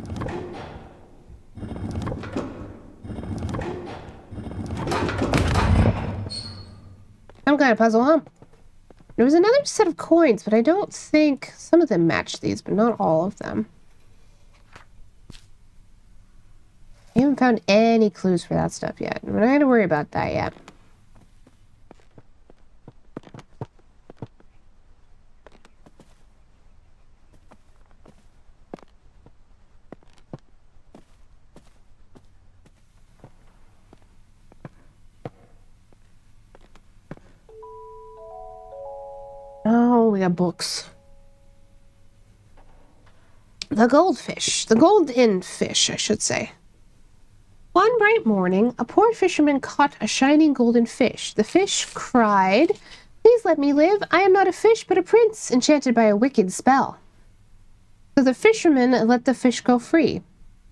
Some kind of puzzle, huh? There was another set of coins, but I don't think some of them matched these, but not all of them. I haven't found any clues for that stuff yet. I'm not going to worry about that yet. Oh, we got books. The goldfish. The golden fish, I should say. One bright morning, a poor fisherman caught a shining golden fish. The fish cried, "Please let me live. I am not a fish, but a prince, enchanted by a wicked spell." So the fisherman let the fish go free.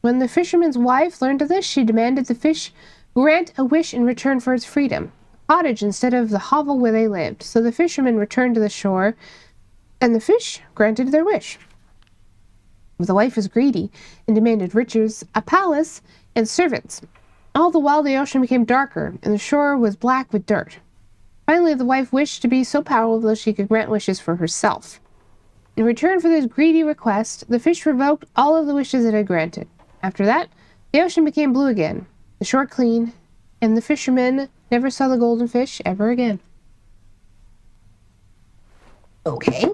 When the fisherman's wife learned of this, she demanded the fish grant a wish in return for its freedom. Cottage instead of the hovel where they lived. So the fishermen returned to the shore, and the fish granted their wish. The wife was greedy and demanded riches, a palace, and servants. All the while the ocean became darker, and the shore was black with dirt. Finally, the wife wished to be so powerful that she could grant wishes for herself. In return for this greedy request, the fish revoked all of the wishes it had granted. After that, the ocean became blue again, the shore clean, and the fishermen never saw the golden fish ever again. Okay.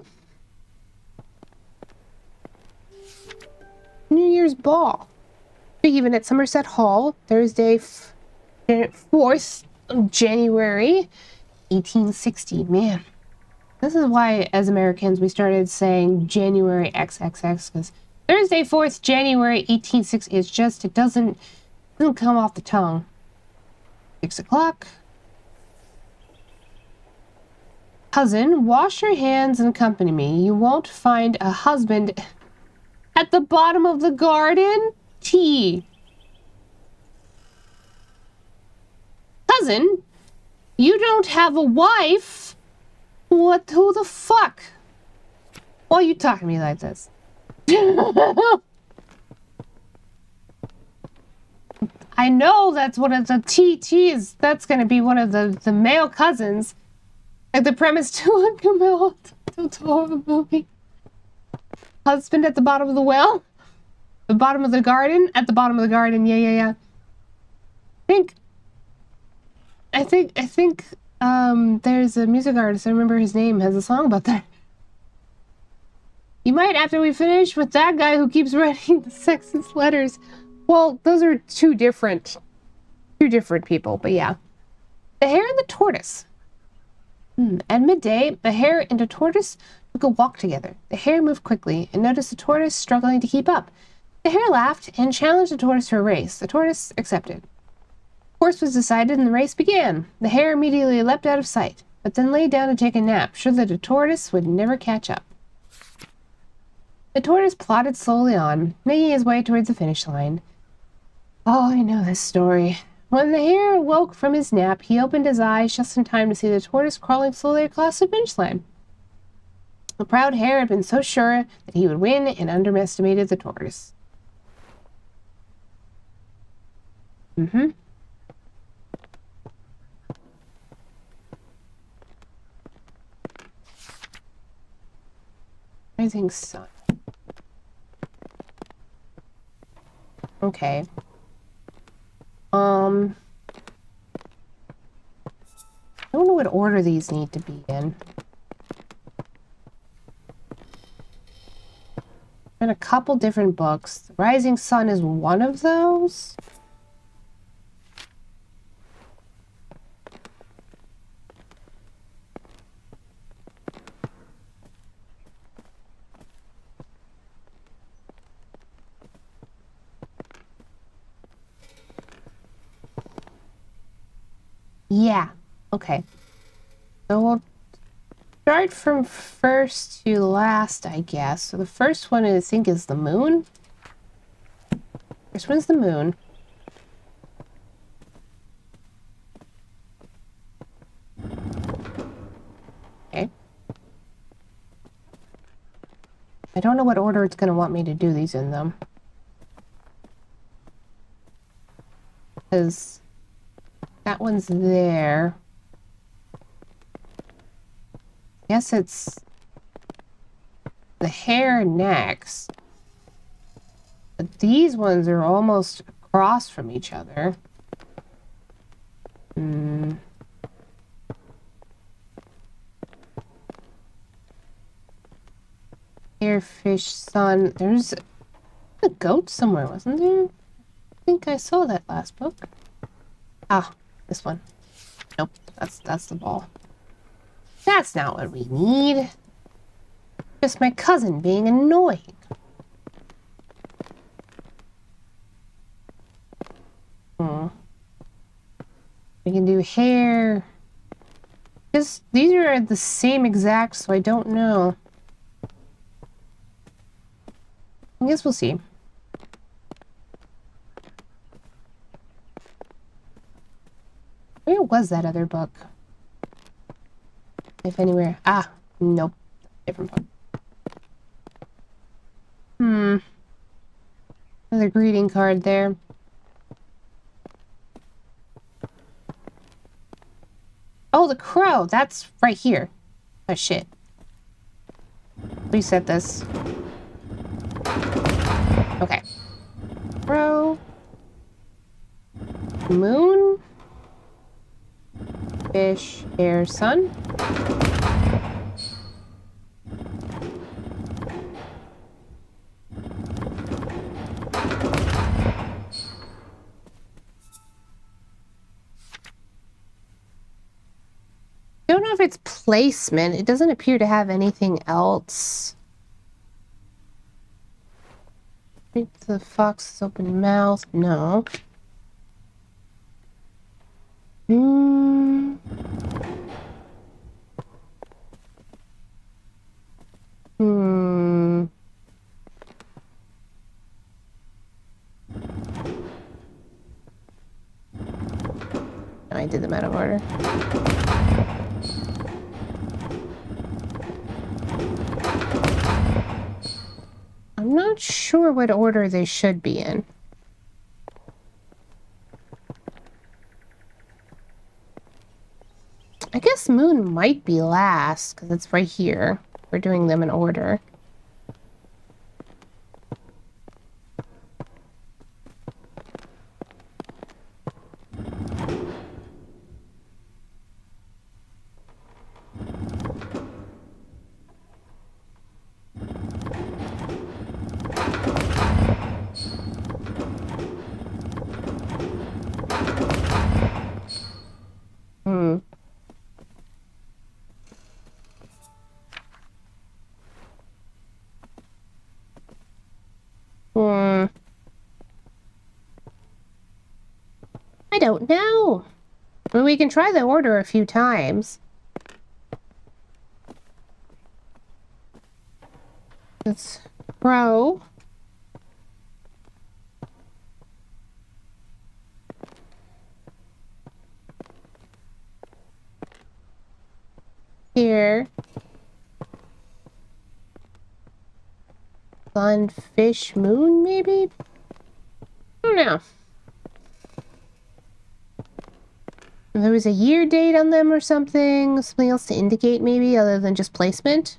New Year's Ball. Big event at Somerset Hall, Thursday, 4th of January, 1860. Man, this is why, as Americans, we started saying January XXX, because Thursday, 4th January, 1860 is just, it doesn't Doesn't come off the tongue. 6 o'clock. Cousin, wash your hands and accompany me. You won't find a husband at the bottom of the garden. T. Cousin, you don't have a wife? What? Who the fuck? Why are you talking to me like this? I know that's one of the TTs. That's going to be one of the male cousins. Like the premise to a Camille Totoro movie. Husband at the bottom of the well. The bottom of the garden. At the bottom of the garden. Yeah. I think there's a music artist, I remember his name, has a song about that. You might, after we finish with that guy who keeps writing the sexist letters. Well, those are two different people, but yeah. The hare and the tortoise. At midday, the hare and the tortoise took a walk together. The hare moved quickly and noticed the tortoise struggling to keep up. The hare laughed and challenged the tortoise to a race. The tortoise accepted. The course was decided and the race began. The hare immediately leapt out of sight, but then lay down to take a nap, sure that the tortoise would never catch up. The tortoise plodded slowly on, making his way towards the finish line. Oh, I know this story. When the hare awoke from his nap, he opened his eyes just in time to see the tortoise crawling slowly across the finish line. The proud hare had been so sure that he would win and underestimated the tortoise. Rising sun. Okay. I don't know what order these need to be in. In a couple different books. The Rising Sun is one of those. Yeah. Okay. So we'll start from first to last, I guess. So the first one, I think, is the moon. First one's the moon. Okay. I don't know what order it's going to want me to do these in, though. Because that one's there. Guess it's the hare next. But these ones are almost across from each other. Hare, fish, sun. There's a goat somewhere, wasn't there? I think I saw that last book. Ah, this one. Nope, that's the ball. That's not what we need. Just my cousin being annoying. We can do hair. These are the same exact, so I don't know. I guess we'll see. Where was that other book? If anywhere. Ah, nope. Different book. Another greeting card there. Oh, the crow. That's right here. Oh, shit. Reset this. Okay. Crow. Moon. Fish, hare, sun. I don't know if it's placement. It doesn't appear to have anything else. The fox's open mouth. No. Hmm. Hmm. I did them out of order. I'm not sure what order they should be in. I guess moon might be last, because it's right here. We're doing them in order. Hmm. Hmm. I don't know. I mean, we can try the order a few times. It's crow. Here. Sun, fish, moon, maybe? I don't know. There was a year date on them or something? Something else to indicate maybe, other than just placement?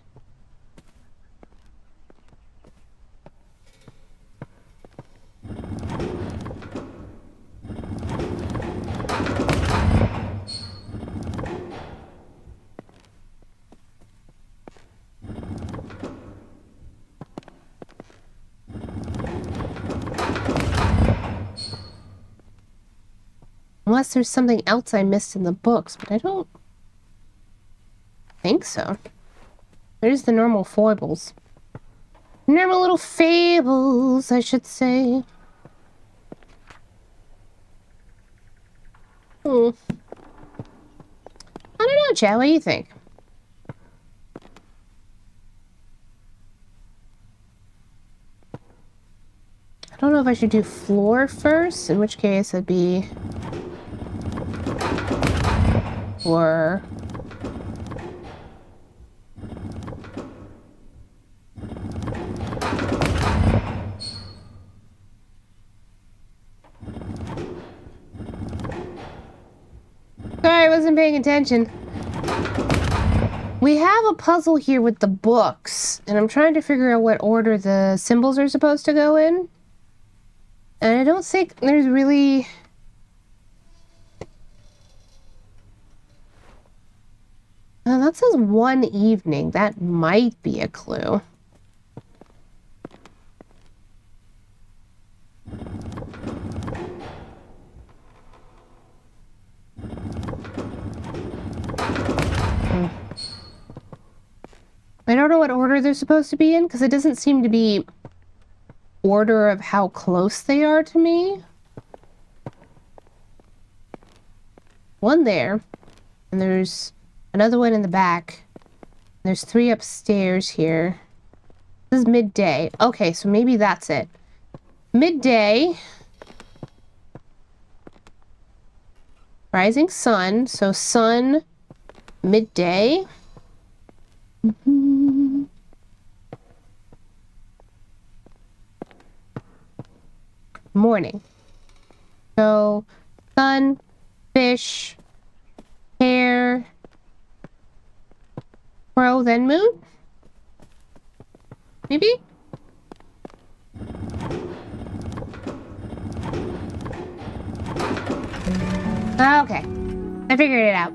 Unless there's something else I missed in the books, but I don't think so. There's the normal foibles. Normal little fables, I should say. Hmm. I don't know, Chad, what do you think? I don't know if I should do floor first, in which case it'd be... Or... Sorry, I wasn't paying attention. We have a puzzle here with the books, and I'm trying to figure out what order the symbols are supposed to go in. And I don't think there's really... that says one evening. That might be a clue. I don't know what order they're supposed to be in, because it doesn't seem to be order of how close they are to me. One there, and there's another one in the back. There's 3 upstairs here. This is midday. Okay, so maybe that's it. Midday. Rising sun. So sun, midday. Morning. So sun, fish, hare, crow, then moon? Maybe? Okay. I figured it out.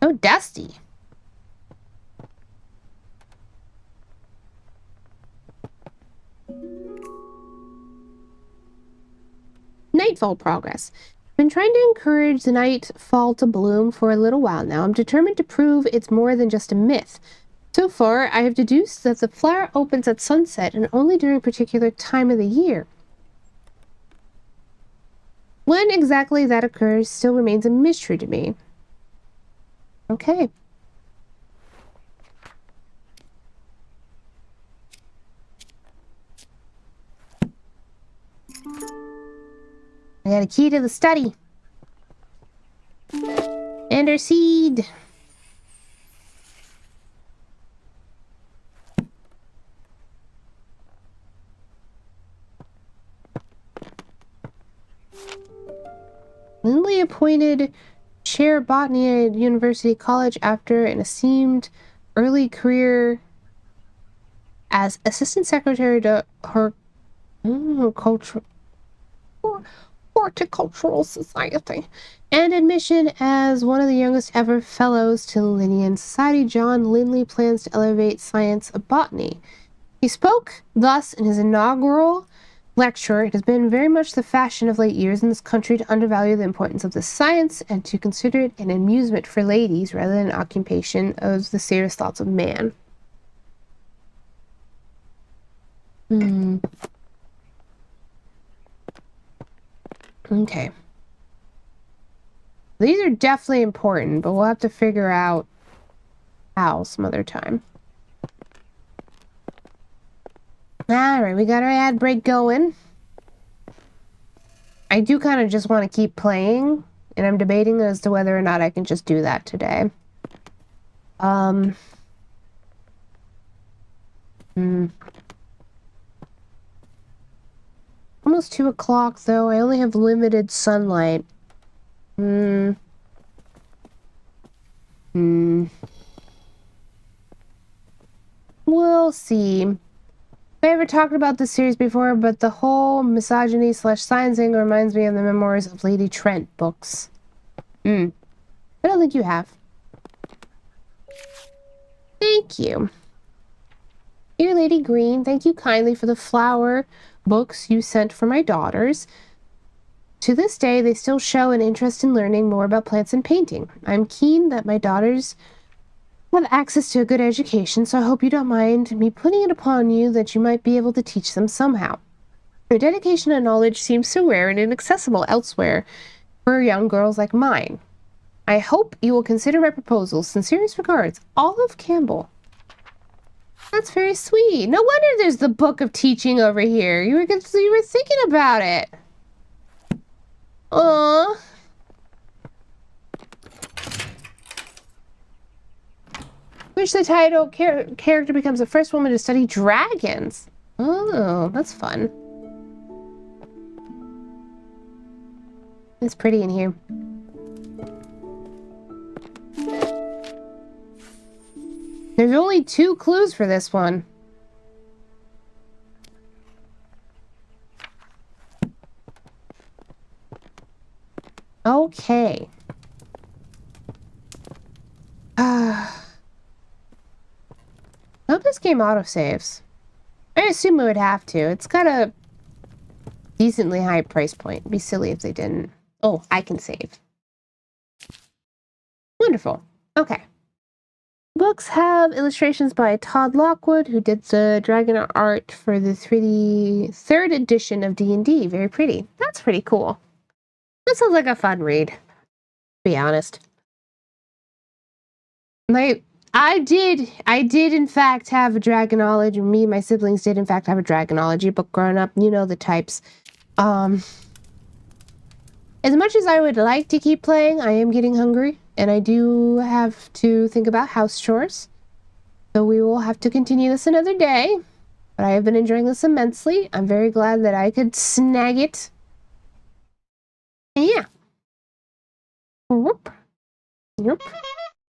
So dusty. Nightfall progress. Been trying to encourage the night fall to bloom for a little while now. I'm determined to prove it's more than just a myth. So far, I have deduced that the flower opens at sunset and only during a particular time of the year. When exactly that occurs still remains a mystery to me. Okay. I got a key to the study. And our seed. Lindley appointed chair of botany at University College after an esteemed early career as assistant secretary to her horticultural society and admission as one of the youngest ever fellows to the Linnean Society. John Lindley plans to elevate science of botany. He spoke thus in his inaugural lecture. It has been very much the fashion of late years in this country to undervalue the importance of the science and to consider it an amusement for ladies rather than an occupation of the serious thoughts of man. Okay. These are definitely important, but we'll have to figure out how some other time. Alright, we got our ad break going. I do kind of just want to keep playing, and I'm debating as to whether or not I can just do that today. Almost 2 o'clock, though. I only have limited sunlight. We'll see. I ever talked about this series before, but the whole misogyny / science thing reminds me of the Memoirs of Lady Trent books. I don't think you have. Thank you. Dear Lady Green, thank you kindly for the flower books you sent for my daughters. To this day, they still show an interest in learning more about plants and painting. I'm keen that my daughters have access to a good education, so I hope you don't mind me putting it upon you that you might be able to teach them somehow. Your dedication and knowledge seems so rare and inaccessible elsewhere for young girls like mine. I hope you will consider my proposal. Sincerest regards, Olive Campbell. That's very sweet. No wonder there's the book of teaching over here. You were thinking about it. Aww. Which the title character becomes the first woman to study dragons. Oh, that's fun. It's pretty in here. There's only 2 clues for this one. Okay. I hope this game autosaves. I assume it would have to. It's got a decently high price point. It'd be silly if they didn't. Oh, I can save. Wonderful. Okay. Books have illustrations by Todd Lockwood, who did the dragon art for the 3rd edition of D&D. Very pretty. That's pretty cool. That sounds like a fun read, to be honest. I did in fact have a dragonology. Me and my siblings did in fact have a dragonology book growing up. You know the types. As much as I would like to keep playing, I am getting hungry, and I do have to think about house chores. So we will have to continue this another day. But I have been enjoying this immensely. I'm very glad that I could snag it. And yeah. Whoop. Nope.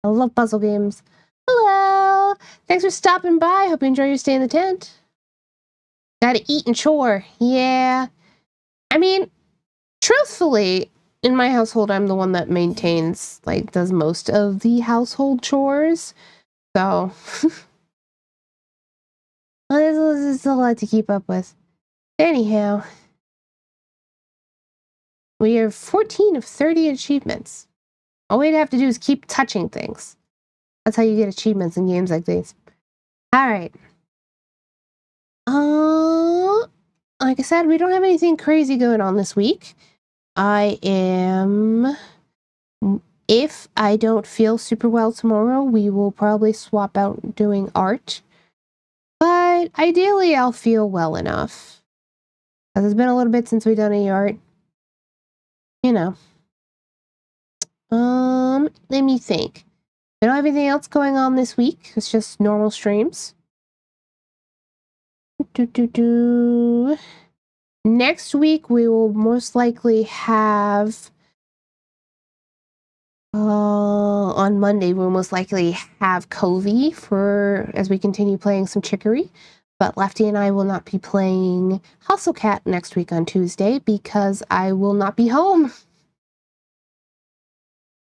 I love puzzle games. Hello! Thanks for stopping by. Hope you enjoy your stay in the tent. Gotta eat and chore. Yeah. I mean, truthfully, in my household, I'm the one that maintains, does most of the household chores. So, there's a lot to keep up with. Anyhow. We have 14 of 30 achievements. All we'd have to do is keep touching things. That's how you get achievements in games like these. All right. Like I said, we don't have anything crazy going on this week. If I don't feel super well tomorrow, we will probably swap out doing art. But ideally, I'll feel well enough. Because it's been a little bit since we've done any art. You know. Let me think. I don't have anything else going on this week. It's just normal streams. Next week, we will most likely have... on Monday, we'll most likely have Covey as we continue playing some Chicory. But Lefty and I will not be playing Hustle Cat next week on Tuesday because I will not be home.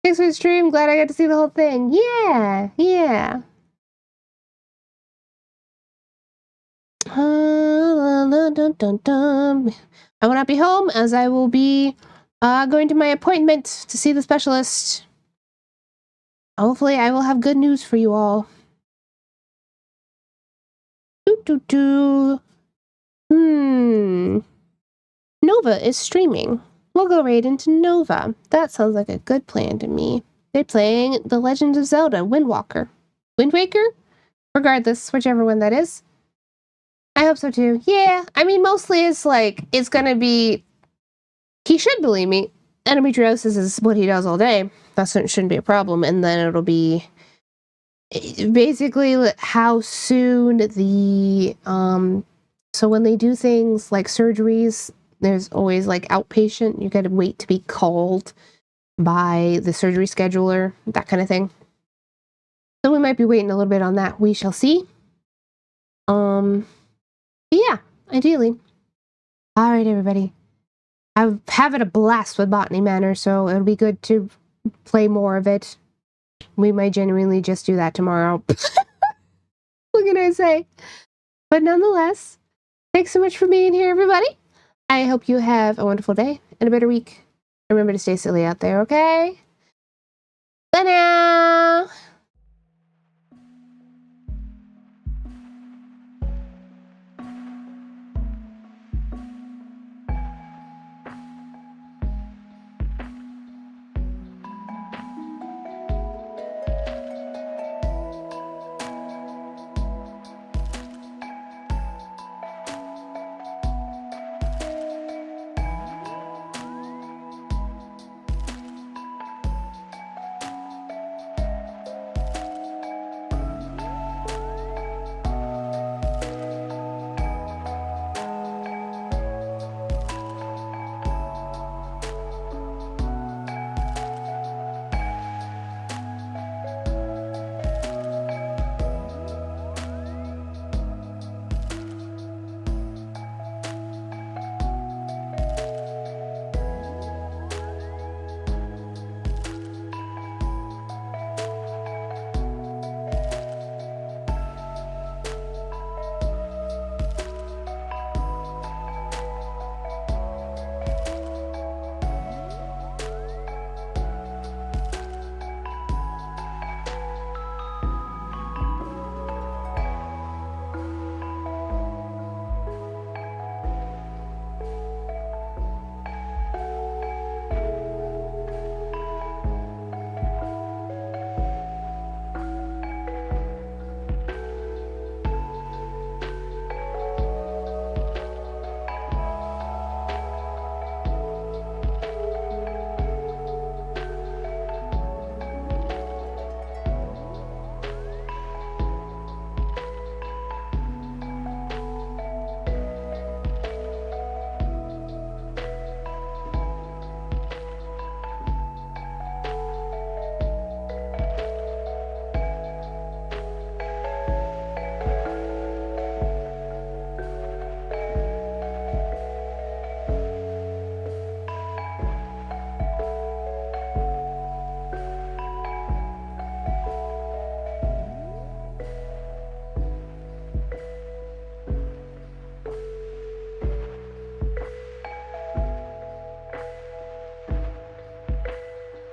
Thanks for the stream. Glad I got to see the whole thing. Yeah. I will not be home as I will be going to my appointment to see the specialist. Hopefully, I will have good news for you all. Nova is streaming. We'll go right into Nova. That sounds like a good plan to me. They're playing The Legend of Zelda Wind Waker. Wind Waker? Regardless, whichever one that is. I hope so too. Yeah, I mean, mostly it's like, it's gonna be... He should believe me. Endometriosis is what he does all day. That shouldn't be a problem. And then it'll be... basically how soon the... So when they do things like surgeries, there's always like outpatient. You gotta wait to be called by the surgery scheduler, that kind of thing. So we might be waiting a little bit on that. We shall see. Yeah, ideally. All right, everybody. I'm having a blast with Botany Manor, so it'll be good to play more of it. We might genuinely just do that tomorrow. What can I say? But nonetheless, thanks so much for being here, everybody. I hope you have a wonderful day and a better week. Remember to stay silly out there, okay? Bye now!